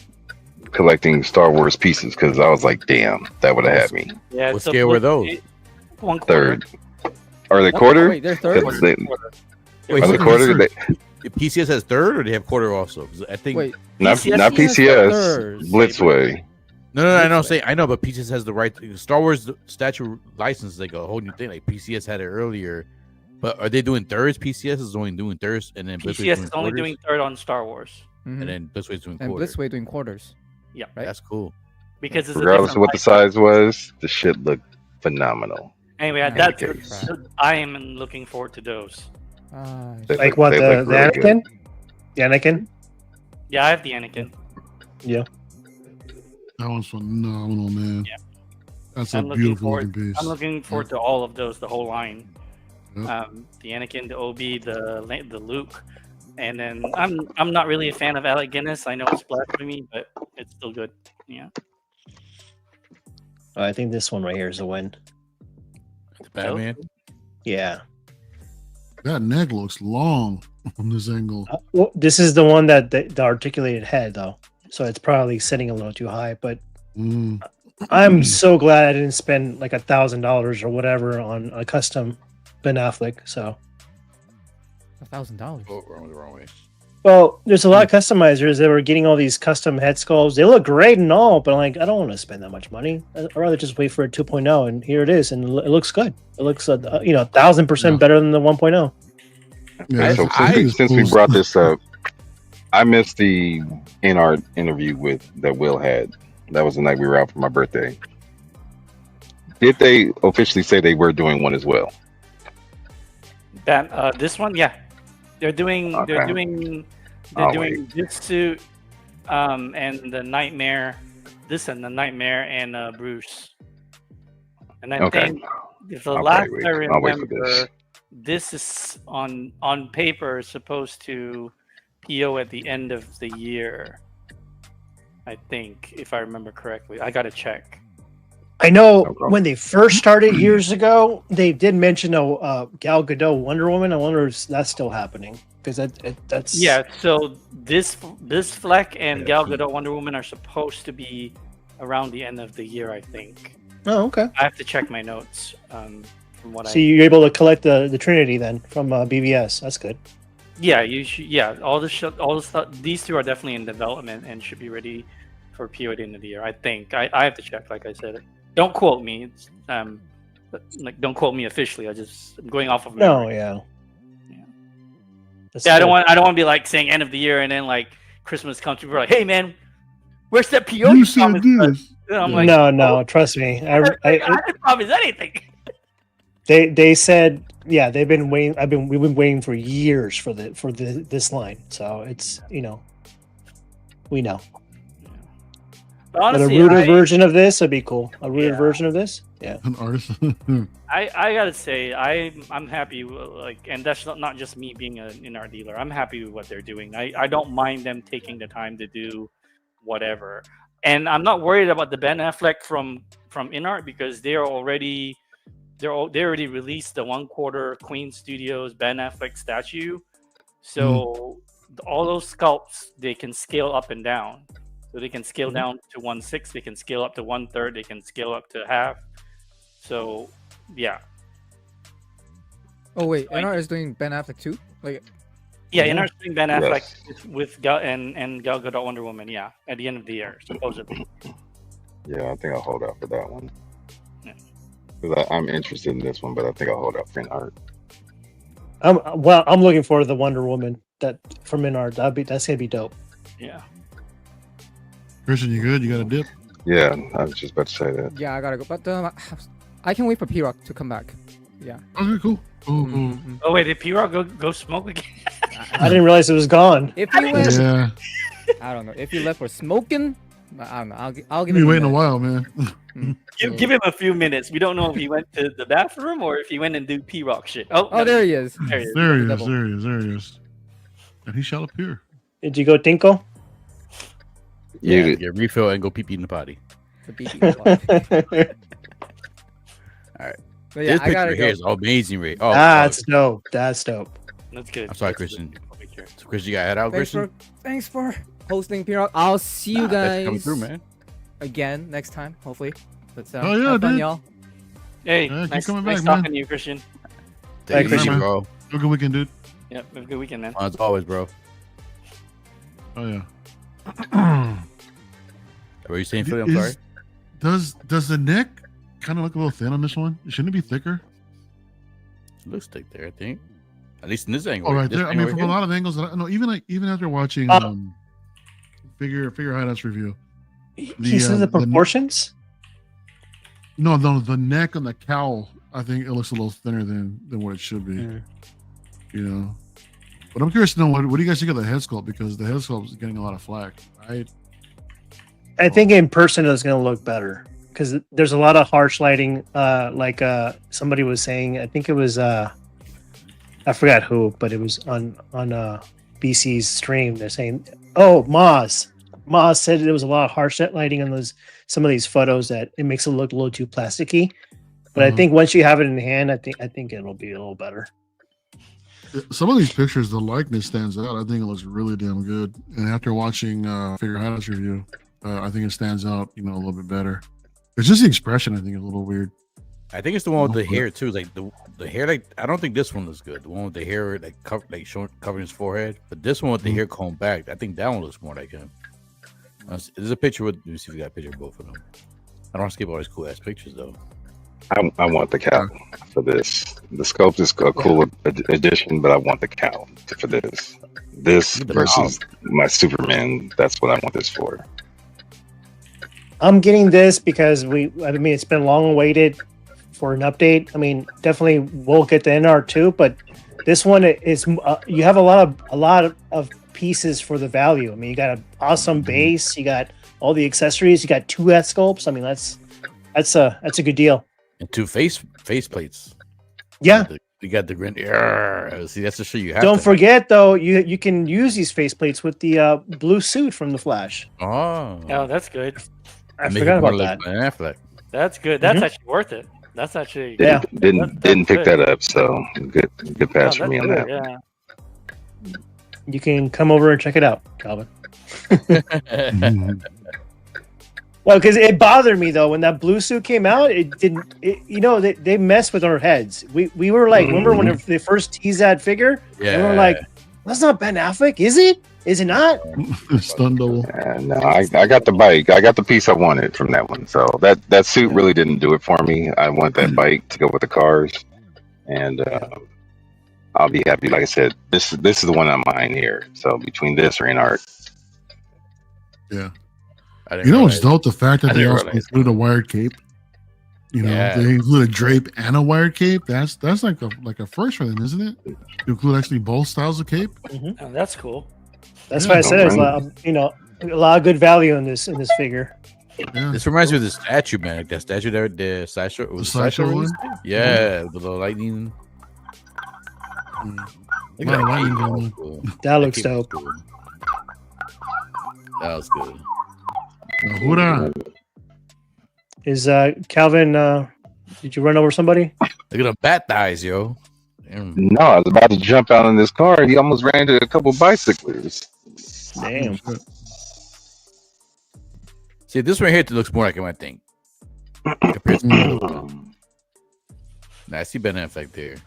collecting Star Wars pieces because I was like, damn, that would have had me. Yeah. What scale were those? 1/4. Third. Are they quarter? Wait, they're third? Because they- Wait, Are so they quarter? They, PCS has third, or they have quarter also? 'Cause I think Wait, not PCS PCS. thirds. Blitzway. no, I know. I know, but PCS has the right. Star Wars statue license is like a whole new thing. Like PCS had it earlier, but are they doing thirds? PCS is only doing thirds, and then Blitzway's PCS doing is only quarters? doing third on Star Wars. Mhm. and then Blitzway's doing And quarters. Blitzway doing quarters. Yeah. Right? That's cool. Because it's a Regardless of different what the size was, the shit looked phenomenal. Anyway, Yeah, that's okay. I am looking forward to those. They Like look- what, they the look really good. Anakin? The Anakin? Yeah, I have the Anakin. Yeah. That one's phenomenal, man. Yeah. That's a I'm looking beautiful forward- looking piece. I'm looking forward to all of those, the whole line. Yeah. The Anakin, the Obi, the Luke, and then I'm not really a fan of Alec Guinness. I know it's blasphemy, but it's still good. Yeah. I think this one right here is a win. The Batman. Yeah. That neck looks long from this angle. Well, this is the one that the articulated head, though. So it's probably sitting a little too high. But Mm. I'm so glad I didn't spend like $1,000 or whatever on a custom Ben Affleck. So, $1,000. Oh, wrong the wrong way. well, there's a lot of customizers that were getting all these custom head sculpts. They look great and all, but like, I don't want to spend that much money. I'd rather just wait for a 2.0, and here it is, and it looks good. It looks, 1,000% better than the 1.0. Yeah, So that's since we brought this up, I missed the in-art interview that Will had. That was the night we were out for my birthday. Did they officially say they were doing one as well? That this one, yeah, they're doing Okay. I'll this suit, and the Nightmare, and Bruce, and I Okay. think if the Okay, last wait. I I'll wait for remember, this is on paper supposed to PO at the end of the year. I think, if I remember correctly, I gotta check. I know No problem. when they first started years ago, they did mention a Gal Gadot Wonder Woman. I wonder if that's still happening because that's Yeah, so this Fleck and Yeah. Gal Gadot Wonder Woman are supposed to be around the end of the year, I think. Oh, okay. I have to check my notes from what So you're able to collect the Trinity then from BVS. That's good. Yeah, you should. Yeah, all the stuff. These two are definitely in development and should be ready for PO at the end of the year. I think. I have to check. Like I said, don't quote me. It's, don't quote me officially. I'm going off of No, memory. yeah. Yeah. That's Yeah, I good. don't want to be like saying end of the year and then like Christmas comes, people are like, hey man, where's that PO You you said promised us?" this. And I'm like, no, trust me. I didn't promise anything. They said, yeah, they've been waiting. We've been waiting for years for this line. So it's we know. But But honestly, a ruder version of this would be cool. A ruder version of this, yeah. An artist. I gotta say I'm happy and that's not just me being an art dealer. I'm happy with what they're doing. I don't mind them taking the time to do whatever, and I'm not worried about the Ben Affleck from InArt because they already released the 1/4 Queen Studios Ben Affleck statue, so all those sculpts they can scale up and down. So they can scale down to 1/6, they can scale up to 1/3, they can scale up to half. So yeah. Oh wait, NR is doing Ben Affleck too? Like, Yeah, InArt's doing Ben Affleck Yes. with Gal and Gal Gadot Wonder Woman, yeah, at the end of the year, supposedly. Yeah, I think I'll hold out for that one. Yeah. 'Cause I'm interested in this one, but I think I'll hold out for art. I'm looking forward to the Wonder Woman that from InArt. That's gonna be dope. Yeah. Christian, you good? You got a dip? Yeah, I was just about to say that. yeah, I gotta go. But I can wait for P-Rock to come back. Yeah. Okay, cool. Cool, cool. Mhm. Oh wait, did P-Rock go smoke again? I didn't realize it was gone. If he went, Yeah. I don't know. If he left for smoking, I don't know. I'll give You've him been waiting a minute. while, man. Give him a few minutes. We don't know if he went to the bathroom or if he went and do P-Rock shit. Oh, Oh, there he is. There he is. There he is. Double. There he is. There he is. And he shall appear. Did you go Tinkle? Yeah, get refill and go pee in the potty. It's a BB plug. All right. But yeah, This I picture gotta here go. is amazing, Ray. Oh, That's dope. That's dope. That's good. I'm sorry, Christian. So, Christian, you got to head out, Christian. Thanks for hosting P-Rock. I'll see you That's coming guys through, man. again next time, hopefully. But Oh, yeah, have fun, dude. y'all. Hey, Yeah, keep nice, coming nice back, talking man. to you, Christian. Take it Christian. easy, bro. Have a good weekend, dude. Yep, have a good weekend, man. As always, bro. Oh yeah. What are you saying, Philly? I'm sorry. Does the neck kind of look a little thin on this one? Shouldn't it be thicker? It looks thick there, I think. At least in this angle. Oh, right This there. I angle mean, right from a here. lot of angles. No, even after watching figure hideouts review. He says the proportions. No, the neck on the cowl. I think it looks a little thinner than what it should be. You know. But I'm curious to know what do you guys think of the head sculpt, because the head sculpt is getting a lot of flack. I think in person it's going to look better because there's a lot of harsh lighting. Like somebody was saying, I think it was I forgot who, but it was on BC's stream. They're saying, "Oh, Maz said there was a lot of harsh lighting on some of these photos that it makes it look a little too plasticky." But I think once you have it in hand, I think it'll be a little better. Some of these pictures, the likeness stands out. I think it looks really damn good. And after watching Figure Hideouts review, I think it stands out, a little bit better. It's just the expression, I think, is a little weird. I think it's the one with the hair too. Like the hair, like I don't think this one looks good. The one with the hair, covering his forehead. But this one with the hair combed back, I think that one looks more like him. There's a picture with. Let me see if we got a picture of both of them. I don't want to skip all these cool ass pictures though. I want the cow for this. The sculpt is a cool addition, but I want the cow for this. This versus my Superman. That's what I want this for. I'm getting this because it's been long awaited for an update. I mean, definitely we'll get the NR2, but this one is you have a lot of pieces for the value. I mean, you got an awesome base, you got all the accessories, you got 2 head sculpts. I mean, that's a good deal. And 2 face plates. Yeah. You got the grin. See, that's the shit you have. Don't forget though, you can use these faceplates with the blue suit from the Flash. Oh, that's good. I forgot about that. Affleck. That's good. That's actually worth it. That's actually Didn't pick that up, so good pass for me on that. Yeah. You can come over and check it out, Calvin. Well, because it bothered me though when that blue suit came out. It didn't. They messed with our heads. We were like, remember when they first teased that figure? Yeah. And we were like, that's not Ben Affleck, is it? Is it not? Stun double. No, I got the bike. I got the piece I wanted from that one. So that suit really didn't do it for me. I want that bike to go with the cars, and I'll be happy. Like I said, this is the one on mine here. So between this or in art. Yeah. What's dope? The fact that they also include a wired cape. They include a drape and a wired cape. That's like a first for them, isn't it? To include actually both styles of cape. Mm-hmm. Oh, that's cool. That's why I said it's a lot of good value in this figure. Yeah. This reminds me of the statue, man. Like that statue there, the Sasha. The Sasha one? Yeah, with the lightning. Look at that lightning going on. That looks dope. That was good. Hoorah. Is Calvin? Did you run over somebody? Look at the bat thighs, yo. Damn. No, I was about to jump out in this car. He almost ran into a couple bicyclists. Damn. See, this one here looks more like him, I think. Compared to the other one. Nah, I see Ben Affleck there.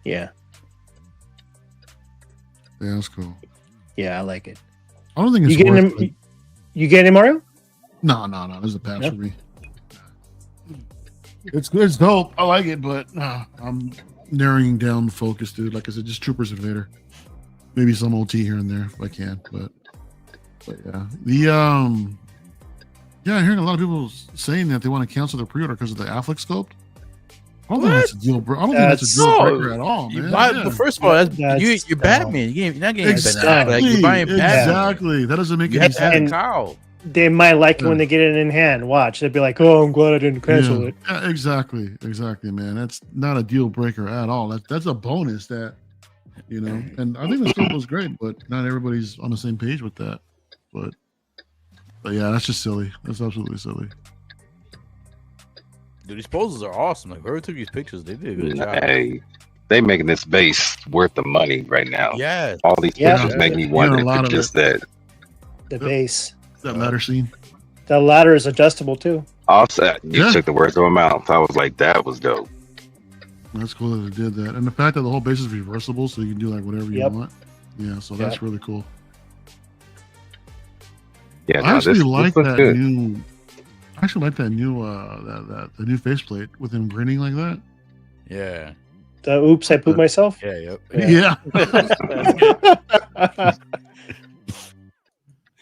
Yeah. Yeah, that's cool. Yeah, I like it. I don't think it's you getting him. You getting him, Mario? No. There's a pass for me. It's good. It's dope. I like it, but I'm narrowing down the focus, dude. Like I said, just Troopers and Vader. Maybe some OT here and there if I can, but yeah. I'm hearing a lot of people saying that they want to cancel their pre-order because of the Affleck sculpt. I don't think that's a deal. I don't think that's a deal breaker at all, man. But first of all, you're Batman. You're not getting exactly. You're buying Batman. Exactly. That doesn't make any any sense. sense. Cow. they might like it when they get it in hand. Watch, they'd be like, "Oh, I'm glad I didn't cancel it." Yeah, exactly, man. That's not a deal breaker at all. That's a bonus that, and I think the scope was great, but not everybody's on the same page with that. But yeah, that's just silly. That's absolutely silly. Dude, these poses are awesome. Like, whoever took these pictures, they did a good job. Hey, they making this base worth the money right now. Yeah, all these pictures make me wonder if it's just that the base. That ladder scene. The ladder is adjustable too. Also, you took the words out of my mouth. I was like, that was dope. That's cool that they did that, and the fact that the whole base is reversible, so you can do like whatever you want. Yeah, so that's really cool. Yeah, I actually like that new. I actually like that new the new faceplate with him grinning like that. Yeah. The oops, I pooped myself. Yeah. Yeah.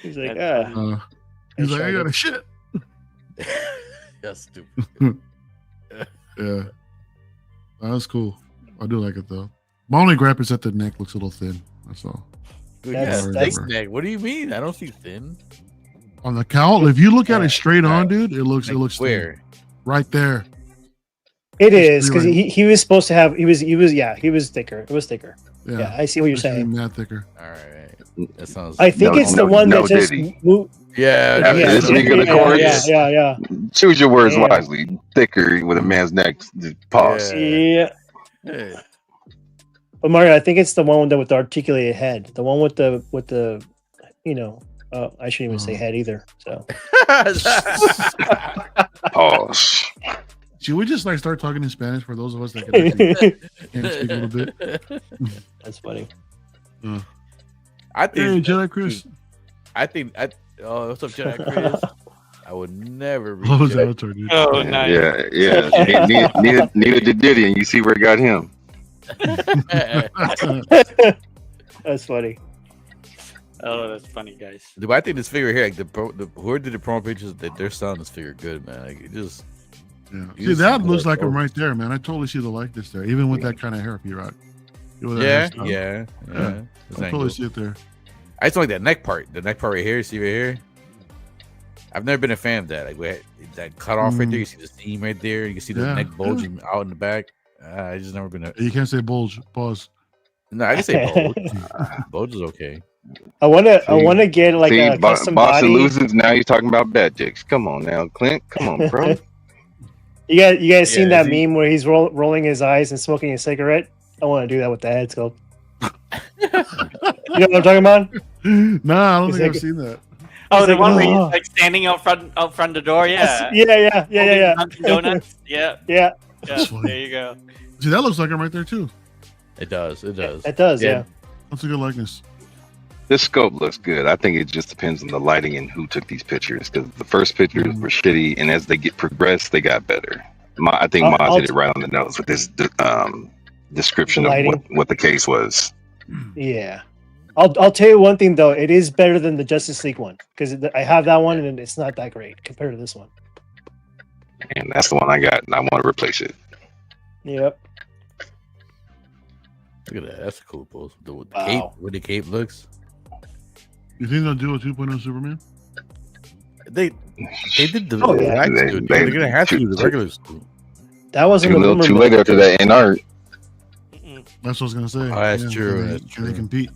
He's like, he's like, I got a shit. That's stupid. Yeah. That's cool. I do like it though. My only gripe is that the neck looks a little thin. That's all. That's neck. What do you mean? I don't see thin. On the cowl, if you look at it straight on, dude, it looks where? thin. Right there. It is because he was supposed to have he was thicker. It was thicker. Yeah, I see what you're saying. Mad thicker. All right. That sounds. I think it's the one that just Yeah. Choose your words wisely. Thicker with a man's neck. Pause. Yeah. But Mario, I think it's the one with the articulated head. The one with the I shouldn't even say head either. So. Pause. Should we just start talking in Spanish for those of us that can speak a little bit? That's funny. I think Jedi Chris. What's up, Jedi Chris? I would never read Avatar, dude. Oh, nice. Yeah. Neither did Diddy, and you see where it got him. That's funny. Oh, that's funny, guys. But I think this figure here, like whoever did the promo pictures, that they're selling this figure good, man. Like it just. Yeah. See, that looks like him right there, man. I totally see the likeness there, even with that kind of hair, P-Rock. Yeah. I totally see it there. I just like that neck part. The neck part right here. See right here. I've never been a fan of that. Like that cut off right there. You see the seam right there. You can see the neck bulging out in the back. I just never been. You can't say bulge. Pause. No, I can say bulge. Bulge is okay. I wanna get like a custom body. Loses. Now you're talking about bad dicks. Come on now, Clint. Come on, bro. You guys seen that meme where he's rolling his eyes and smoking a cigarette? I want to do that with the head sculpt. You know what I'm talking about? Nah, I don't think I've seen that. Oh, the one where he's like standing out front the door. Yeah. Yeah. Dunkin' Donuts. Yeah. Yeah. There you go. See, that looks like him right there too. It does. It does. Yeah. That's a good likeness. This scope looks good. I think it just depends on the lighting and who took these pictures, because the first pictures were shitty, and as they progressed, they got better. I think Moz hit it right on the nose with this description of what the case was. Yeah, I'll tell you one thing though, it is better than the Justice League one, because I have that one and it's not that great compared to this one. And that's the one I got, and I want to replace it. Yep. Look at that. That's a cool pose. The cape, where the cape looks. You think they'll do a 2.0 Superman? They did the suit. They're gonna have to do the regular suit. That wasn't a little too late after that in art. That's what I was gonna say. Oh, that's true. Can they compete?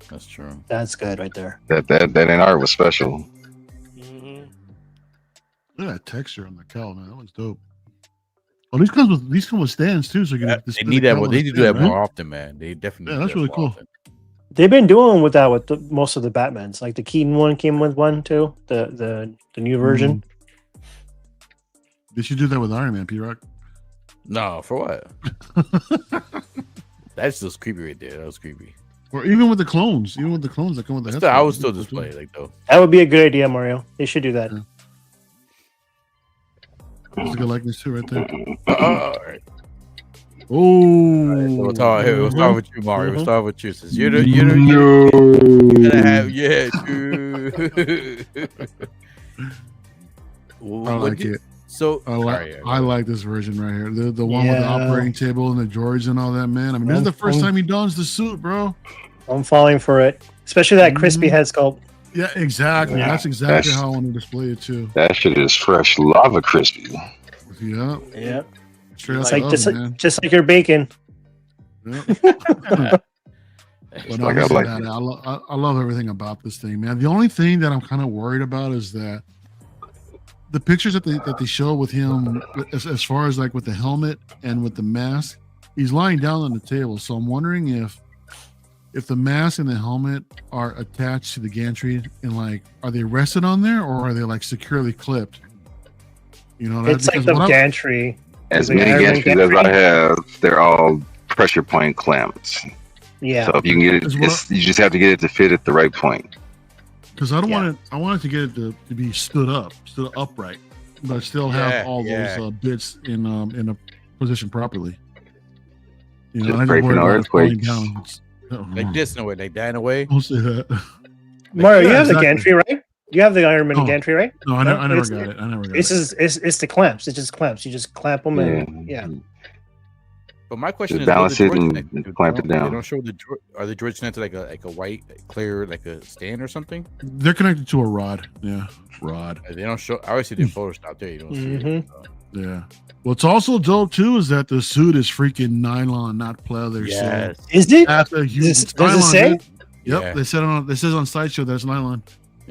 That's true. That's good right there. That in art was special. Look at that texture on the cowl, man. That looks dope. Oh, these come with stands too, so you can. They need that. They need to do that more often, man. They definitely. Yeah, that's really cool. They've been doing with that with most of the Batmans. Like the Keaton one came with one too. The new version. They should do that with Iron Man, P-Rock. No, for what? That's just creepy right there. That was creepy. Or even with the clones. Even with the clones that come with the head. I would still display it, though. That would be a good idea, Mario. They should do that. Yeah. That's a good likeness too, right there. All right. Oh, right, so we'll start with you, Mario. We'll start with you. Since you're the I like it. So I like this version right here. The one with the operating table and the droids and all that, man. I mean, this is the first time he dons the suit, bro. I'm falling for it, especially that crispy head sculpt. Yeah, exactly. Yeah. That's exactly how I want to display it too. That shit is fresh lava crispy. Yeah. Yeah. Straight It's out like the oven, man. just like your bacon. Yeah. But Like, no, I like that, it. I love everything about this thing, man. The only thing that I'm kind of worried about is that the pictures that they show with him, as far as like with the helmet and with the mask, he's lying down on the table. So I'm wondering if the mask and the helmet are attached to the gantry and like, are they rested on there or are they like securely clipped? You know, It's like the gantry. As The many Iron gantries as I have, they're all pressure point clamps. Yeah. So if you can get it, you just have to get it to fit at the right point. Because I don't want it. I want it to get it to be stood upright, but still have all those bits in a position properly. You know, Just I pray just for worry no about it falling earthquakes. down. Like this in a way, like that in a way. Don't say that. Mario, Yeah, you have exactly. the gantry, right? You have the Iron Man Oh. gantry, right? No, I never It's- got it. I never got It's it. just it's the clamps. It's just clamps. You just clamp them and yeah. But my question Just is, balance what it the and Droids connected to? clamp it They down. don't show are the droids connected like a white clear like a stand or something? They're connected to a rod. Yeah, rod. They don't show. I always see the Photoshop there. You don't see it. Yeah. What's also dope too is that the suit is freaking nylon, not pleather. Yes. So Is it? that's a huge. Does it nylon, say? dude. Yep. Yeah. They said on. It says on Sideshow that it's nylon.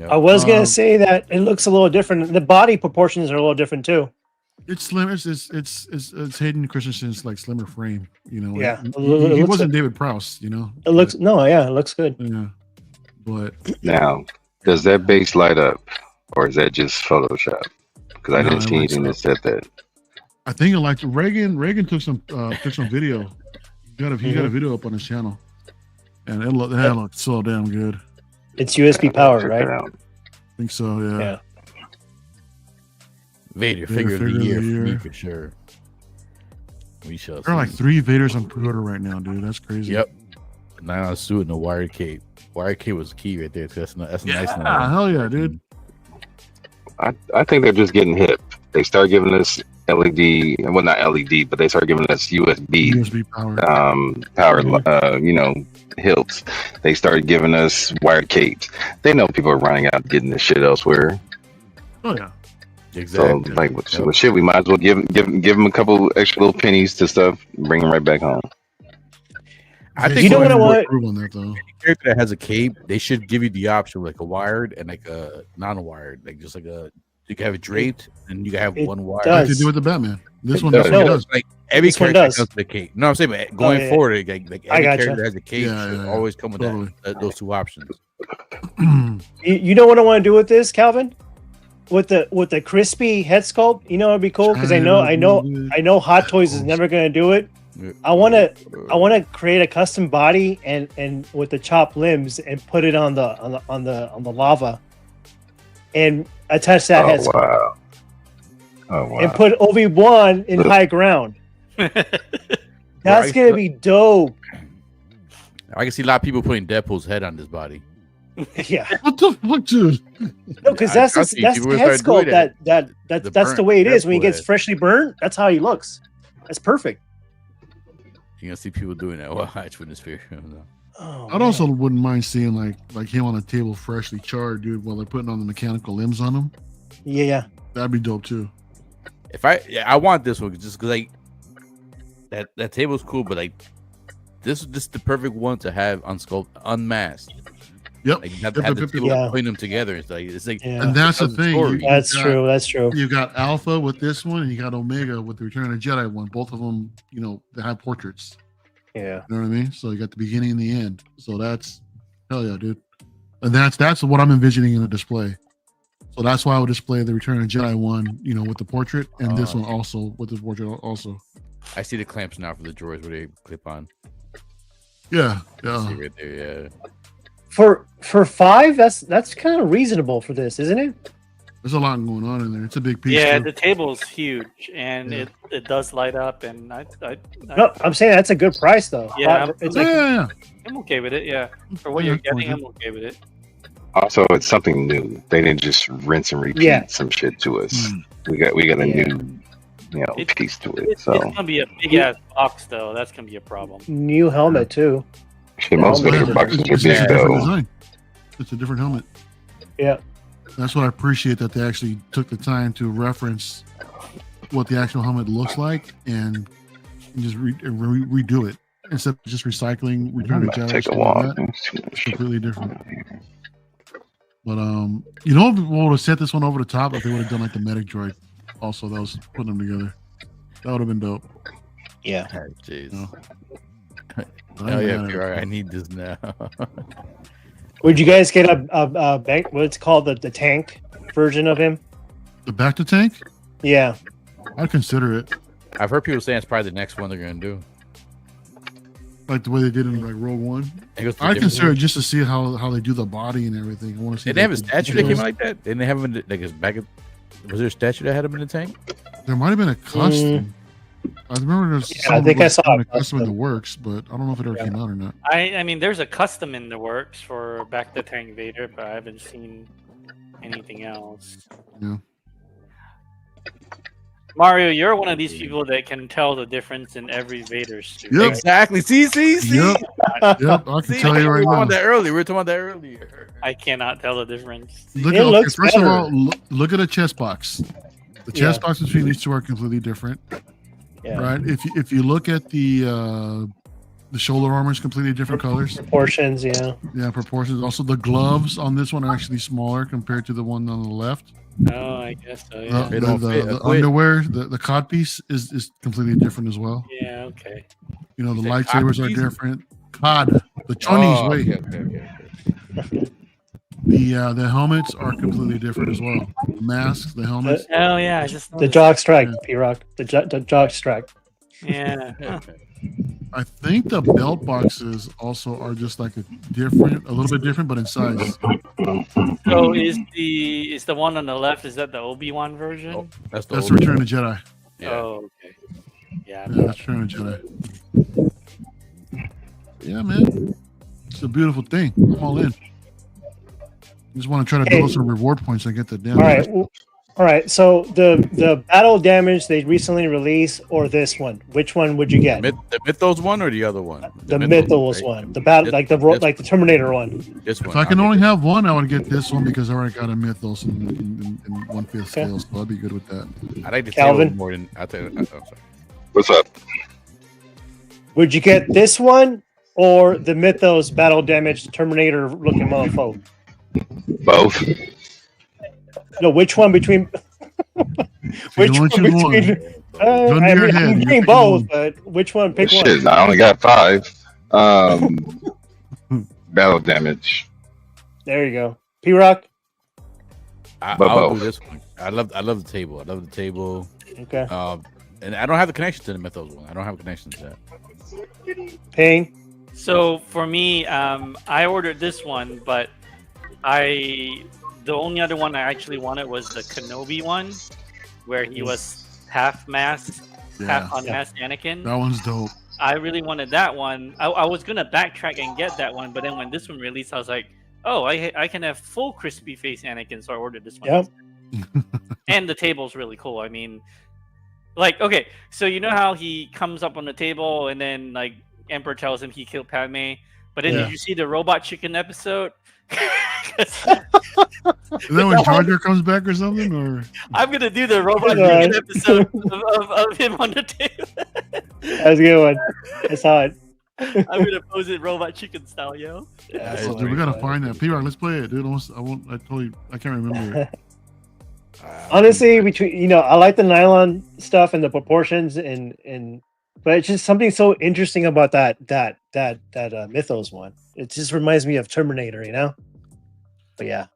I was gonna Um, say that it looks a little different. The body proportions are a little different too. It's slim. It's Hayden Christensen's like slimmer frame. You know. Yeah. He It looks wasn't like- David Prowse. You know. It looks it looks good. Yeah. But Now, does that base light up, or is that just Photoshop? Because I No, didn't it see lights anything that said that. I think it like Reagan took some video. He got a video up on his channel, and it looked so damn good. It's USB powered, Check right? that out. I think so. Yeah. Yeah. Vader figure of the year for me for sure. We shall see. There are like 3 Vaders on pre-order right now, dude. That's crazy. Yep. Nylon suit and a wired cape. Wired cape was key right there. That's a nice one. Hell yeah, dude. I think they're just getting hip. They start giving us LED, well, not LED, but they start giving us USB powered, hilts. They started giving us wired capes. They know people are running out getting this shit elsewhere. Oh yeah. Exactly. So, like, with shit, we might as well give them a couple extra little pennies to stuff, bring them right back home. I think You know what I want? On that, though. Character that has a cape, they should give you the option like a wired and like a non-wired, like just like you can have it draped and you can have It one wire. Like does. they do with the Batman. This It one does. definitely No. does. Like every This one character does. comes with a cape. No, I'm saying but going yeah. forward, like I every gotcha. character has a cape. Yeah, should yeah, always come with totally. those two options. You know what I want to do with this, Calvin? With the crispy head sculpt, you know it'd be cool because I know Hot Toys is never gonna do it. I want to create a custom body and with the chopped limbs and put it on the lava, and attach that head sculpt Wow. Oh wow. and put Obi-Wan in high ground. That's gonna be dope. I can see a lot of people putting Deadpool's head on this body. Yeah, What the fuck, dude? no, because I- that's I the, see that's people the will head start doing sculpt that. that's The the burnt way it is when he Deadpool gets head. freshly burnt. That's how he looks. That's perfect. You're gonna see people doing that. Watch when this figure. Oh, I'd also wouldn't mind seeing like him on a table freshly charred, dude, while they're putting on the mechanical limbs on him. yeah. That'd be dope too. If I want this one just because like that table's cool, but like this is the perfect one to have unmasked. Yep. Like you have to Yep, have the yep, yep, table yep. putting them together. It's like Yeah. And that's the tells a thing. story. That's true. That's true. You got Alpha with this one, and you got Omega with the Return of the Jedi one. Both of them, they have portraits. Yeah. You know what I mean? So you got the beginning and the end. So that's hell yeah, dude. And that's what I'm envisioning in a display. So that's why I would display the Return of the Jedi one, with the portrait, and this one also with the portrait also. I see the clamps now for the drawers where they clip on. Yeah, I yeah. see right there, yeah. For 5, that's kind of reasonable for this, isn't it? There's a lot going on in there. It's a big piece. Yeah, too. the table's huge, and Yeah. it does light up, and I No, I'm saying that's a good price though. Yeah, It's yeah, like, yeah. I'm okay with it. Yeah, for what Yeah, you're that's fine, getting, dude. I'm okay with it. Also, it's something new. They didn't just rinse and repeat Yeah. some shit to us. Mm. We got a Yeah. new, It- piece to it. It's So gonna be a big ass box, though. That's gonna be a problem. new helmet too. shit, most Yeah, Vader yeah. boxes are It's a big different though. design. It's a different helmet. Yeah. That's what I appreciate, that they actually took the time to reference what the actual helmet looks like and just redo it instead of just recycling Return of the Jedi. Take a walk. It's completely different. But you know what would have set this one over the top if they would have done like the medic droid also that was putting them together. That would have been dope. Yeah. Jeez. You know? Oh yeah, Pierre, I need this now. Would you guys get a bank? What's called the tank version of him? The back to tank? Yeah. I'd consider it. I've heard people saying it's probably the next one they're gonna do. Like the way they did in like Rogue One. I consider it just to see how they do the body and everything. I want to see. Did they have a statue that came out like that? Didn't they have him in like his back? Was there a statue that had him in the tank? There might have been a custom. I remember there's. I think I saw a custom in the works, but I don't know if it ever came out or not. I mean, there's a custom in the works for Back to Tank Vader, but I haven't seen anything else. Yeah. Mario, you're one of these people that can tell the difference in every Vader suit. Yep. Exactly. See. Yep. I can tell you right We were now. talking about that earlier. I cannot tell the difference. Look It at, looks first better. of all, look at a chest box. The chest box between these two are completely different. Yeah. Right? If you look at the shoulder armor is completely different colors. Proportions, yeah. Yeah, proportions. Also, the gloves on this one are actually smaller compared to the one on the left. Oh, I guess so. Yeah. The underwear, the cod piece is completely different as well. Yeah. Okay. You know, the Is it lightsabers cod are piece? different. Cod, the Chinese Oh, way. okay. The helmets are completely different as well. The masks, the helmets. Oh yeah, I just The noticed. jock strike, Yeah. P-Rock. The jock strike. Yeah. Huh. I think the belt boxes also are just like a little bit different, but in size. So is the one on the left? Is that the Obi-Wan version? Oh, that's That's the Return of the Jedi. Yeah. Oh, okay. Yeah. Yeah, that's Return of the Jedi. Yeah, man. It's a beautiful thing. I'm all in. Just want to try to build some reward points and get that down. All right. So the battle damage they recently released, or this one, which one would you get? The Mythos one or the other one? The Mythos right? one, the battle, like the Terminator one. This one. If I can only have one, I would get this one because I already got a Mythos in 1/5 scale, so I'd be good with that. I like the Calvin? table more than I think. I'm sorry. What's up? Would you get this one or the Mythos battle damage Terminator looking motherfucker? Both. No, which one between? Which one between? I'm getting both, but which one? Pick one. Shit, I only got 5. Battle damage. There you go. P-Rock. I'll both. do this one. I love the table. I love the table. Okay. And I don't have the connection to the Mythos one. I don't have a connection to that. Payne. So for me, I ordered this one, but the only other one I actually wanted was the Kenobi one, where he was half masked, half unmasked Anakin. That one's dope. I really wanted that one. I was gonna backtrack and get that one, but then when this one released, I was like, oh, I can have full crispy face Anakin, so I ordered this one. Yep. And the table's really cool. I mean, like, okay, so you know how he comes up on the table and then like Emperor tells him he killed Padme, but then did you see the Robot Chicken episode? Is that when Jar Jar comes back or something? Or I'm gonna do the Robot Chicken episode of him on the table. That was a good one. I saw it. I'm gonna pose it Robot Chicken style, yo. Yeah, dude, we gotta find that. P-Rock, let's play it, dude. I can't remember it. Honestly, between I like the nylon stuff and the proportions but it's just something so interesting about that Mythos one. It just reminds me of Terminator, But yeah.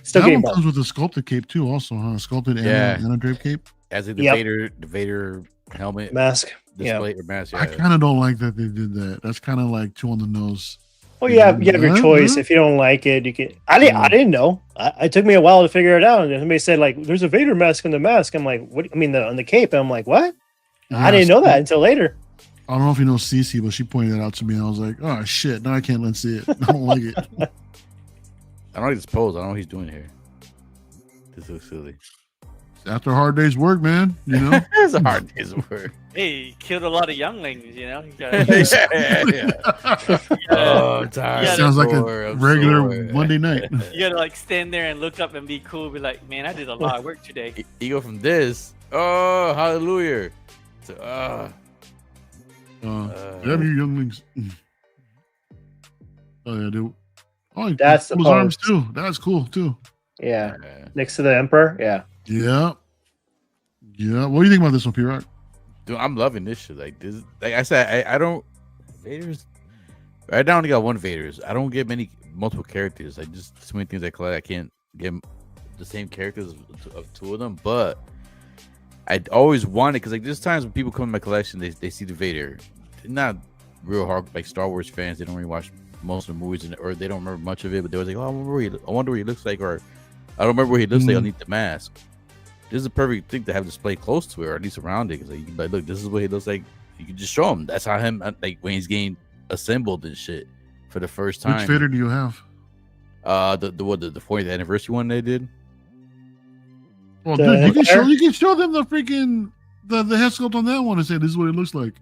Still that getting one comes with a sculpted cape too, also, huh? Sculpted and a drape cape. As in the Vader helmet mask display or mask. Yeah. I kind of don't like that they did that. That's kind of like too on the nose. Well, you have your choice. If you don't like it, you can. I didn't know. It took me a while to figure it out. And somebody said like, "There's a Vader mask on the mask." I'm like, "What?" I mean, on the cape. I'm like, "What?" I didn't know that until later. I don't know if you know Cece, but she pointed it out to me, and I was like, "Oh shit! Now I can't unsee it. I don't like it." I don't like this pose. I don't know what he's doing here. This looks silly. After a hard day's work, man, you know. It's a hard day's work. Hey, he killed a lot of younglings, you know. Oh, tired. Sounds like a regular Monday night. You gotta like stand there and look up and be cool. Be like, man, I did a lot of work today. You go from this, oh hallelujah, to Damn you younglings. Oh yeah, dude. Oh, That's his arms too. That's cool too. Yeah. Next to the Emperor. Yeah. Yeah. Yeah. What do you think about this one, P-Rock? Dude, I'm loving this shit. Like this, like I said, I don't Vader's. Right now, I only got one Vader's. I don't get multiple characters. Like just so many things I collect. I can't get the same characters of two of them. But I always wanted, because like there's times when people come in my collection, they see the Vader. They're not real hard like Star Wars fans. They don't really watch most of the movies, or they don't remember much of it. But they was like, oh, I wonder what he looks like, or I don't remember what he looks like underneath the mask. This is a perfect thing to have display close to it, or at least around it. Because like, you can be like, look, this is what he looks like. You can just show him. That's how him, like when he's getting assembled and shit for the first time. Which Vader do you have? The 40th anniversary one they did. Well, dude, you can show them the freaking the head sculpt on that one and say this is what it looks like.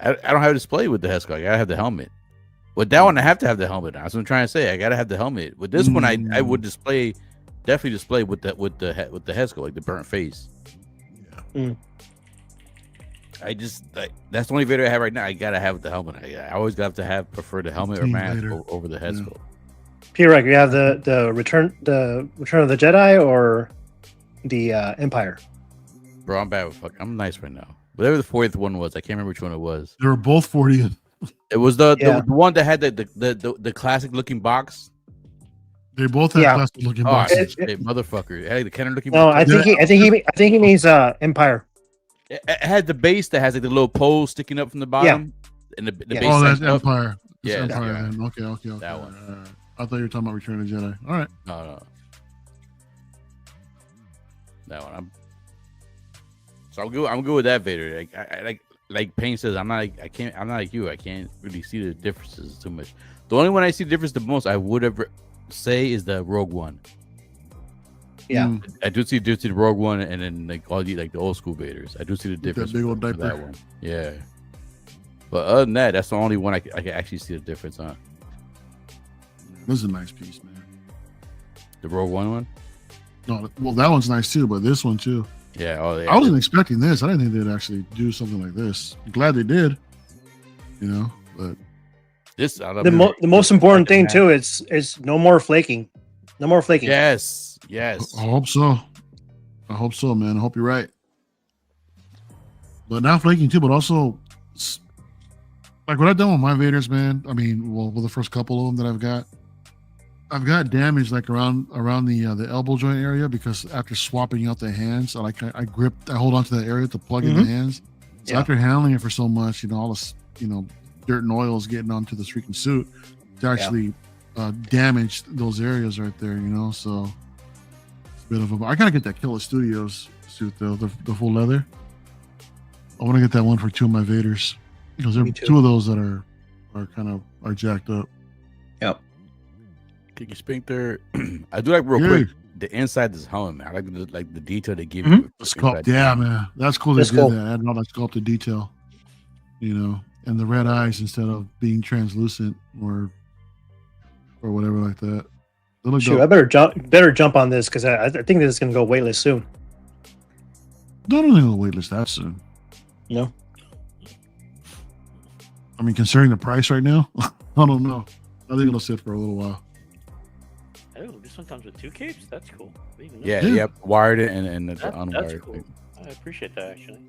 I don't have a display with the head sculpt. I gotta have the helmet. With that one, I have to have the helmet. That's what I'm trying to say. I gotta have the helmet. With this one, I would definitely display with the head sculpt, like the burnt face. Yeah. I just that's the only Vader I have right now. I gotta have the helmet. I always got to prefer the helmet or mask over the head sculpt. P-Rock, you have the Return of the Jedi or the Empire? Bro, I'm bad with fuck. I'm nice right now. Whatever the 40th one was, I can't remember which one it was. They were both 40th. It was the one that had the classic looking box. They both had classic looking boxes. Motherfucker! It had the Kenner looking. No, box. I think he means Empire. It had the base that has like the little pole sticking up from the bottom, and the base. Oh, that's Empire. That's Yeah, Empire. yeah. Then. Okay. That one. I thought you were talking about Return of the Jedi. All right. No. That one. I'm good with that Vader. Like Payne says, I'm not like you. I can't really see the differences too much. The only one I see the difference the most, I would ever say, is the Rogue One. Yeah, I do see the Rogue One, and then like all the old school Vaders. I do see the difference. That big old for diaper. that one. Yeah. But other than that, that's the only one I can actually see the difference on. This is a nice piece, man. The Rogue One. No, well, that one's nice too, but this one too. Yeah. Oh, yeah. I wasn't expecting this. I didn't think they'd actually do something like this. I'm glad they did. You know, but this the most important thing too is no more flaking. No more flaking. Yes. I hope so. Man. I hope you're right. But not flaking too, but also like what I've done with my Vaders, man. I mean, well, with the first couple of them that I've got damage like around the elbow joint area, because after swapping out the hands, I hold on to that area to plug in the hands. So after handling it for so much, all this, dirt and oil is getting onto the freaking suit to actually damage those areas right there, so it's a bit of I gotta get that Killer Studios suit though, the full leather. I want to get that one for two of my Vaders, because there are two of those that are jacked up. Yep. Kiki Sphincter. I do like real quick the inside this helmet, man. I like the detail they give you. The sculpt, man, that's cool. They did that, adding all that sculpted detail, and the red eyes instead of being translucent or whatever like that. Shoot, I better jump on this, because I think this is gonna go weightless soon. No, I don't think it'll waitlist that soon. No. I mean, considering the price right now, I don't know. I think it'll sit for a little while. Oh, this one comes with two capes? That's cool. Yep. Wired it and it's unwired. That's cool. I appreciate that, actually.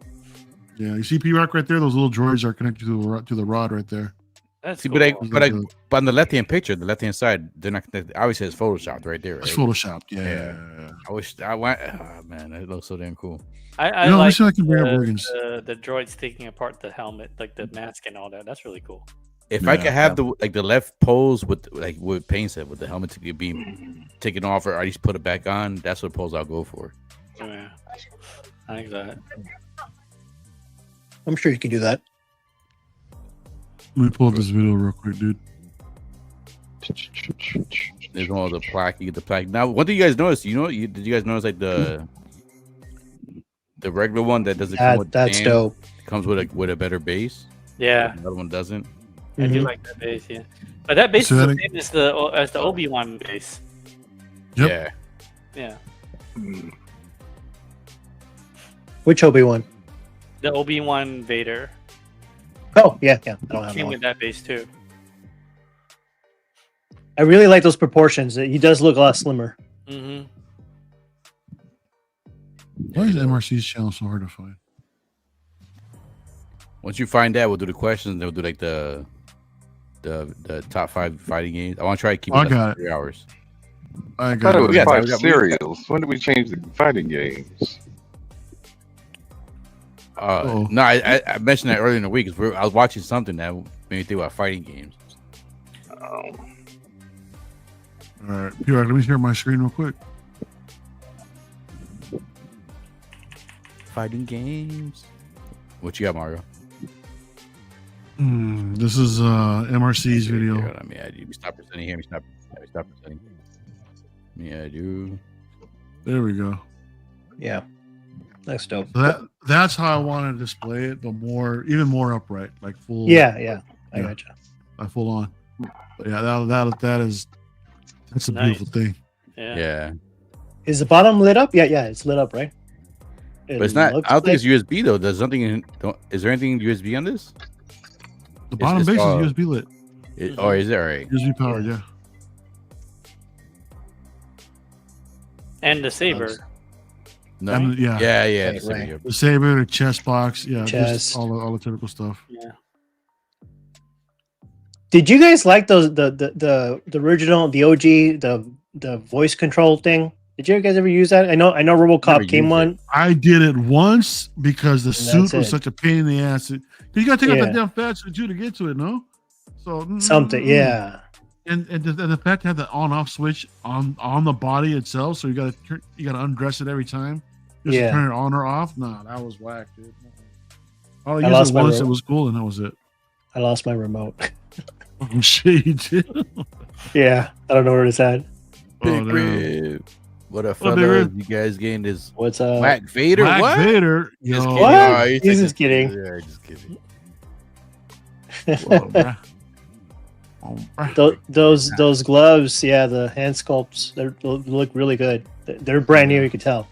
Yeah, you see P-Rock right there? Those little droids are connected to the rod right there. That's cool. But on the left-hand picture, the left-hand side, they're not connected. Obviously, it's photoshopped right there. Right? It's photoshopped, yeah. I wish I went. Oh, man, it looks so damn cool. I like I can bring up organs. The droids taking apart the helmet, like the mask and all that. That's really cool. If I could have the left pose with what Payne said, with the helmet to be taken off or at least put it back on, that's what pose I'll go for. Yeah, I like that. I'm sure you can do that. Let me pull up this video real quick, dude. There's all the plaque. You get the plaque. Now, what do you guys notice? Did you guys notice like the The regular one that doesn't come with that's stand, dope. comes with a better base. Yeah, the other one doesn't. I do like that base. Yeah, but that base So is that the same as the Obi-Wan base. Yep. Yeah. Which Obi-Wan? The Obi-Wan Vader Oh, yeah. I don't have came one. with that base too. I really like those proportions. He does look a lot slimmer. Mm-hmm. Why is MRC's channel so hard to find? Once you find that, we'll do the questions. Then we'll do like the top 5 fighting games. I want to try to keep I it got like 3 hours. I I got thought it it. was got 5 time. serials. When did we change the fighting games? Uh-oh. No, I mentioned that earlier in the week because I was watching something that made me think about fighting games. Oh. All right, here, let me share my screen real quick. Fighting games. What you got, Mario? This is MRC's video. Let me add you. Stop presenting here. Stop presenting. Yeah, I do. There we go. Yeah. That's dope. So that's how I want to display it, but even more upright, like full. Yeah. I gotcha. Like full on. But yeah, that's a Nice. beautiful thing. Yeah. Is the bottom lit up? Yeah, it's lit up, right? But it's not. I don't think it's USB though. There's nothing. Is there anything USB on this? The bottom base is USB lit. Oh, is that right? USB powered, yeah. And the saber. No. And, yeah. Yeah. Right. The saber, the chest box, yeah, Chest. just all the typical stuff. Yeah. Did you guys like those the original, the OG, the voice control thing? Did you guys ever use that? I know RoboCop came one. I did it once because the suit was it. such a pain in the ass. Because you got to take out that damn fat suit too to get to it, no? So Something, yeah. And the fact to have the on-off switch on the body itself, so you got to undress it every time. Just to turn it on or off. Nah, that was whack, dude. I used it once. It was cool, and that was it. I lost my remote. Oh shit, you did. Yeah, I don't know where it's at. Big Rib. What up, fellas? You guys getting this? What's up? Black Vader? Black what? Vader? Just Yo. kidding. What? Oh, He's just kidding. Yeah, just kidding. Those gloves, yeah, the hand sculpts, they look really good. They're brand new, you can tell.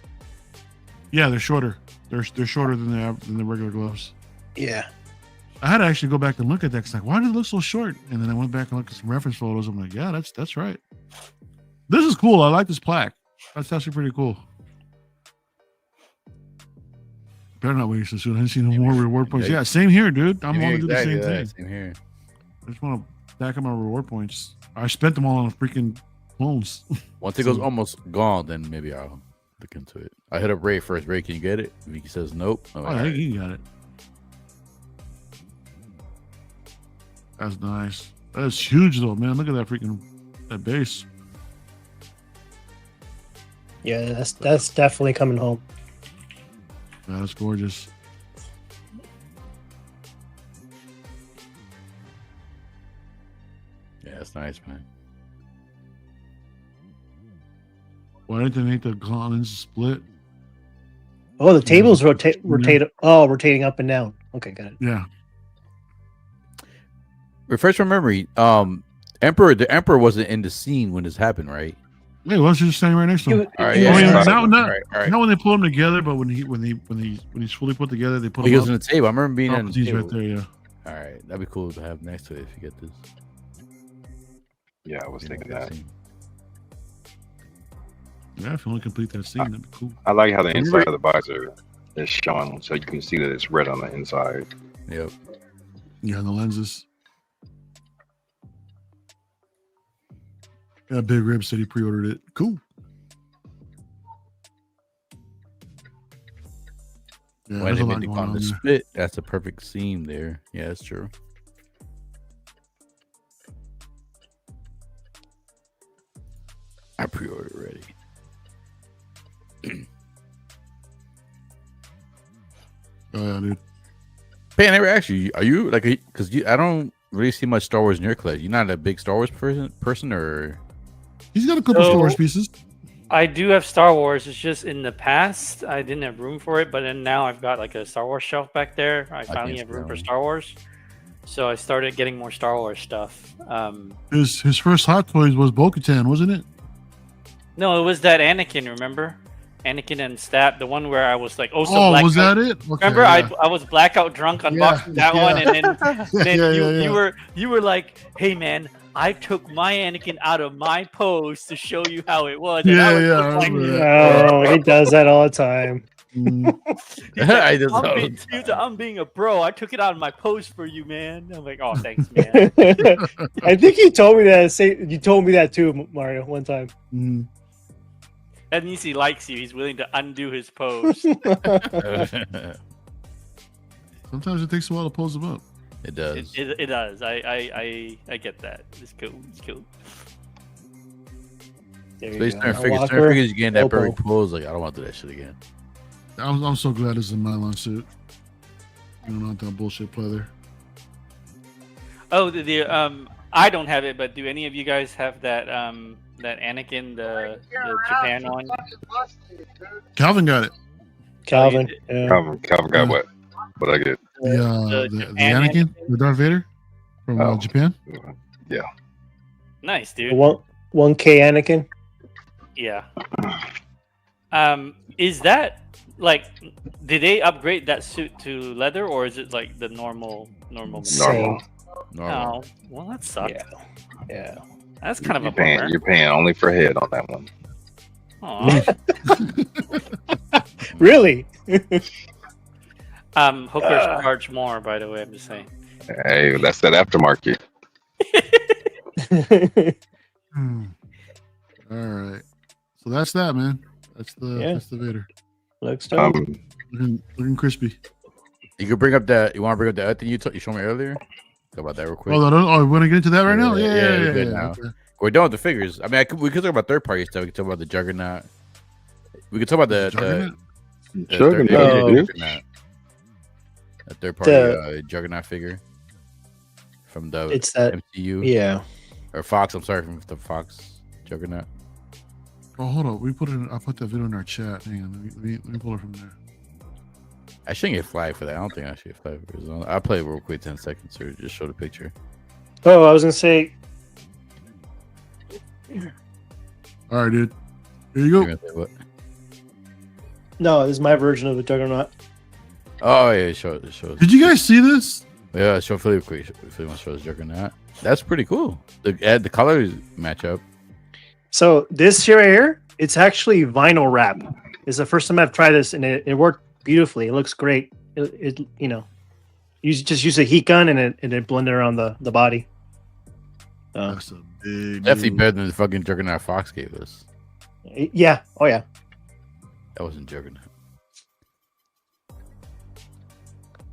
Yeah, they're shorter. They're shorter than the regular gloves. Yeah. I had to actually go back and look at that. Cause like, why did it look so short? And then I went back and looked at some reference photos. I'm like, yeah, that's right. This is cool. I like this plaque. That's actually pretty cool. Better not wait so soon. I didn't see no more reward points. Yeah, same here, dude. I'm going to do the same thing. Same here. I just want to stack up my reward points. I spent them all on freaking clones. Once it goes almost gone, then maybe I'll look into it. I hit up Ray first. Ray, can you get it? If he says nope, Oh, yeah, he got it. That's nice. That's huge though, man. Look at that base. Yeah, that's definitely coming home. Yeah, that's gorgeous. Yeah, that's nice, man. Why didn't they make the gauntlets split? Oh, the tables rotate. Rotating up and down. Okay, got it. Yeah. Refresh my memory. The Emperor wasn't in the scene when this happened, right? Hey, well, just standing right next to him. All right, Not when they pull them together, but when he's fully put together, they put him he was up. on the table. I remember being on the He's table. right there, yeah. All right, that'd be cool to have next to it if you get this. Yeah, I was thinking that. Yeah, if you want to complete that scene, that'd be cool. I like how the inside of the visor is shown, so you can see that it's red on the inside. Yep. Yeah, the lenses. Yeah, Big Rib said he pre-ordered it. Cool. Yeah, When there's they a made lot the going on on the there. split, that's a perfect seam there. Yeah, that's true. I pre-ordered already. Oh yeah, dude. Hey, I never asked you. Are you like, because I don't really see much Star Wars in your collection. You're not a big Star Wars person, or He's got a couple Star Wars pieces. I do have Star Wars. It's just in the past I didn't have room for it, but then now I've got like a Star Wars shelf back there. I finally have room for Star Wars, so I started getting more Star Wars stuff. His first Hot Toys was Bo-Katan, wasn't it? No, it was that Anakin. Remember, Anakin and Stab, the one where I was like, was that it? Okay, remember, I was blackout drunk unboxing that one, and then you were like, "Hey man, I took my Anakin out of my pose to show you how it was." And I was Oh, he does that all the time. I'm being a bro. I took it out of my pose for you, man. I'm like, oh, thanks, man. I think you told me that. You told me that too, Mario, one time. That means he likes you. He's willing to undo his pose. Sometimes it takes a while to pose them up. It does. It does. I get that. It's cool. It's cool. Space figures getting that perfect pose. Like, I don't want to do that shit again. I'm so glad it's a nylon suit. You don't want that bullshit pleather. Oh, I don't have it, but do any of you guys have that that Anakin, the Japan one? Calvin got it. Calvin got what? What I get? The Anakin, the Darth Vader from Japan. Yeah. Nice, dude. 1K Anakin. Yeah. Is that like? Did they upgrade that suit to leather, or is it like the normal? Same. Oh, well, that sucks. Yeah. That's kind of a bummer. You're paying only for head on that one. Aw. Really? Hookers charge more, by the way. I'm just saying. Hey, that's that aftermarket. All right. So that's that, man. That's the Vader. Looks dope. Looking crispy. You could bring up that. You want to bring up the other thing you showed me earlier? Talk about that real quick. Oh, we want to get into that right now? Yeah. Now. Okay. We're done with the figures. I mean, we could talk about third party stuff. We could talk about the Juggernaut. We could talk about the third party Juggernaut figure from the MCU. Yeah. Or Fox. I'm sorry, from the Fox Juggernaut. Oh, hold on. I put that video in our chat. Hang on. Let me pull it from there. I shouldn't get flagged for that. I don't think I should get flagged for this. I'll play it real quick, 10 seconds, or just show the picture. Oh, I was going to say. All right, dude. Here you go. What? No, this is my version of the Juggernaut. Oh, yeah. Show. Did you guys see this? Yeah, show Philly quick. If you want to show the Juggernaut. That's pretty cool. The colors match up. So this here, it's actually vinyl wrap. It's the first time I've tried this, and it worked beautifully. It looks great. It you just use a heat gun and it blended around the body. That's a big definitely better than the fucking Juggernaut Fox gave us. Yeah. Oh yeah. That wasn't Juggernaut.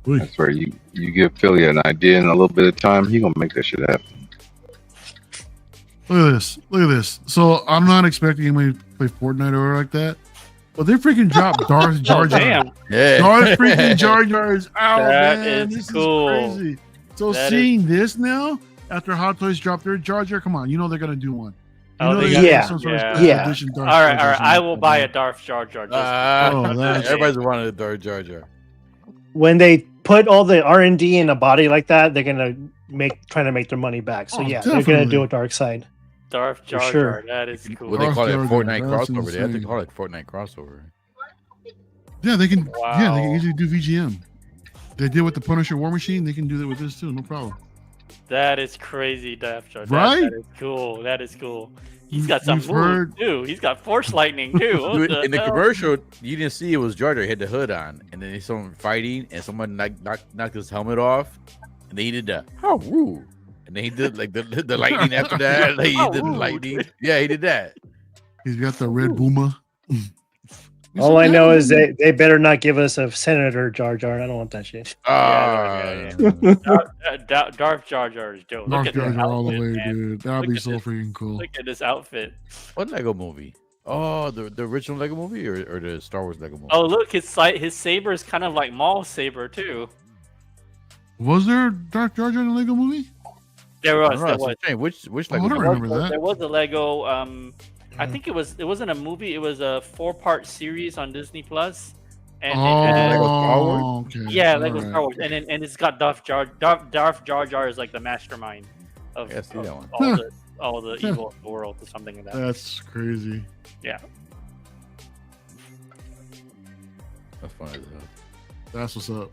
That's where you give Philly an idea in a little bit of time. He gonna make that shit happen. Look at this. So I'm not expecting anybody to play Fortnite or like that, but they freaking dropped Darth Jar Jar. Damn. Yeah. Darth freaking Jar Jar is out, man. This Is crazy. So seeing this now after Hot Toys dropped their Jar Jar, come on, you know they're gonna do one. All right. I will buy a Darth Jar Jar. Everybody's wanted a Darth Jar Jar. When they put all the R&D in a body like that, they're gonna trying to make their money back. So they're gonna do a dark side. Darth Jar Jar, that is cool. Well, they call it Fortnite crossover. They have to call it Fortnite crossover. Yeah, they can. Wow. Yeah, they can easily do VGM. They did with the Punisher War Machine. They can do that with this too. No problem. That is crazy, Darth Jar. Right? That is cool. That is cool. He's got some moves too. He's got Force Lightning too. In the commercial, you didn't see it was Jar Jar. He had the hood on, and then he saw him fighting, and someone knocked his helmet off, and then he did the woo, and then he did like the lightning after that. Like he did the lightning. Yeah, he did that. He's got the red boomer. All I know is they better not give us a Senator Jar Jar. I don't want that shit. Darth Jar Jar is dope. Darth Jar Jar all the way, dude. That'd be so freaking cool. Look at this outfit. What Lego movie? Oh, the original Lego movie or the Star Wars Lego movie? Oh, look, his saber is kind of like Maul's saber too. Was there Darth Jar Jar in the Lego movie? There was. Which Lego? I don't remember that. There was a Lego. I think it wasn't a movie. It was a 4-part series on Disney Plus. And okay. Yeah, Lego Star Wars, and it's got Darth Jar Jar is like the mastermind of, all the evil in the world, or something like that. That's crazy. Yeah. That's funny. That's what's up.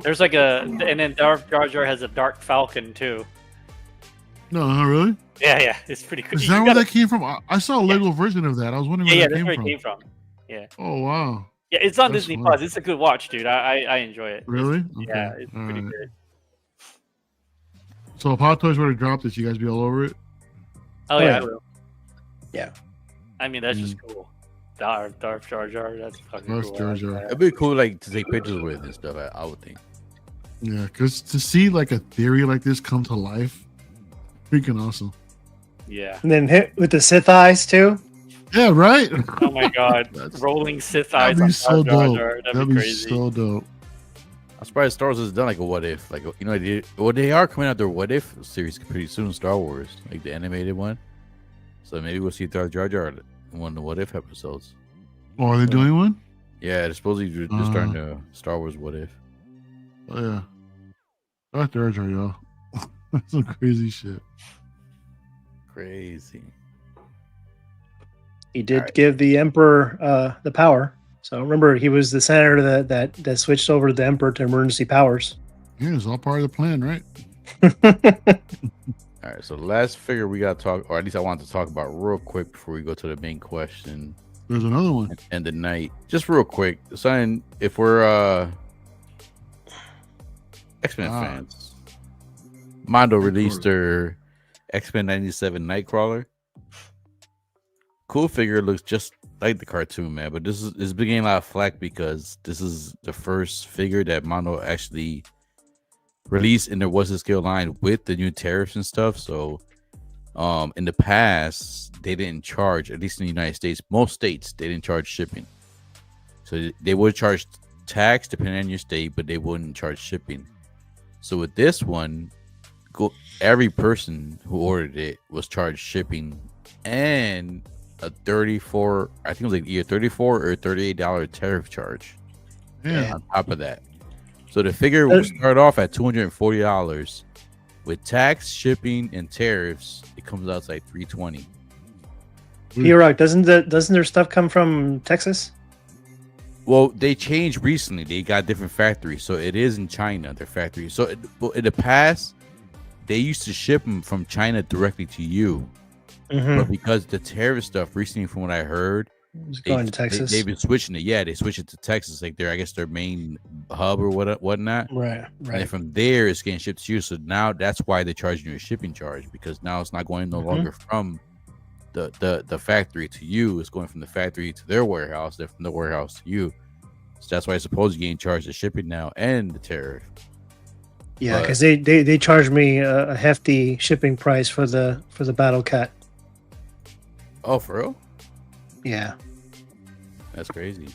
There's like and then Darth Jar Jar has a Dark Falcon too. No, not really. Yeah, it's pretty cool. Is that where that came from? I saw a Lego version of that. I was wondering where that that's came where from. it came from. Yeah. Oh wow. Yeah, it's on That's Disney fun. Plus. It's a good watch, dude. I enjoy it. Really? Yeah, Okay. it's All pretty right. good. So if Hot Toys were to drop this, you guys be all over it? Oh yeah, I will. Yeah. I mean, that's just cool. Darth Jar Jar. That's fucking Darth cool. Jar Jar. It'd be cool, like to take pictures with and stuff. I would think. Yeah, because to see like a theory like this come to life, freaking awesome. Yeah. And then hit with the Sith eyes too. Yeah, right. Oh my god, rolling Sith eyes That'd on be so Darth Jar dope. Jar. That'd be be crazy. so dope. I'm surprised Star Wars has done like a what if, they are coming out their what if series pretty soon. Star Wars, like the animated one. So maybe we'll see Darth Jar Jar in one of the what if episodes. Oh, are they doing one? Yeah, they're supposedly just starting to Star Wars what if. Oh yeah. Darth Jar Jar, y'all. That's some crazy shit. Crazy. He did give the Emperor the power. So remember, he was the senator that switched over the Emperor to emergency powers. Yeah, it's all part of the plan, right? All right, so the last figure we got to talk, or at least I wanted to talk about real quick before we go to the main question. There's another one. And the night, just real quick, son. If we're X-Men fans, Mondo released their X-Men 97 Nightcrawler. Cool figure, looks just like the cartoon, man. But it's been getting a lot of flack because this is the first figure that Mondo actually released in their What's the Scale line with the new tariffs and stuff. So in the past they didn't charge, at least in the United States, most states they didn't charge shipping. So they would charge tax depending on your state, but they wouldn't charge shipping. So with this one, every person who ordered it was charged shipping and a 34, I think it was like either $34 or $38 tariff charge. Yeah. On top of that. So the figure will start off at $240. With tax, shipping, and tariffs, it comes out to like $320. P-Rock, doesn't their stuff come from Texas? Well, they changed recently. They got different factories, so it is in China. Their factory. So in the past, they used to ship them from China directly to you, but because the tariff stuff recently, from what I heard, going to Texas. They've been switching it. Yeah, they switched it to Texas, like I guess their main hub or whatnot. Right. And from there, it's getting shipped to you. So now that's why they're charging you a shipping charge, because now it's not going no longer from the factory to you. It's going from the factory to their warehouse. They're from the warehouse to you. So that's why I suppose you're getting charged the shipping now and the tariff. Yeah, because they charged me a hefty shipping price for the Battle Cat. Oh, for real? Yeah. That's crazy.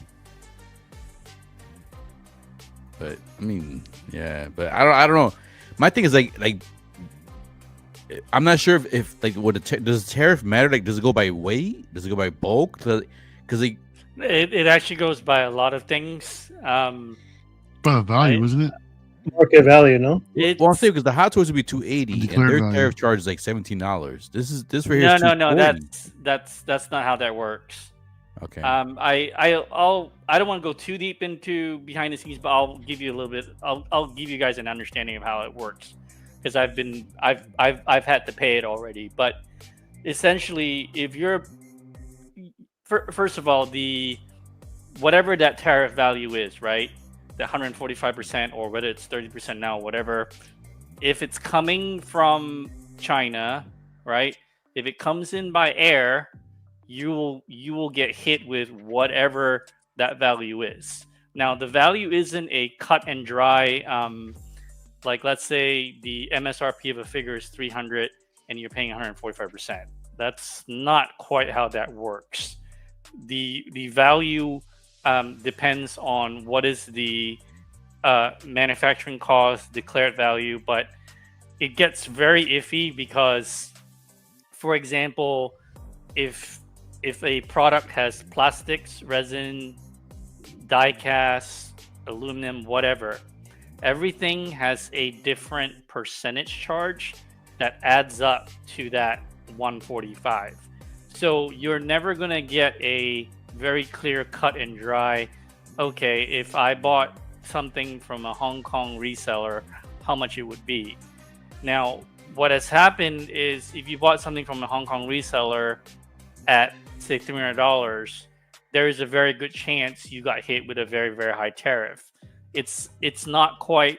But I mean, yeah, but I don't know. My thing is like I'm not sure if like does the tariff matter? Like, does it go by weight? Does it go by bulk? Because it actually goes by a lot of things. By value, isn't it? Market value, no? Well, I'm saying because the Hot Toys would be $280 and their tariff charge is like $17. This right here is no. $240. That's not how that works. Okay. I don't want to go too deep into behind the scenes, but I'll give you a little bit. I'll give you guys an understanding of how it works, because I've had to pay it already. But essentially, if you're first of all, whatever that tariff value is, right? The 145%, or whether it's 30% now, whatever. If it's coming from China, right? If it comes in by air, you will get hit with whatever that value is. Now, the value isn't a cut and dry. Like, let's say the MSRP of a figure is $300 and you're paying 145%. That's not quite how that works. The value depends on what is the manufacturing cost, declared value, but it gets very iffy because, for example, if if a product has plastics, resin, die cast, aluminum, whatever, everything has a different percentage charge that adds up to that 145. So you're never going to get a very clear cut and dry, okay, if I bought something from a Hong Kong reseller, how much it would be. Now, what has happened is if you bought something from a Hong Kong reseller at, say, $300, there is a very good chance you got hit with a very, very high tariff. It's not quite,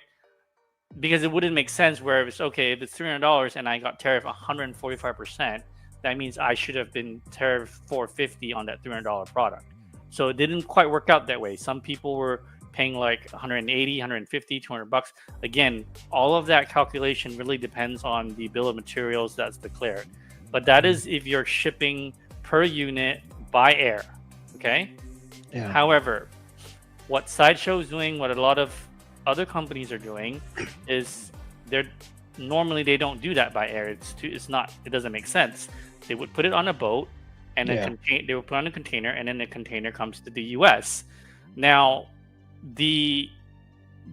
because it wouldn't make sense where it's okay, if it's $300 and I got tariff 145%, that means I should have been tariff $450 on that $300 product. So it didn't quite work out that way. Some people were paying like 180, 150, 200 bucks. Again, all of that calculation really depends on the bill of materials that's declared. But that is if you're shipping per unit by air, okay? Yeah. However, what Sideshow is doing, what a lot of other companies are doing, is normally they don't do that by air. It doesn't make sense. They would put it on a boat, and then they would put on a container, and then the container comes to the U.S. Now, the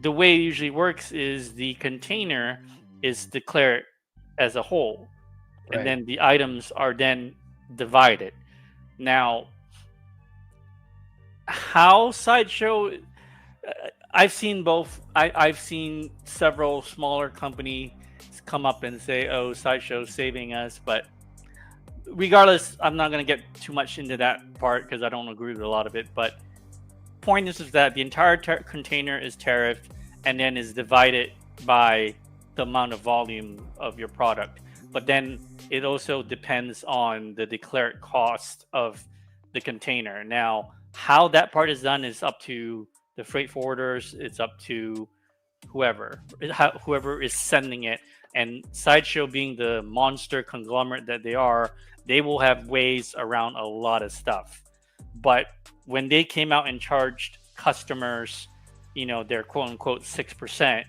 way it usually works is the container is declared as a whole, and then the items are then divided. Now, how Sideshow, I've seen both. I've seen several smaller companies come up and say, "Oh, Sideshow's saving us," but regardless, I'm not going to get too much into that part because I don't agree with a lot of it. But point is that the entire container is tariffed and then is divided by the amount of volume of your product. But then it also depends on the declared cost of the container. Now, how that part is done is up to the freight forwarders. It's up to whoever is sending it. And Sideshow, being the monster conglomerate that they will have ways around a lot of stuff. But when they came out and charged customers, their quote unquote 6%,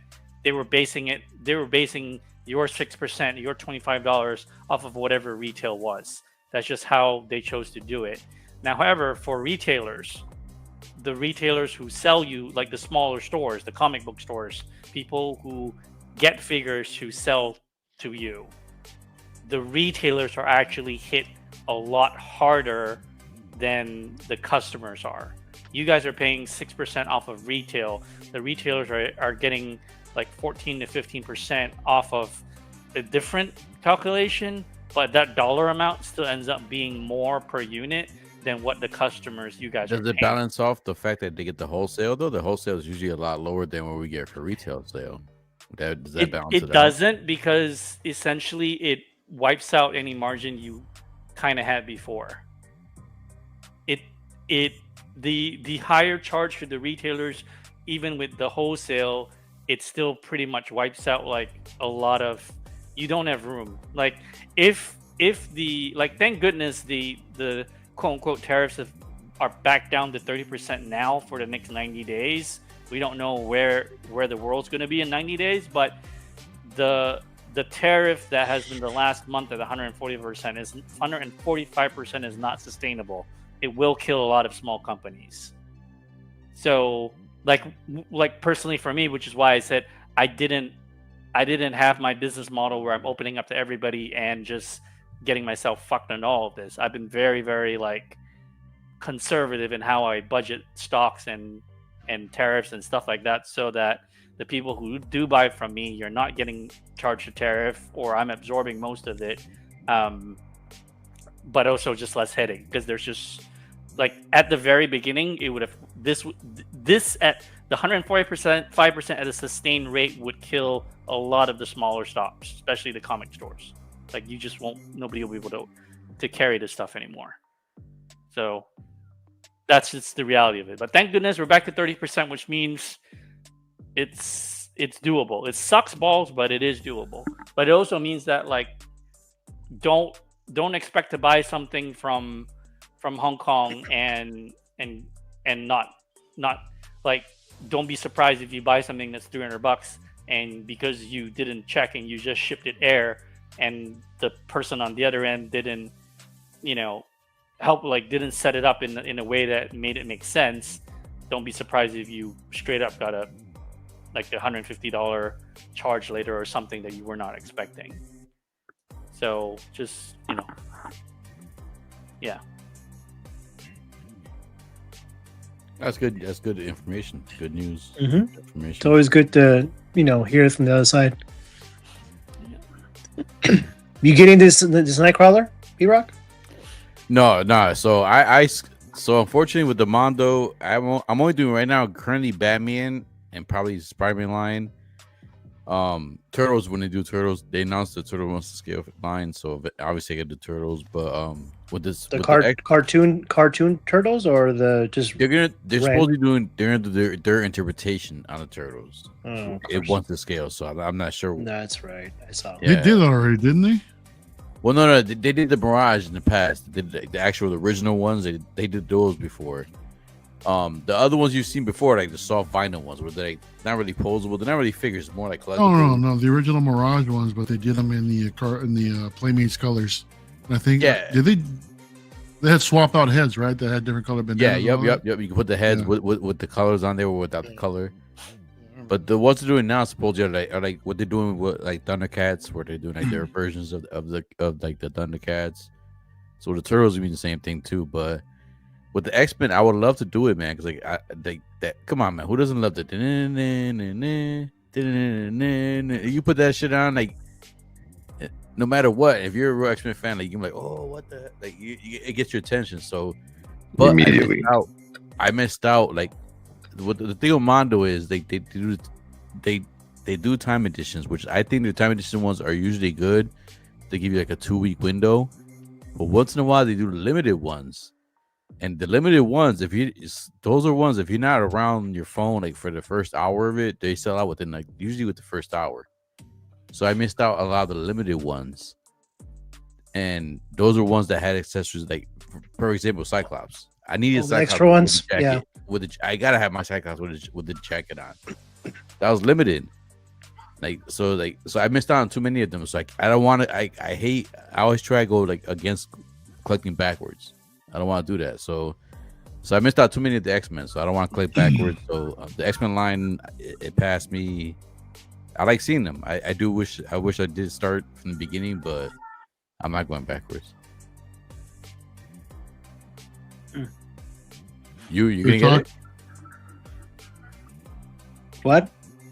they were basing your 6%, your $25 off of whatever retail was. That's just how they chose to do it. Now, however, for retailers, the retailers who sell you, like the smaller stores, the comic book stores, people who get figures to sell to you, the retailers are actually hit a lot harder than the customers are. You guys are paying 6% off of retail. The retailers are getting like 14 to 15% off of a different calculation, but that dollar amount still ends up being more per unit than what the customers you guys does are it paying. Balance off the fact that they get the wholesale though? The wholesale is usually a lot lower than what we get for retail sale. Does that balance it out? It doesn't, because essentially it wipes out any margin you kind of had before. The higher charge for the retailers, even with the wholesale, it still pretty much wipes out like a lot of, you don't have room. Like if the, like, thank goodness the quote unquote tariffs are back down to 30% now for the next 90 days. We don't know where the world's going to be in 90 days, but the tariff that has been the last month at 145% is not sustainable. It will kill a lot of small companies. So like personally for me, which is why I said I didn't have my business model where I'm opening up to everybody and just getting myself fucked on all of this. I've been very, very like conservative in how I budget stocks and tariffs and stuff like that, so that the people who do buy from me, you're not getting charged a tariff, or I'm absorbing most of it, but also just less headache, because there's just like at the very beginning, it would have this at the 140%, 5% at a sustained rate would kill a lot of the smaller shops, especially the comic stores. Like you just nobody will be able to carry this stuff anymore. So that's just the reality of it. But thank goodness we're back to 30%, which means it's doable. It sucks balls, but it is doable. But it also means that like don't expect to buy something from Hong Kong and not like, don't be surprised if you buy something that's $300 and because you didn't check and you just shipped it air and the person on the other end didn't didn't set it up in a way that made it make sense, don't be surprised if you straight up got a $150 charge later or something that you were not expecting. So just, yeah. That's good. That's good information. Good news. Mm-hmm. Information. It's always good to hear it from the other side. You getting this Nightcrawler, B-Rock? No. So so unfortunately with the Mondo, I'm only doing right now currently Batman and probably Spider-Man line. Turtles, when they do Turtles, they announced the Turtle wants to scale line, so obviously I get the Turtles. But with this cartoon Turtles or they're supposed to be doing their interpretation on the Turtles. It wants to scale, so I'm not sure. That's right. I saw. They did already, didn't they? Well, no, they did the Mirage in the past. They did the actual original ones. They did those before. The other ones you've seen before, like the soft vinyl ones, where they're not really posable. They're not really figures. More like collectibles. No. The original Mirage ones, but they did them in the Playmates colors. And I think did they? They had swap out heads, right? That had different color bandanas. Yep. You can put the heads with the colors on there or without the color. But the ones they're doing now, supposedly, are like what they're doing with like Thundercats, where they're doing like their versions of like the Thundercats. So the Turtles would be the same thing too, but. With the X-Men, I would love to do it, man. Because come on, man, who doesn't love the? You put that shit on, like, no matter what. If you're a real X-Men fan, like, you're like, oh, what the? Like, it gets your attention. So, but immediately, I missed out. Like, what the thing with Mondo is they do time editions, which I think the time edition ones are usually good. They give you like a 2-week window, but once in a while they do the limited ones. And the limited ones, if you're not around your phone like for the first hour of it, they sell out within usually with the first hour. So I missed out a lot of the limited ones, and those are ones that had accessories like, for example, Cyclops. I needed Cyclops extra ones. I gotta have my Cyclops with the jacket on. That was limited. So I missed out on too many of them. So I don't want to. I always try to go like against collecting backwards. I don't want to do that. So I missed out too many of the X-Men. So I don't want to click backwards. So the X-Men line, it passed me. I like seeing them. I wish I did start from the beginning, but I'm not going backwards. You gonna get it? What?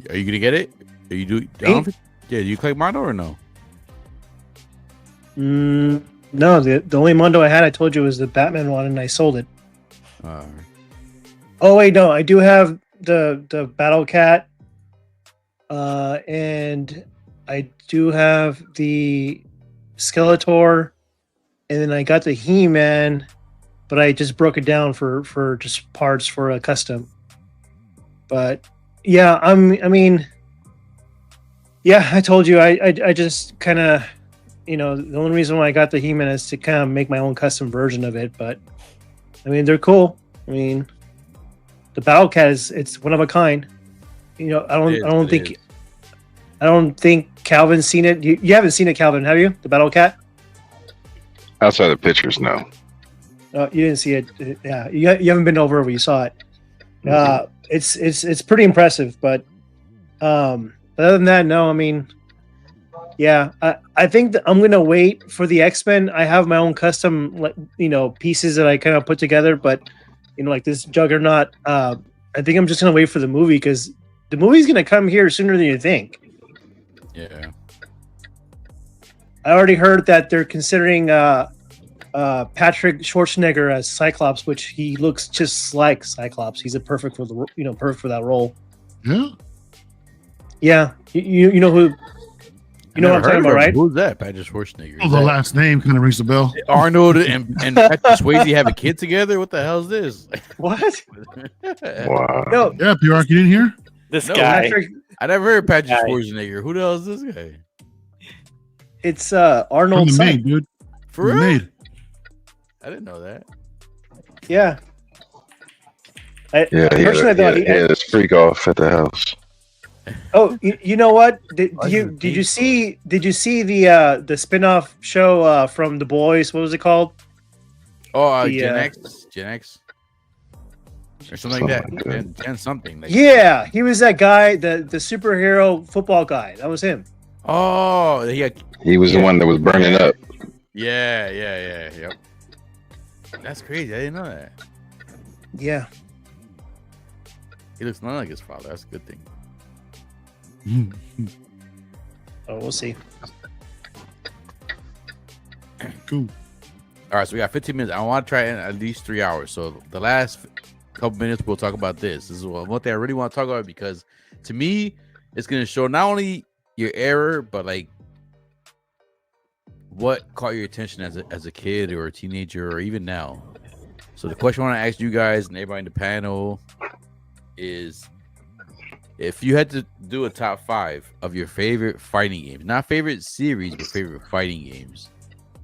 Are you gonna get it? Are you do? Do you collect Mondo or no? No, the only Mondo I had, I told you, was the Batman one, and I sold it. Oh wait, no, I do have the Battle Cat, and I do have the Skeletor, and then I got the He-Man, but I just broke it down for just parts for a custom. But yeah, I told you, I just kind of. The only reason why I got the He-Man is to kind of make my own custom version of it. But they're cool. The Battle Cat it's one of a kind. I don't think Calvin's seen it. You haven't seen it, Calvin, have you? The Battle Cat? Outside of pictures, no. Oh, you didn't see it. Yeah, you haven't been over where you saw it. It's pretty impressive. But other than that, no. Yeah, I think that I'm gonna wait for the X-Men. I have my own custom, pieces that I kind of put together. But like this Juggernaut, I think I'm just gonna wait for the movie because the movie's gonna come here sooner than you think. Yeah, I already heard that they're considering Patrick Schwarzenegger as Cyclops, which he looks just like Cyclops. He's perfect for that role. Yeah. Yeah, you know who. You know what I'm talking about, right? Who's that? Patrick Schwarzenegger. The last name kind of rings a bell. Arnold and Patrick Swayze have a kid together. What the hell is this? What? Wow. No. Yeah, P-Rock, you didn't hear? This guy. I never heard Patrick Schwarzenegger. Who the hell is this guy? It's Arnold's son. Maid, dude. For real? Maid. I didn't know that. Yeah. He had his freak off at the house. Oh, you know what? Did you see the spin-off show from The Boys? What was it called? Oh, The, Gen X, or something like that. Gen something. Like, yeah, he was that guy, the superhero football guy. That was him. Oh, he was the one that was burning up. Yep. That's crazy. I didn't know that. Yeah. He looks not like his father. That's a good thing. Oh, we'll see. Cool. All right, so we got 15 minutes. I want to try in at least 3 hours. So the last couple minutes, we'll talk about this. This is one thing I really want to talk about, because to me, it's going to show not only your error, but like what caught your attention as a kid or a teenager or even now. So the question I want to ask you guys and everybody in the panel is, if you had to do a top 5 of your favorite fighting games, not favorite series, but favorite fighting games,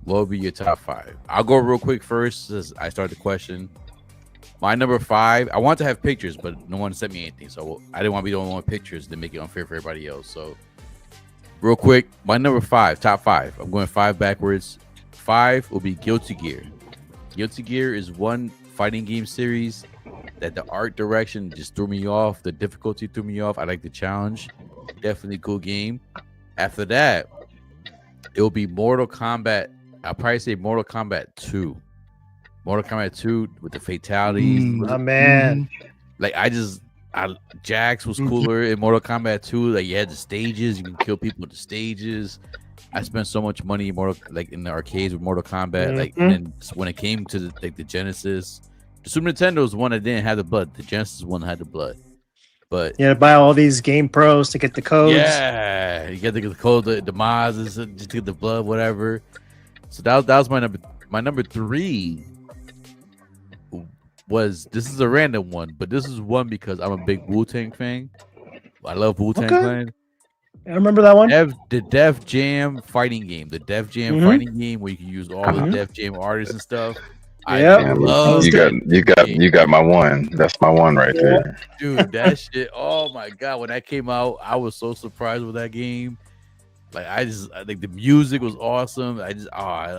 what would be your top 5? I'll go real quick first as I start the question. My number 5, I want to have pictures, but no one sent me anything, so I didn't want to be the only one with pictures to make it unfair for everybody else. So real quick, my number 5, top 5. I'm going 5 backwards. 5 will be Guilty Gear. Guilty Gear is one fighting game series that the art direction just threw me off. The difficulty threw me off. I like the challenge. Definitely cool game. After that, it will be Mortal Kombat. I'll probably say Mortal Kombat 2. Mortal Kombat 2 with the fatalities. My man. Like, Jax was cooler in Mortal Kombat 2. Like, you had the stages. You can kill people with the stages. I spent so much money in in the arcades with Mortal Kombat. Like, and when it came to the Genesis, the Super Nintendo was one that didn't have the blood. The Genesis one had the blood. But yeah, buy all these Game Pros to get the codes. Yeah, you get the code, the mods, just to get the blood, whatever. So that was my number. My number 3 was, this is a random one, but this is one because I'm a big Wu-Tang fan. I love Wu-Tang Clan. I remember that one. The Def Jam fighting game. The Def Jam fighting game where you can use all the Def Jam artists and stuff. Yeah, you got my one. That's my one right there, dude. That shit. Oh my god, when that came out, I was so surprised with that game. Like, I think the music was awesome. I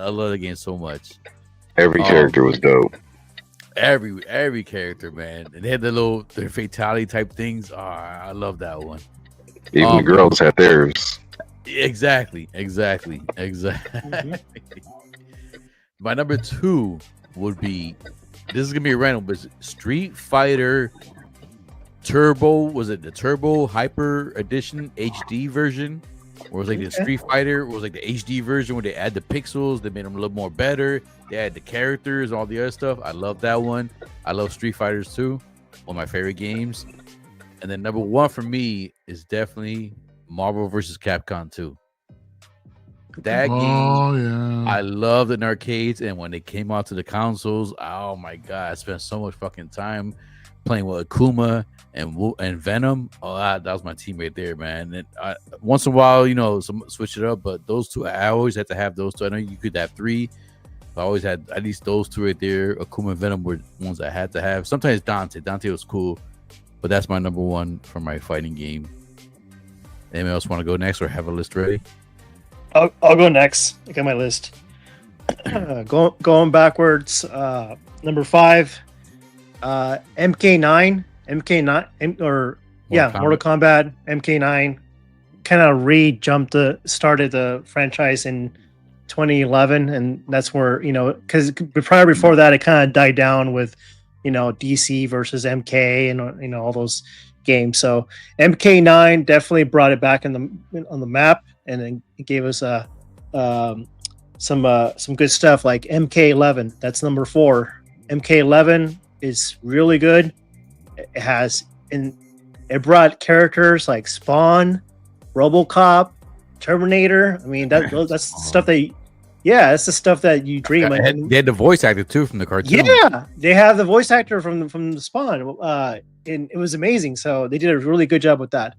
love the game so much. Every character was dope. Every character, man. And they had their fatality type things. I love that one. Even the girls had theirs. Exactly. My number 2 would be, this is gonna be a random, but Street Fighter Turbo. Was it the Turbo Hyper Edition HD version? Or was it like the Street Fighter? Was like the HD version where they add the pixels, they made them a little more better. They had the characters, all the other stuff. I love that one. I love Street Fighters 2, one of my favorite games. And then number 1 for me is definitely Marvel vs. Capcom 2. That game, I loved in arcades, and when it came out to the consoles, oh my god, I spent so much fucking time playing with Akuma and Venom. Oh, that was my team right there, man. And once in a while, switch it up, but those two, I always had to have those two. I know you could have 3, but I always had at least those 2 right there. Akuma and Venom were ones I had to have. Sometimes Dante was cool, but that's my number 1 for my fighting game. Anyone else want to go next or have a list ready? I'll go next. I got my list. Going backwards. Number 5, MK9, Mortal Kombat MK9. Kind of started the franchise in 2011, and that's where because prior before that it kind of died down with DC versus MK and all those games. So MK9 definitely brought it back on the map, and then it gave us some good stuff like MK11. That's number 4. MK11 is really good. It brought characters like Spawn, RoboCop, Terminator. I mean that's stuff that. Yeah, that's the stuff that you dream. They had the voice actor too from the cartoon. Yeah, they have the voice actor from the Spawn, and it was amazing. So they did a really good job with that.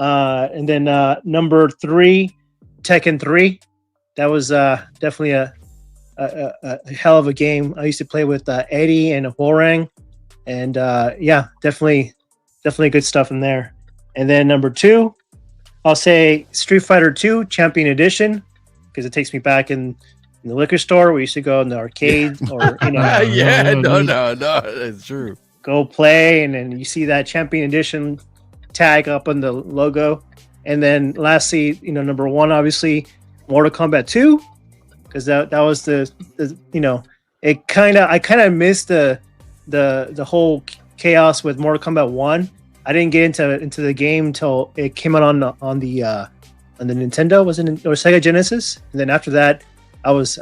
And then number 3, Tekken 3. That was definitely a hell of a game. I used to play with Eddie and Horang, and definitely good stuff in there. And then number 2, I'll say Street Fighter 2 Champion Edition, because it takes me back in in the liquor store. We used to go in the arcade, or no, it's true. Go play, and then you see that Champion Edition tag up on the logo, and then lastly, number one, obviously, Mortal Kombat 2, because that was the I kind of missed the whole chaos with Mortal Kombat 1. I didn't get into the game until it came out on the Nintendo, or Sega Genesis, and then after that, I was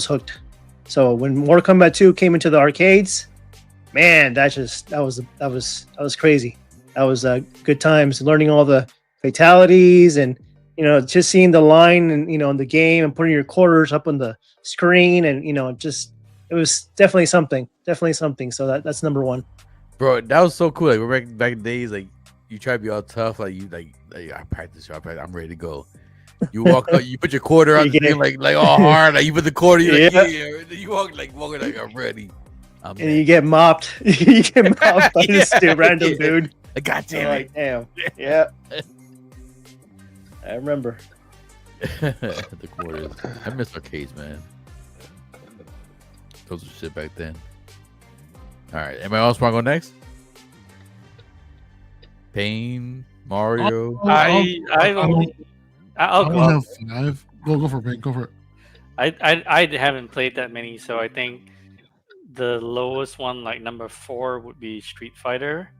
hooked. So when Mortal Kombat 2 came into the arcades, man, that was crazy. That was good times, learning all the fatalities, and just seeing the line and in the game, and putting your quarters up on the screen, and it was definitely something. So that's number one. Bro, that was so cool. Like we're back in days, like you try to be all tough, like you like I practice, I'm ready to go. You walk up, you put your quarter on the thing, like all hard, like you put the quarter, you're like, you walk like I'm ready. And you get mopped. You get mopped by this random dude. God damn it. Damn. Yeah. I remember. The quarters. I miss arcades, man. Those were shit back then. All right. Anybody else want to go next? Pain, Mario. I'll go. Have 5. Go for it, Pain. Go for it. I haven't played that many, so I think the lowest one, like number 4, would be Street Fighter.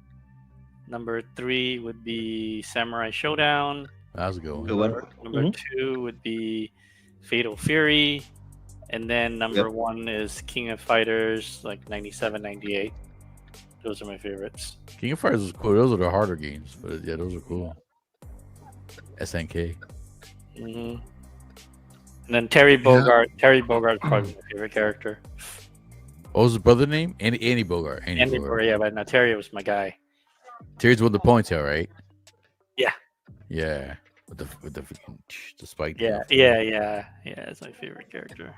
Number 3 would be Samurai Showdown. That was a good one. Number 2 would be Fatal Fury. And then number 1 is King of Fighters, like 97, 98. Those are my favorites. King of Fighters was cool. Those are the harder games, but yeah, those are cool. SNK. And then Terry Bogard. Terry Bogard is probably my favorite character. What was his brother name? Andy Bogard. Andy Bogard, yeah, but no, Terry was my guy. Terry's with the ponytail, right? Yeah. Yeah. With the spike. Yeah. It's my favorite character.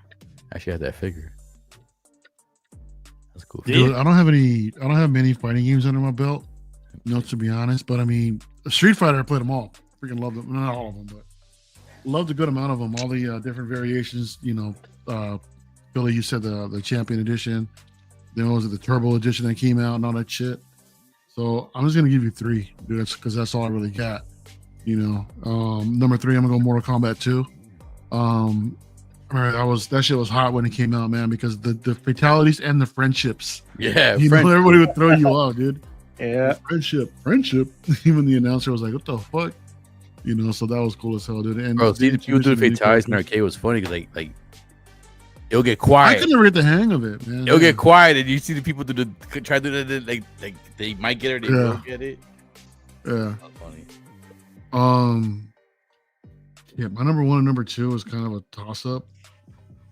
I actually had that figure. That's cool. Dude, I don't have many fighting games under my belt, to be honest. But I mean, Street Fighter, I played them all. Freaking love them. Not all of them, but loved a good amount of them. All the different variations. Billy, you said the Champion Edition. Then was it the Turbo Edition that came out and all that shit. So I'm just gonna give you 3, dude, because that's all I really got. Number 3, I'm gonna go Mortal Kombat 2. That shit was hot when it came out, man, because the fatalities and the friendships. Yeah, everybody would throw you off, dude. Yeah, friendship. Even the announcer was like, "What the fuck?" So that was cool as hell, dude. And bro, see the people do the fatalities in arcade was funny because like it'll get quiet. I couldn't read the hang of it, man. It'll get quiet, and you see the people try to do that, like they might get it, they won't get it. Yeah. That's funny. Yeah, my number 1 and number 2 is kind of a toss up,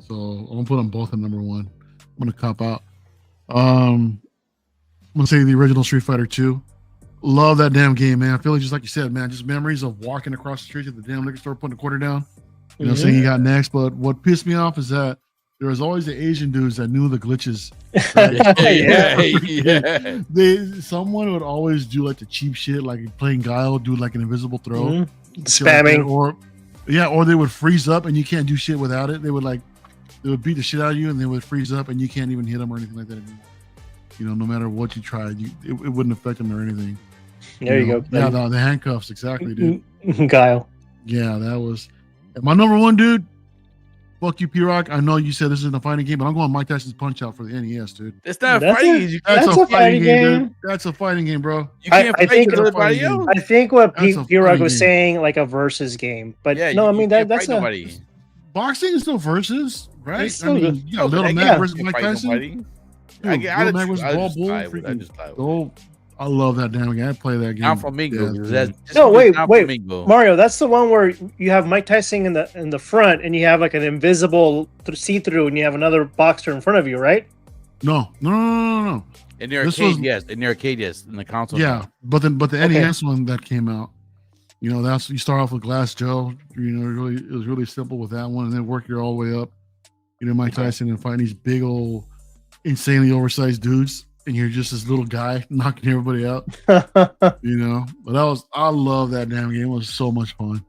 so I'm gonna put them both in number 1. I'm gonna cop out. I'm gonna say the original Street Fighter 2. Love that damn game, man. I feel like just like you said, man, just memories of walking across the street at the damn liquor store, putting a quarter down. Saying you got next. But what pissed me off is that there was always the Asian dudes that knew the glitches. Right? Someone would always do like the cheap shit, like playing Guile, do like an invisible throw, spamming, like or they would freeze up and you can't do shit without it. They would beat the shit out of you and they would freeze up and you can't even hit them or anything like that anymore. No matter what you tried, it wouldn't affect them or anything. There you go. Yeah, the handcuffs, exactly, dude. Guile. Yeah, that was my number 1, dude. Fuck you, P-Rock. I know you said this isn't a fighting game, but I'm going Mike Tyson's Punch Out for the NES, dude. It's not a fighting game. That's a fighting game, dude. That's a fighting game, bro. You can't fight everybody else. I think what P-Rock was saying, like a versus game. But no, I mean, that's nobody. Boxing is still versus, right? I mean, you got Little Mac versus Mike Tyson. Little Mac versus Ball Bull. I love that damn game. I play that game. I'm Flamingo. Wait. Mario, that's the one where you have Mike Tyson in the front, and you have like an invisible see-through, and you have another boxer in front of you, right? No. In the arcade, yes. In the arcade, yes. In the console, yeah. But the NES one that came out, that's you start off with Glass Joe. It was really simple with that one, and then work your all the way up. Mike Tyson and fighting these big old, insanely oversized dudes. And you're just this little guy knocking everybody out, But I love that damn game. It was so much fun,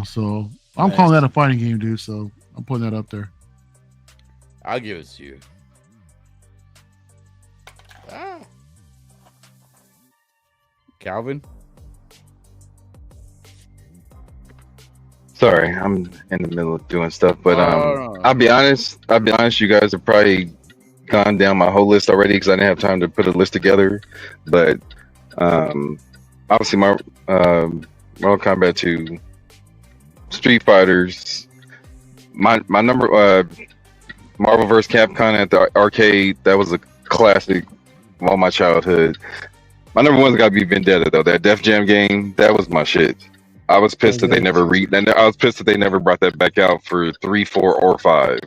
So I'm calling that a fighting game, dude. So I'm putting that up there. I'll give it to you. Calvin. Sorry, I'm in the middle of doing stuff, but I'll be honest. You guys have probably gone down my whole list already because I didn't have time to put a list together. But obviously, my Mortal Kombat 2, Street Fighters, my number Marvel vs. Capcom at the arcade. That was a classic of all my childhood. My number one's got to be Vendetta though. That Def Jam game, that was my shit. I was pissed that they never brought that back out for 3, 4, or 5.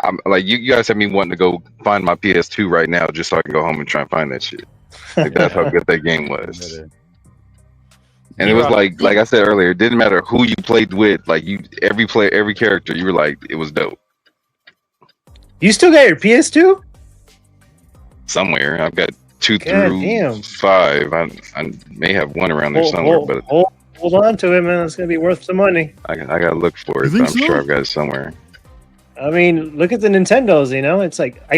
I'm like, you guys have me wanting to go find my PS2 right now just so I can go home and try and find that shit. Like, that's how good that game was. And it was like I said earlier, it didn't matter who you played with. Like every character, you were like, it was dope. You still got your PS2? Somewhere, I've got 2 through 5. I may have one around there somewhere, but hold on to it, man. It's gonna be worth some money. I gotta look for it. But I'm sure I've got it somewhere. I mean, look at the Nintendos. You know, it's like I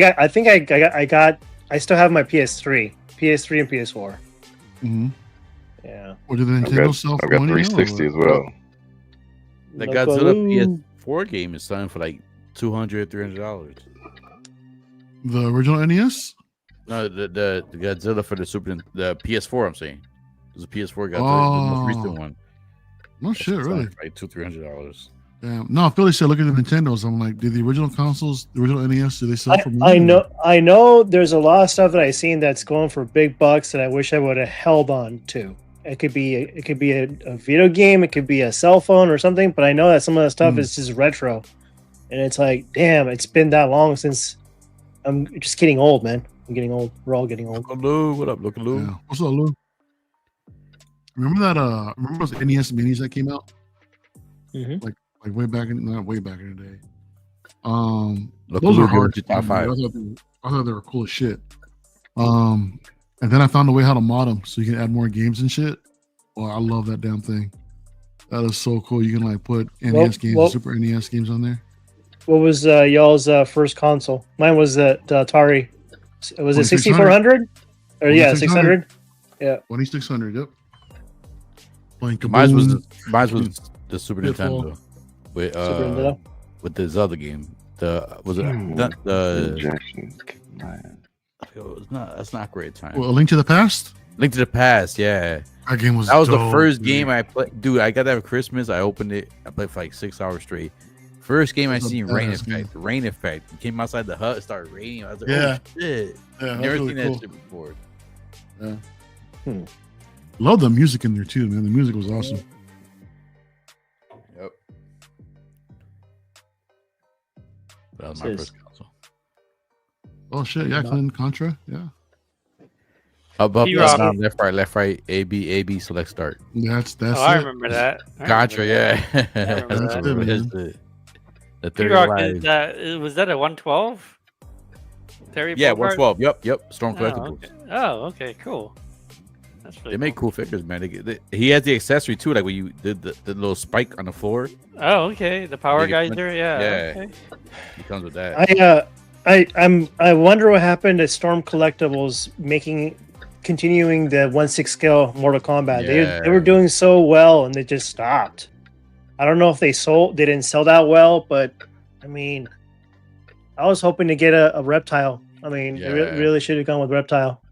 still have my PS3 and PS4. Mm-hmm. Yeah. Or did the Nintendo sell for I've got money 360 as well. The Godzilla PS4 game is selling for like $200, $300. The original NES? No, the Godzilla for the the PS4. I'm saying there's a PS4 Godzilla, the most recent one. No shit, really? Like $200-$300. Damn. No, Philly said, look at the Nintendos. I'm like, did the original consoles, the original NES, do they sell for money? I know. There's a lot of stuff that I've seen that's going for big bucks that I wish I would have held on to. It could be a video game, it could be a cell phone or something. But I know that some of the stuff is just retro, and it's like, damn, it's been that long since. I'm just getting old, man. I'm getting old. We're all getting old. Lou, what up, Lou? Yeah. What's up, Lou? Remember that? Remember those NES minis that came out? Mm-hmm. Like way back in, not way back in the day. Those are hard to top 5. I thought they were cool as shit. And then I found a way how to mod them so you can add more games and shit. Well, I love that damn thing. That is so cool. You can like put NES games, and Super NES games on there. What was y'all's first console? Mine was the Atari. Was it 6400? Or yeah, 600. Yeah, 2600. Yep. Mine was the Super Nintendo with the Zelda game. That's not great time. Well, A Link to the Past. Link to the Past, yeah. That game was. That was dope, the first dude. game I played. Dude, I got that for Christmas. I opened it. I played for like 6 hours straight. First game I seen rain effect. Rain effect. It came outside the hut. It started raining. I was like, oh shit. Yeah, never really seen cool. that shit before. Yeah. Love the music in there too, man. The music was awesome. Yep. That was my first console. Oh shit! Yeah, Clinton Contra. Yeah. Up, down, left, right, A, B, select, start. That's I remember that. Contra, yeah. The was that a 112? Terry yeah, Bogard? 112. Yep. Storm Collectibles. Okay, cool. That's really they make cool figures, man. He has the accessory too, like when you did the little spike on the floor. Oh, okay. The power geyser, yeah. Okay. He comes with that. I wonder what happened to Storm Collectibles continuing the 1/6 scale Mortal Kombat. Yeah. They were doing so well and they just stopped. I don't know if they didn't sell that well, but I mean, I was hoping to get a reptile. I mean, it really should have gone with reptile.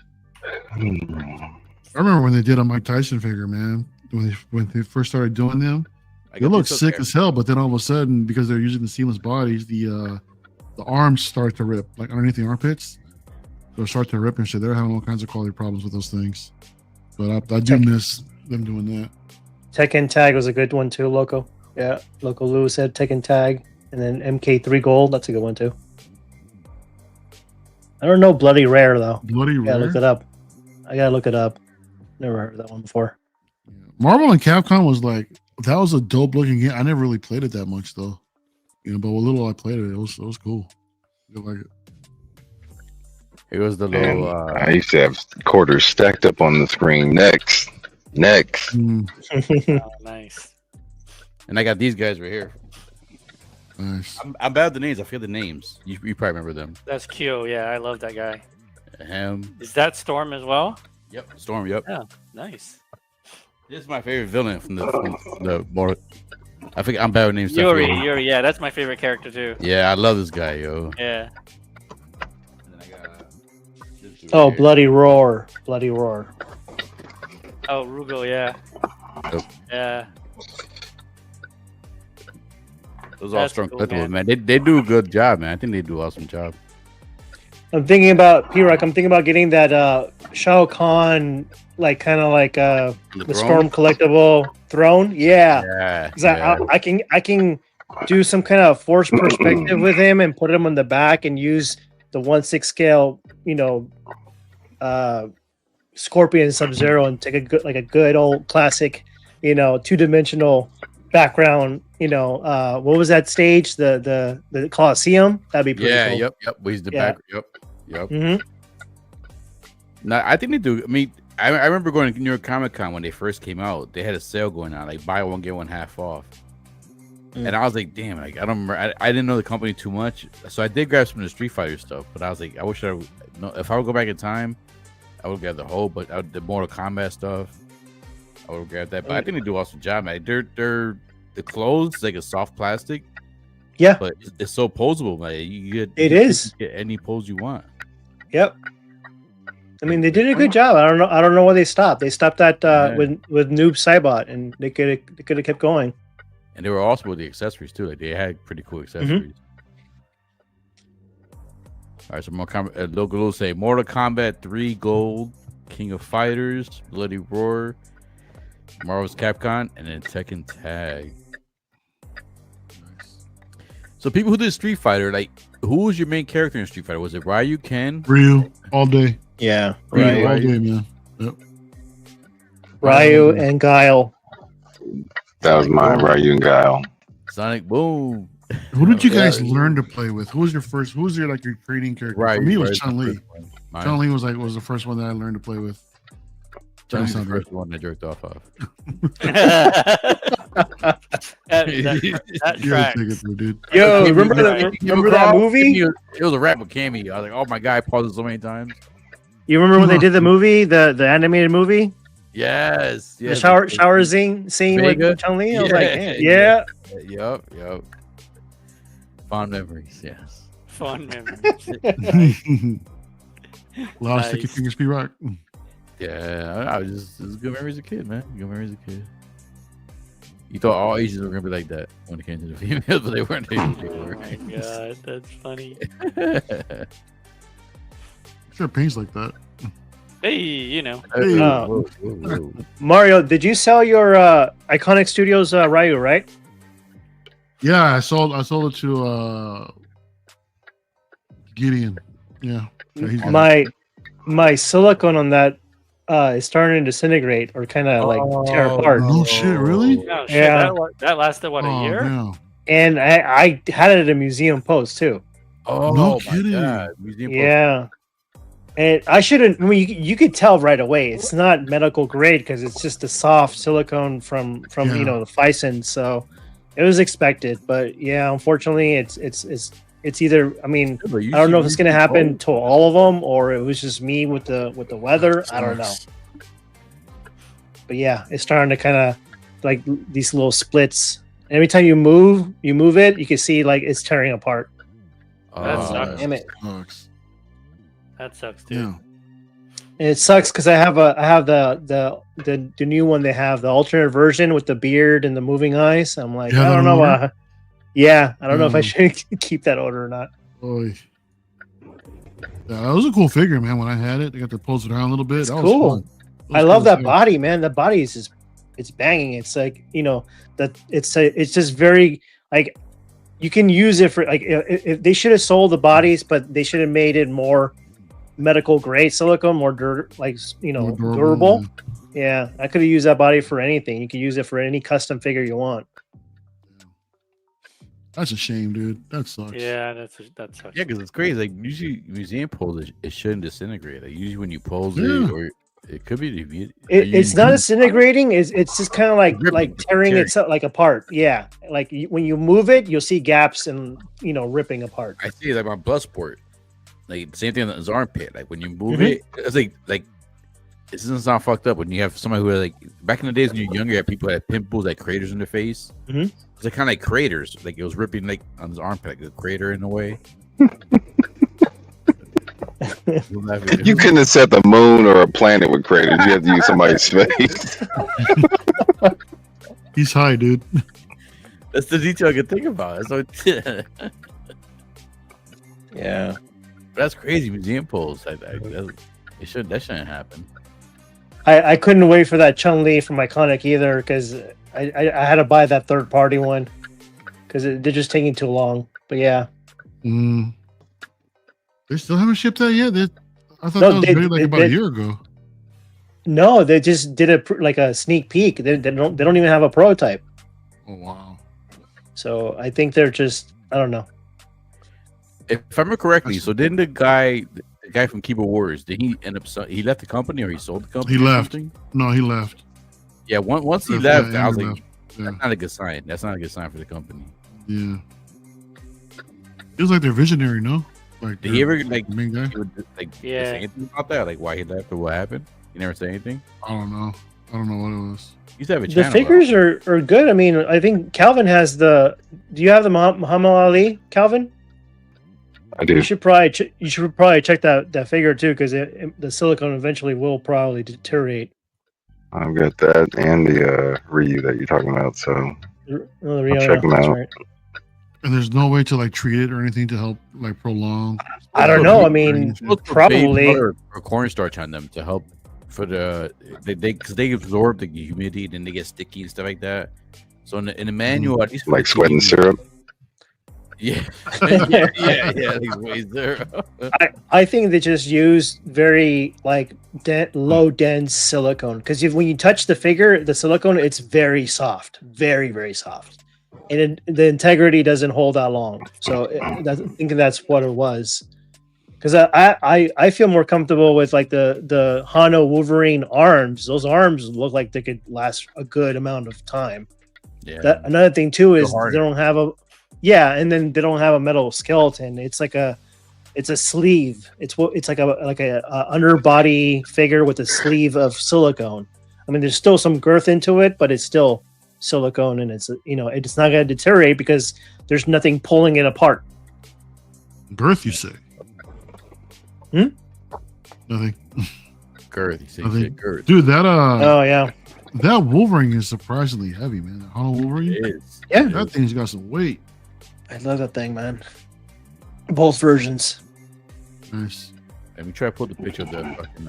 I remember when they did a Mike Tyson figure, man. When they first started doing them, they looked sick as hell. But then all of a sudden, because they're using the seamless bodies, the arms start to rip, like underneath the armpits. They'll start to rip and shit. They're having all kinds of quality problems with those things. But I do miss them doing that. Tekken Tag was a good one too, Loco. Yeah, Loco Lewis said Tekken Tag. And then MK3 Gold, that's a good one too. I don't know Bloody Rare though. Bloody Rare? I gotta look it up. Never heard of that one before. Marvel and Capcom was like, that was a dope looking game. I never really played it that much though. But what little I played it, it was cool. I like it. It was the little. I used to have quarters stacked up on the screen. Next. Oh, nice. And I got these guys right here. Nice. I'm bad with the names. I forget the names. You probably remember them. That's cute. Yeah, I love that guy. Him. Is that Storm as well? Yep. Storm. Yep. Yeah. Nice. This is my favorite villain from the more. I think I'm bad with names. Yuri. Yeah, that's my favorite character too. Yeah, I love this guy, yo. Yeah. Oh, Bloody Roar. Bloody Roar. Oh, Rugo, yeah. Yep. Yeah. Those are all strong collectibles, man. They do a good job, man. I think they do an awesome job. I'm thinking about P-Rock. I'm thinking about getting that Shao Kahn, like kind of like the Storm collectible throne. Yeah. I can do some kind of force perspective with him and put him on the back and use the 1/6 scale, Scorpion Sub-Zero and take a good old classic, 2-dimensional background. What was that stage? The Coliseum. That'd be pretty cool. Yep. He's the back. Yep. Mm-hmm. Now I think they do. I mean, I remember going to New York Comic Con when they first came out. They had a sale going on, like buy one get one half off. And I was like, damn, like I don't remember. I didn't know the company too much, so I did grab some of the Street Fighter stuff. But I was like, I wish I would. No, if I would go back in time, I would grab the whole. But the Mortal Kombat stuff, I would grab that. But I think they do an awesome job, man. They're the clothes like a soft plastic. Yeah, but it's so posable, man. You get any pose you want. Yep. I mean, they did a good job. I don't know why they stopped. They stopped that with Noob Saibot, and they could have kept going. And they were also with the accessories too. Like they had pretty cool accessories. All right, so local will say Mortal Kombat 3 Gold, King of Fighters, Bloody Roar, Marvel's Capcom, and then Tekken Tag. So people who did Street Fighter, like who was your main character in Street Fighter? Was it Ryu, Ken? Ryu all day. Yeah, Ryu all day, man. Yep. Ryu and Guile. That was mine, Ryu and Guile. Sonic Boom. Who did you guys learn to play with? Who was your first? Who was your training character? Right, for me, it was Chun-Li. Chun-Li was the first one that I learned to play with. Chun-Li's the first one I jerked off of. that tracks. Dude. Yo, remember that movie? It was a rap with Cammy. I was like, oh my god, I paused it so many times. You remember when they did the movie, the animated movie? Yes. The shower scene with Chun-Li? I was like, yeah. Yep. Fond memories, yes. Fond memories. A lot of sticky fingers, P-Rock. Yeah, I was just good memories as a kid, man. Good memories as a kid. You thought all Asians were gonna be like that when it came to the females, but they weren't. Oh my god, that's funny. Sure, Pink's like that. Hey, Hey. Mario, did you sell your Iconic Studios Ryu, right? Yeah, I sold it to Gideon. Yeah. My silicone on that is starting to disintegrate or kind of tear apart. No shit, really? No, shit, Yeah. That lasted a year? Man. And I had it at a museum post too. Oh, no kidding. God. Museum Yeah. And I shouldn't. I mean, you could tell right away. It's not medical grade because it's just a soft silicone from the Phison. So it was expected, but yeah, unfortunately, it's either. I mean, I don't know if it's gonna happen to all of them or it was just me with the weather. I don't know. But yeah, it's starting to kind of like these little splits. Every time you move it, you can see like it's tearing apart. That sucks. Damn it. That sucks, dude. Yeah. And it sucks because I have the new one they have, the alternate version with the beard and the moving eyes. I'm like, I don't know. I don't know if I should keep that order or not. Boy. Yeah, that was a cool figure, man. When I had it, I got to pose it around a little bit. It's that cool. Was fun. I love that body, man. The body is just, it's banging. It's like, it's just very like, you can use it for like, if they should have sold the bodies, but they should have made it more medical grade silicone, more durable. Yeah, I could have used that body for anything. You can use it for any custom figure you want. That's a shame, dude. That sucks. Yeah, that sucks. Yeah, because it's crazy. Like usually museum pose, it shouldn't disintegrate. Like usually when you pose it, or It could be. It's not disintegrating. It's just kind of like tearing itself like apart. Yeah, like when you move it, you'll see gaps and ripping apart. I see it like my blood sport. Like same thing on his armpit. Like when you move it, it's like this doesn't sound fucked up. When you have somebody who like back in the days when you're younger, you had people that had pimples, like craters in their face. It's like kind of like craters. Like it was ripping like on his armpit, like a crater in a way. You couldn't have set the moon or a planet with craters. You have to use somebody's face. He's high, dude. That's the detail I can think about. So yeah, that's crazy. Museum pulls. That shouldn't happen. I couldn't wait for that Chun-Li from Iconic either because I had to buy that third party one because they're just taking too long. But yeah. They still haven't shipped that yet. I thought that was ready about a year ago. No, they just did a sneak peek. They don't even have a prototype. Oh wow! So I think they're just I don't know. If I remember correctly, so didn't the guy from Keyboard Warriors, did he end up? He left the company or he sold the company? He left. No, he left. Yeah, once he left, I was like, that's not a good sign. That's not a good sign for the company. Yeah. Feels like they're visionary, no? Like, did he ever like main guy? Say anything about that? Like why he left or what happened? He never said anything. I don't know what it was. He used to have a channel. The figures are good. I mean, I think Calvin has the. Do you have the Muhammad Ali, Calvin? I do. You should probably check that figure too, because the silicone eventually will probably deteriorate. I've got that and the Ryu that you're talking about, so I'll check them out. Right. And there's no way to like treat it or anything to help like prolong. I don't know. I mean, probably or cornstarch on them to help for because they absorb the humidity and they get sticky and stuff like that. So in the manual, at least like sweat and syrup. Yeah, I think they just use very like low dense silicone because when you touch the figure, the silicone, it's very soft, very very soft, and the integrity doesn't hold that long. So I think that's what it was. Because I feel more comfortable with like the Hano Wolverine arms. Those arms look like they could last a good amount of time. Yeah. Another thing too is they don't have and then they don't have a metal skeleton. It's a sleeve. It's like a underbody figure with a sleeve of silicone. I mean, there's still some girth into it, but it's still silicone, and it's it's not going to deteriorate because there's nothing pulling it apart. Girth, you say? Nothing. Girth, you say? Girth. Dude, that oh yeah, that Wolverine is surprisingly heavy, man. That Hano Wolverine. It is. Yeah, that thing's got some weight. I love that thing, man. Both versions. Nice. Let me try to put the picture of that fucking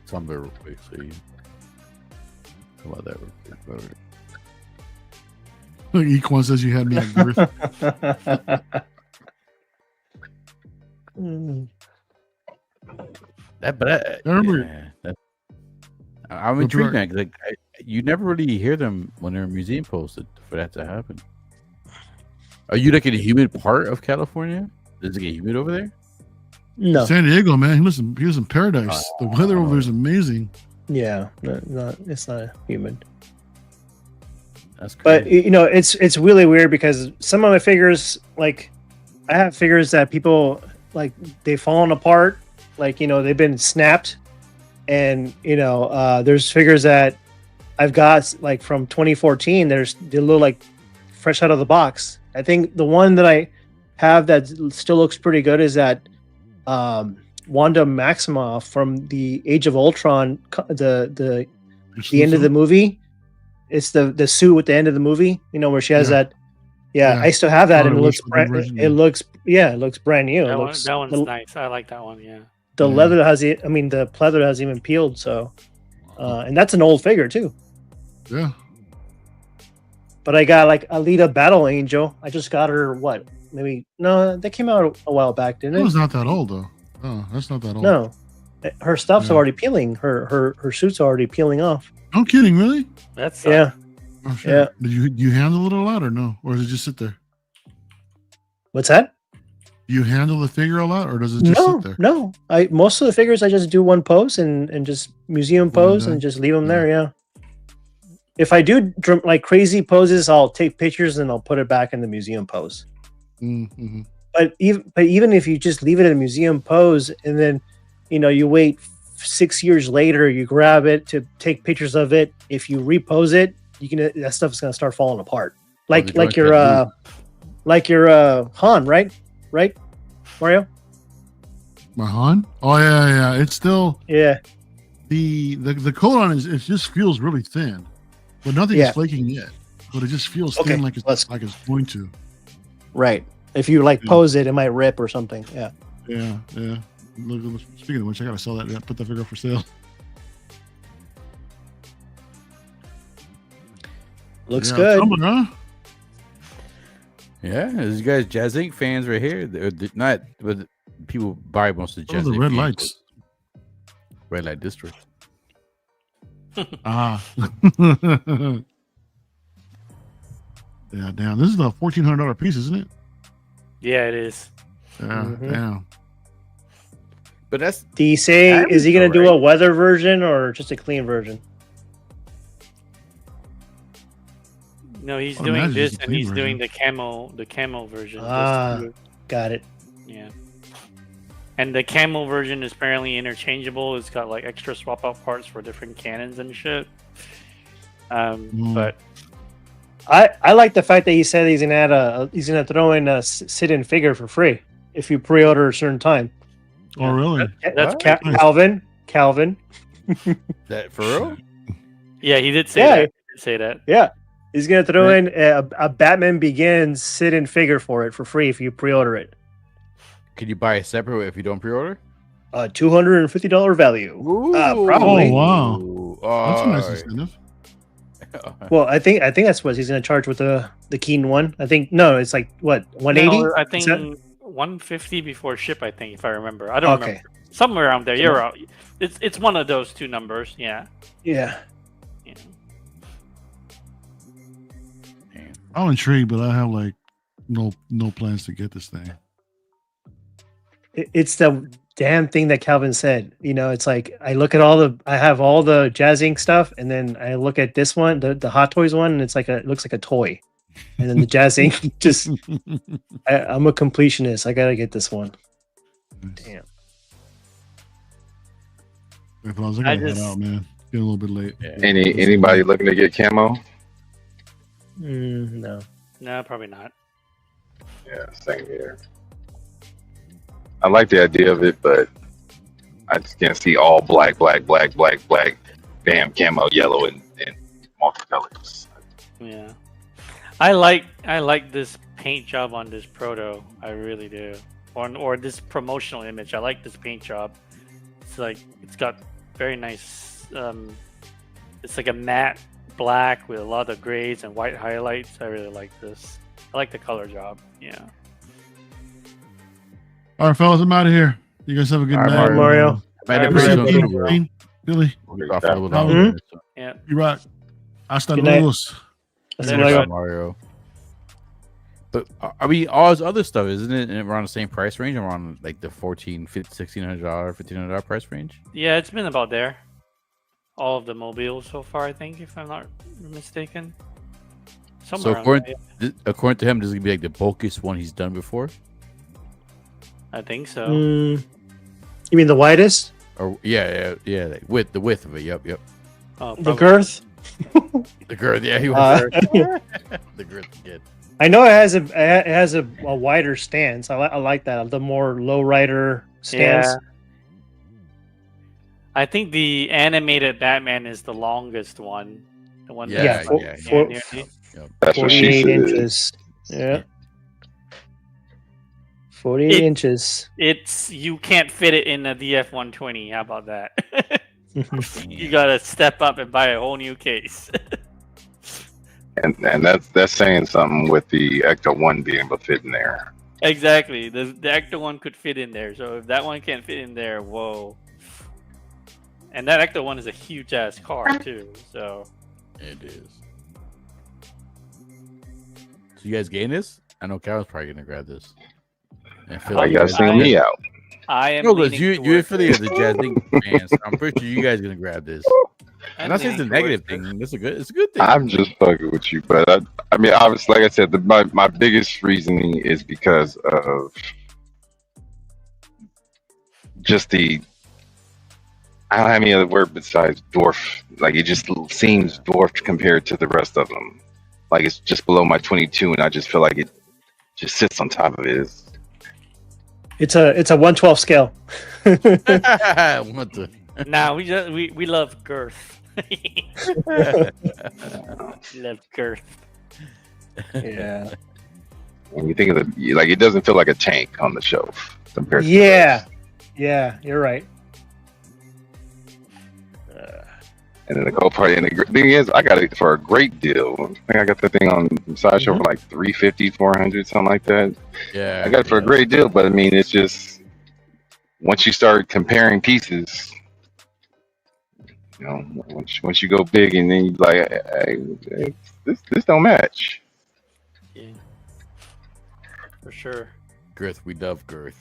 Tumblr real quick. So you how about that real quick? Look, Equan says you had me at girth. I remember. Yeah, I'm intrigued, man. Like, you never really hear them when they're museum posted for that to happen. Are you like in a humid part of California? Does it get humid over there? No, San Diego, man. He was in paradise. The weather over there is amazing. Yeah, it's not humid. That's crazy. But it's really weird because some of my figures, like, I have figures that people like they've fallen apart, like they've been snapped, and there's figures that I've got like from 2014. They look like fresh out of the box. I think the one that I have that still looks pretty good is that Wanda Maximoff from the Age of Ultron, the end of the movie. It's the suit with the end of the movie, where she has that. Yeah, I still have that, and it looks brand new. That one's nice. I like that one. Yeah. The leather the pleather hasn't even peeled, so and that's an old figure too. Yeah. But I got like Alita Battle Angel. I just got her. What? Maybe no. That came out a while back, didn't it? It was not that old though. Oh, that's not that old. No, her stuff's already peeling. Her suit's already peeling off. No kidding, really? That's yeah. Oh, sure. Yeah. Did you handle it a lot or no, or does it just sit there? What's that? Do you handle the figure a lot, or does it just sit there? No. Most of the figures I just do one pose and just museum pose and just leave them there. Yeah. If I do like crazy poses, I'll take pictures and I'll put it back in the museum pose. Mm-hmm. But even if you just leave it in a museum pose and then, you wait 6 years later, you grab it to take pictures of it. If you repose it, that stuff is gonna start falling apart. Like your Han, right, Mario? My Han? Oh yeah. It's still the coat on it just feels really thin, but nothing is flaking yet. But it just feels thin, like it's going to. Right. If you pose it, it might rip or something. Yeah. Yeah. Look, speaking of which, I gotta sell that. Put that figure up for sale. Looks good. Coming, huh? Yeah, these guys Jazz Inc. fans right here. They're not, but people buy most of the Jazz the Inc. red games, lights. Red light district. Yeah, damn. This is a $1,400 piece, isn't it? Yeah, it is. Yeah, damn. But that's. Do you say is he going to do a weather version or just a clean version? No, he's doing this, and he's doing the camo version. Got it. Yeah. And the camo version is apparently interchangeable. It's got like extra swap out parts for different cannons and shit. But I like the fact that he said he's gonna throw in a sit-in figure for free if you pre-order a certain time. Oh, really? That's Calvin. That for real? Yeah, he did say that. He did say that. Yeah. He's gonna throw in a Batman Begins sit-in figure for it for free if you pre-order it. Can you buy a separate if you don't pre-order? $250 value. Probably. Oh wow, that's a nice incentive. Well, I think that's what he's gonna charge with the Keaton one. I think it's like what 180. No, I think 150 before ship. I think if I remember, I don't remember. Somewhere around there. You're out. It's one of those two numbers. Yeah. Yeah. I'm intrigued, but I have like no plans to get this thing. It's the damn thing that Calvin said. It's like I look at I have all the Jazz Inc. stuff, and then I look at this one, the Hot Toys one, and it's like it looks like a toy. And then the Jazz Inc. just I'm a completionist. I gotta get this one. Damn. If I was looking to head out, man, getting a little bit late. Yeah. Anybody looking to get camo? No, probably not. Yeah, same here. I like the idea of it, but I just can't see all black, damn camo yellow and multicolors. Yeah, I like this paint job on this proto. I really do. Or this promotional image. I like this paint job. It's got very nice. It's like a matte black with a lot of grays and white highlights. I really like this. I like the color job. Yeah. All right, fellas, I'm out of here. You guys have a good night. Mario. Billy. Yeah. You rock. Hasta luego. Mario. But I mean, all his other stuff, isn't it around the same price range? Around like the $1,400, $1,600, $1,500 price range? Yeah, it's been about there. All of the mobiles so far, I think, if I'm not mistaken. Somewhere according to him, this is gonna be like the bulkiest one he's done before. I think so. You mean the widest? Or yeah, like the width of it. Yep. Oh, the girth. The girth, yeah, he was the girth again. I know it has a wider stance. I like that. The more lowrider stance. Yeah. I think the animated Batman is the longest one. The one. That's what 48 inches. Yeah. 48 inches. You can't fit it in a DF-120. How about that? You gotta step up and buy a whole new case. and that's saying something with the Ecto 1 being able to fit in there. Exactly. The Ecto 1 could fit in there. So if that one can't fit in there, whoa. And that Ecto 1 is a huge ass car too. So it is. So you guys getting this? I know Calvin's probably gonna grab this. Why you gotta single me out? I am. No, because you're affiliated with the Jazz Inc. fans. I'm pretty sure you guys are gonna grab this. And that's just a negative thing. It's a good thing. I'm just fucking with you, but I mean, obviously, like I said, my biggest reasoning is because of just the. I don't have any other word besides dwarf. Like it just seems dwarfed compared to the rest of them. Like it's just below my 22, and I just feel like it just sits on top of it. It's a 1/12 scale. What the? Nah, we love girth. Love girth. Yeah. When you think of the like, it doesn't feel like a tank on the shelf compared. To Yeah, you're right. And then the cool party, and the thing is, I got it for a great deal. I think I got the thing on Sideshow for like 350, 400, something like that. Yeah, I got it for a great deal, but I mean, it's just once you start comparing pieces, you know, once you go big, and then you like, hey, this don't match. Yeah, for sure. Girth, we love girth.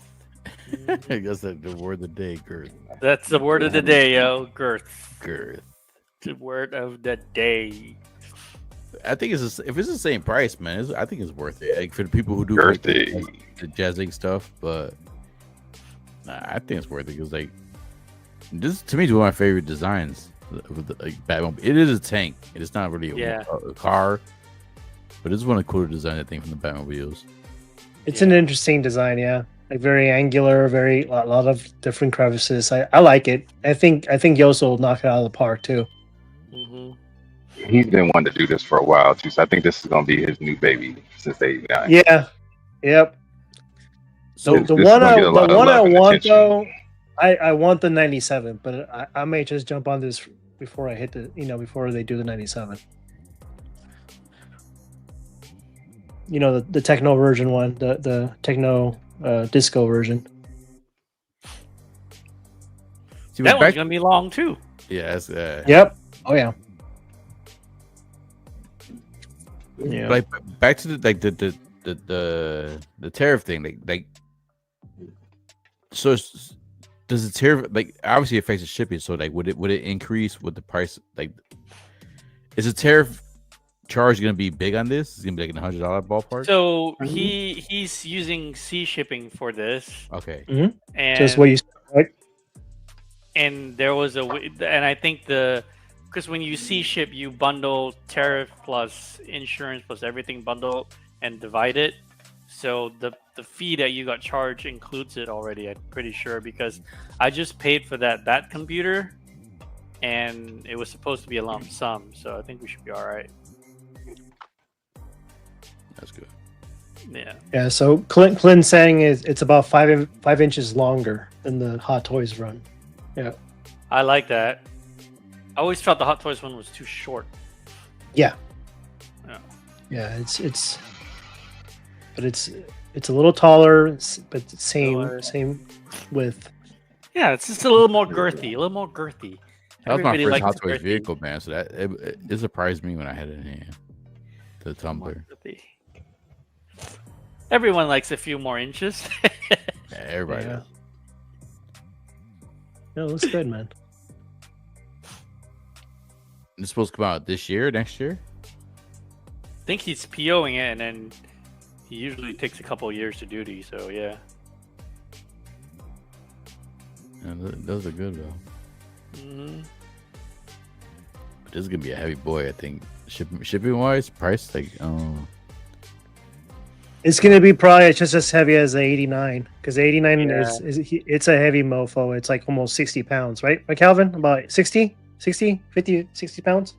I guess that's the word of the day, girth. That's the word of the day, yo. Girth. Girth. The word of the day. I think if it's the same price, man, I think it's worth it. Like for the people who do like the Jazz Inc. stuff, but I think it's worth it because like this to me is one of my favorite designs. With the, like Batmobile, it is a tank. It is not really a car, but it's one of the cooler designs I think from the Batmobiles. It's an interesting design, yeah. Like very angular, a lot of different crevices. I like it. I think Yoso will knock it out of the park too. Mm-hmm. He's been wanting to do this for a while too, so I think this is gonna be his new baby since '89. Yeah, yep. So the one I want though, I want the 97, but I may just jump on this before I hit before they do the 97. You know, the techno version one, the techno disco version. See, that one's gonna be long too. Yeah. Yep. Oh yeah. Yeah. Like back to the tariff thing. Like so does the tariff like obviously affects the shipping? So like would it increase with the price? Like is the tariff charge gonna be big on this? It's gonna be like an $100 ballpark. So he's using sea shipping for this. Okay. Mm-hmm. And just what you said, right? And there was and I think because when you sea ship, you bundle tariff plus insurance plus everything bundle and divide it. So the fee that you got charged includes it already. I'm pretty sure because I just paid for that computer, and it was supposed to be a lump sum. So I think we should be all right. That's good. Yeah. Yeah. So Clint's saying it's about 5 inches longer than the Hot Toys run. Yeah. I like that. I always felt the Hot Toys one was too short. Yeah. Yeah. Yeah. It's a little taller, but same width. Yeah, it's just a little more girthy. That was my first Hot Toys vehicle, man. So that it surprised me when I had it in hand. The tumbler. Everyone likes a few more inches. Yeah, everybody does. No, it looks good, man. It's supposed to come out this year, next year? I think he's POing it, and then he usually takes a couple of years to duty, so yeah. Those are good, though. Mm-hmm. But this is going to be a heavy boy, I think. Shipping-wise, price, like, It's going to be probably just as heavy as the 89, because the 89 it's a heavy mofo. It's like almost 60 pounds, right? Like Calvin, about 60 pounds.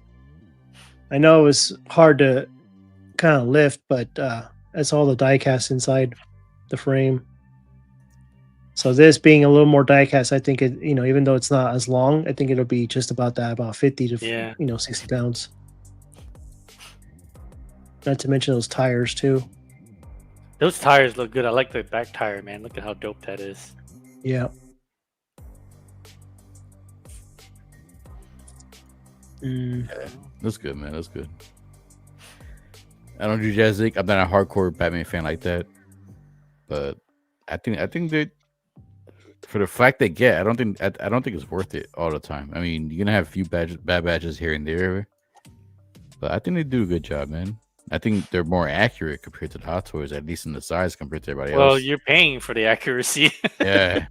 I know it was hard to kind of lift, but that's all the die cast inside the frame. So this being a little more die cast, I think it, even though it's not as long, I think it'll be just about that, about 50 to 60 pounds. Not to mention those tires too. Those tires look good. I like the back tire, man. Look at how dope that is. Yeah. Yeah, that's good, man. That's good. I don't do Jazz Inc. I'm not a hardcore Batman fan like that, but I think that for the fact they get, I don't think it's worth it all the time. I mean, you're gonna have a few bad badges here and there, but I think they do a good job, man. I think they're more accurate compared to the Hot Toys, at least in the size compared to everybody else. Well, you're paying for the accuracy. Yeah.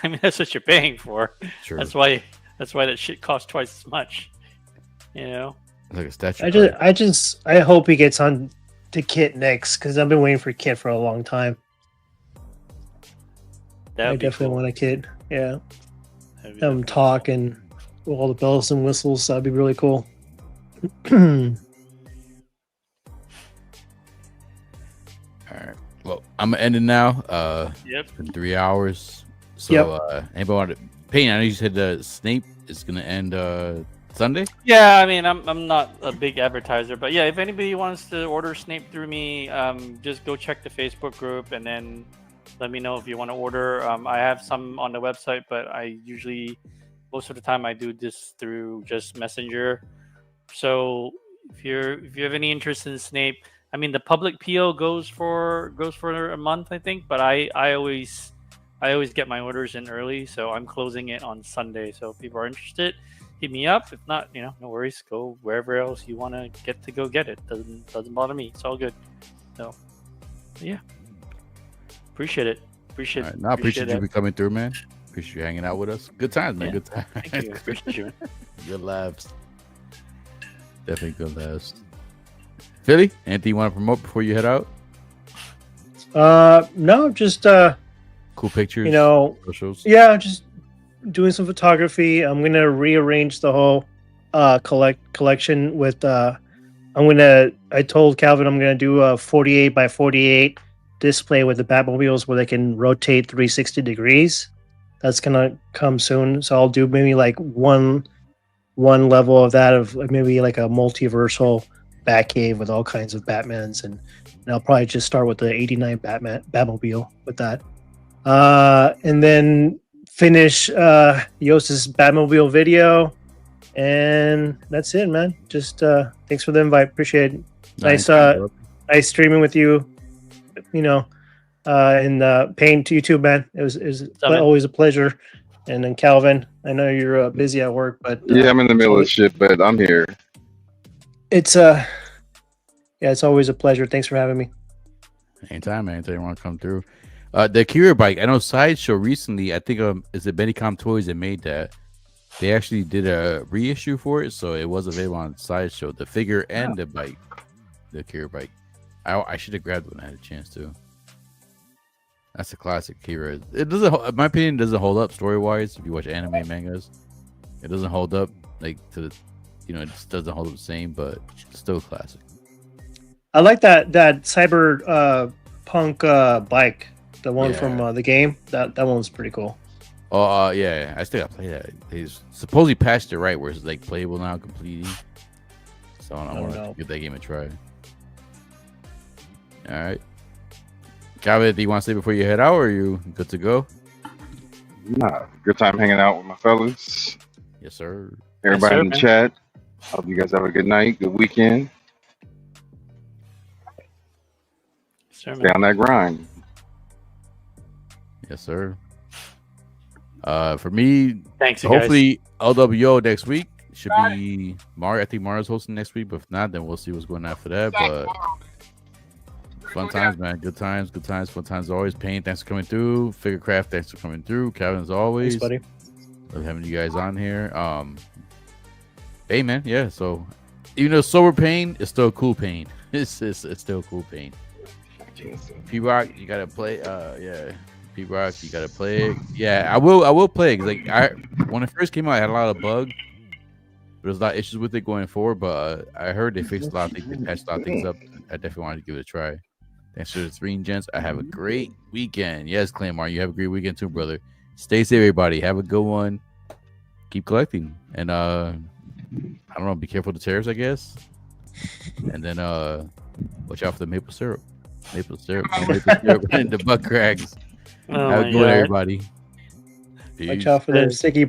I mean, that's what you're paying for. True. That's why that shit costs twice as much. You know. Like a statue. I hope he gets on to Kit next because I've been waiting for Kit for a long time. I definitely want a Kit. Yeah. Have him talk and all the bells and whistles. That'd be really cool. All right. Well, I'm gonna end it now. Yep. It's been 3 hours. So anybody want to Payne, I know you said Snape is gonna end Sunday? Yeah, I mean I'm not a big advertiser, but yeah, if anybody wants to order Snape through me, just go check the Facebook group and then let me know if you want to order. I have some on the website, but I usually most of the time I do this through just Messenger. So if you have any interest in Snape, I mean the public PO goes for a month, I think, but I always get my orders in early, so I'm closing it on Sunday. So if people are interested, hit me up. If not, no worries. Go wherever else you want to get it. Doesn't bother me. It's all good. So yeah, appreciate it. Appreciate it. No, I appreciate you coming through, man. Appreciate you hanging out with us. Good times, man. Yeah. Good times. Thank you. Appreciate you. Good laughs. Definitely good laughs. Philly, anything you want to promote before you head out? No, just cool pictures. Socials. Yeah, just doing some photography. I'm gonna rearrange the whole collection with I told Calvin I'm gonna do a 48 by 48 display with the Batmobiles where they can rotate 360 degrees. That's gonna come soon. So I'll do maybe like one level of that, of maybe like a multiversal Batcave with all kinds of Batmans, and I'll probably just start with the 89 Batmobile with that. And then finish Yos's Batmobile video, and that's it, man. Just thanks for the invite. Appreciate it. Nice streaming with you. And Payne to you too, man. It was always a pleasure. And then Calvin, I know you're busy at work, but yeah, I'm in the middle of shit, but I'm here. It's it's always a pleasure. Thanks for having me. Anytime, man. Anytime you want to come through. The Akira bike, I know Sideshow recently, I think is it Medicom Toys that made that. They actually did a reissue for it, so it was available on Sideshow. The figure and the bike, the Akira bike. I should have grabbed it when I had a chance to. That's a classic Akira. It doesn't, in my opinion, doesn't hold up story wise. If you watch anime and mangas, it doesn't hold up like to the, it just doesn't hold up the same, but it's still classic. I like that cyber punk bike. The one from the game, that one was pretty cool. Oh, yeah. I still got to play that. He's supposedly patched it right where it's like playable now completely. So I want to give that game a try. All right. Calvin, do you want to say before you head out, or are you good to go? Nah, good time hanging out with my fellas. Yes, sir. Everybody in the chat. Hope you guys have a good night, good weekend. Stay on that grind. Yes, sir. For me, thanks. Hopefully, LWO next week should be Mario. I think Mario's hosting next week, but if not, then we'll see what's going on after that. But fun times, man. Good times, fun times always. Payne, thanks for coming through. Figurecraft, thanks for coming through. Calvin, as always. Thanks, buddy. Love having you guys on here. Hey, man, yeah. So even though sober Payne, it's still cool Payne. It's still cool Payne. P-Rock, you gotta play. P-Rock, you gotta play it. Yeah, I will play it. Like when it first came out, I had a lot of bugs. There's a lot of issues with it going forward, but I heard they fixed a lot of things, they patched a lot of things up. I definitely wanted to give it a try. Thanks for the stream, gents. I have a great weekend. Yes, Claymore, you have a great weekend too, brother. Stay safe, everybody. Have a good one. Keep collecting, and I don't know. Be careful of the tariffs, I guess. And then watch out for the maple syrup. Maple syrup and the butt cracks. Have a good one, everybody. Peace. Watch out for the sticky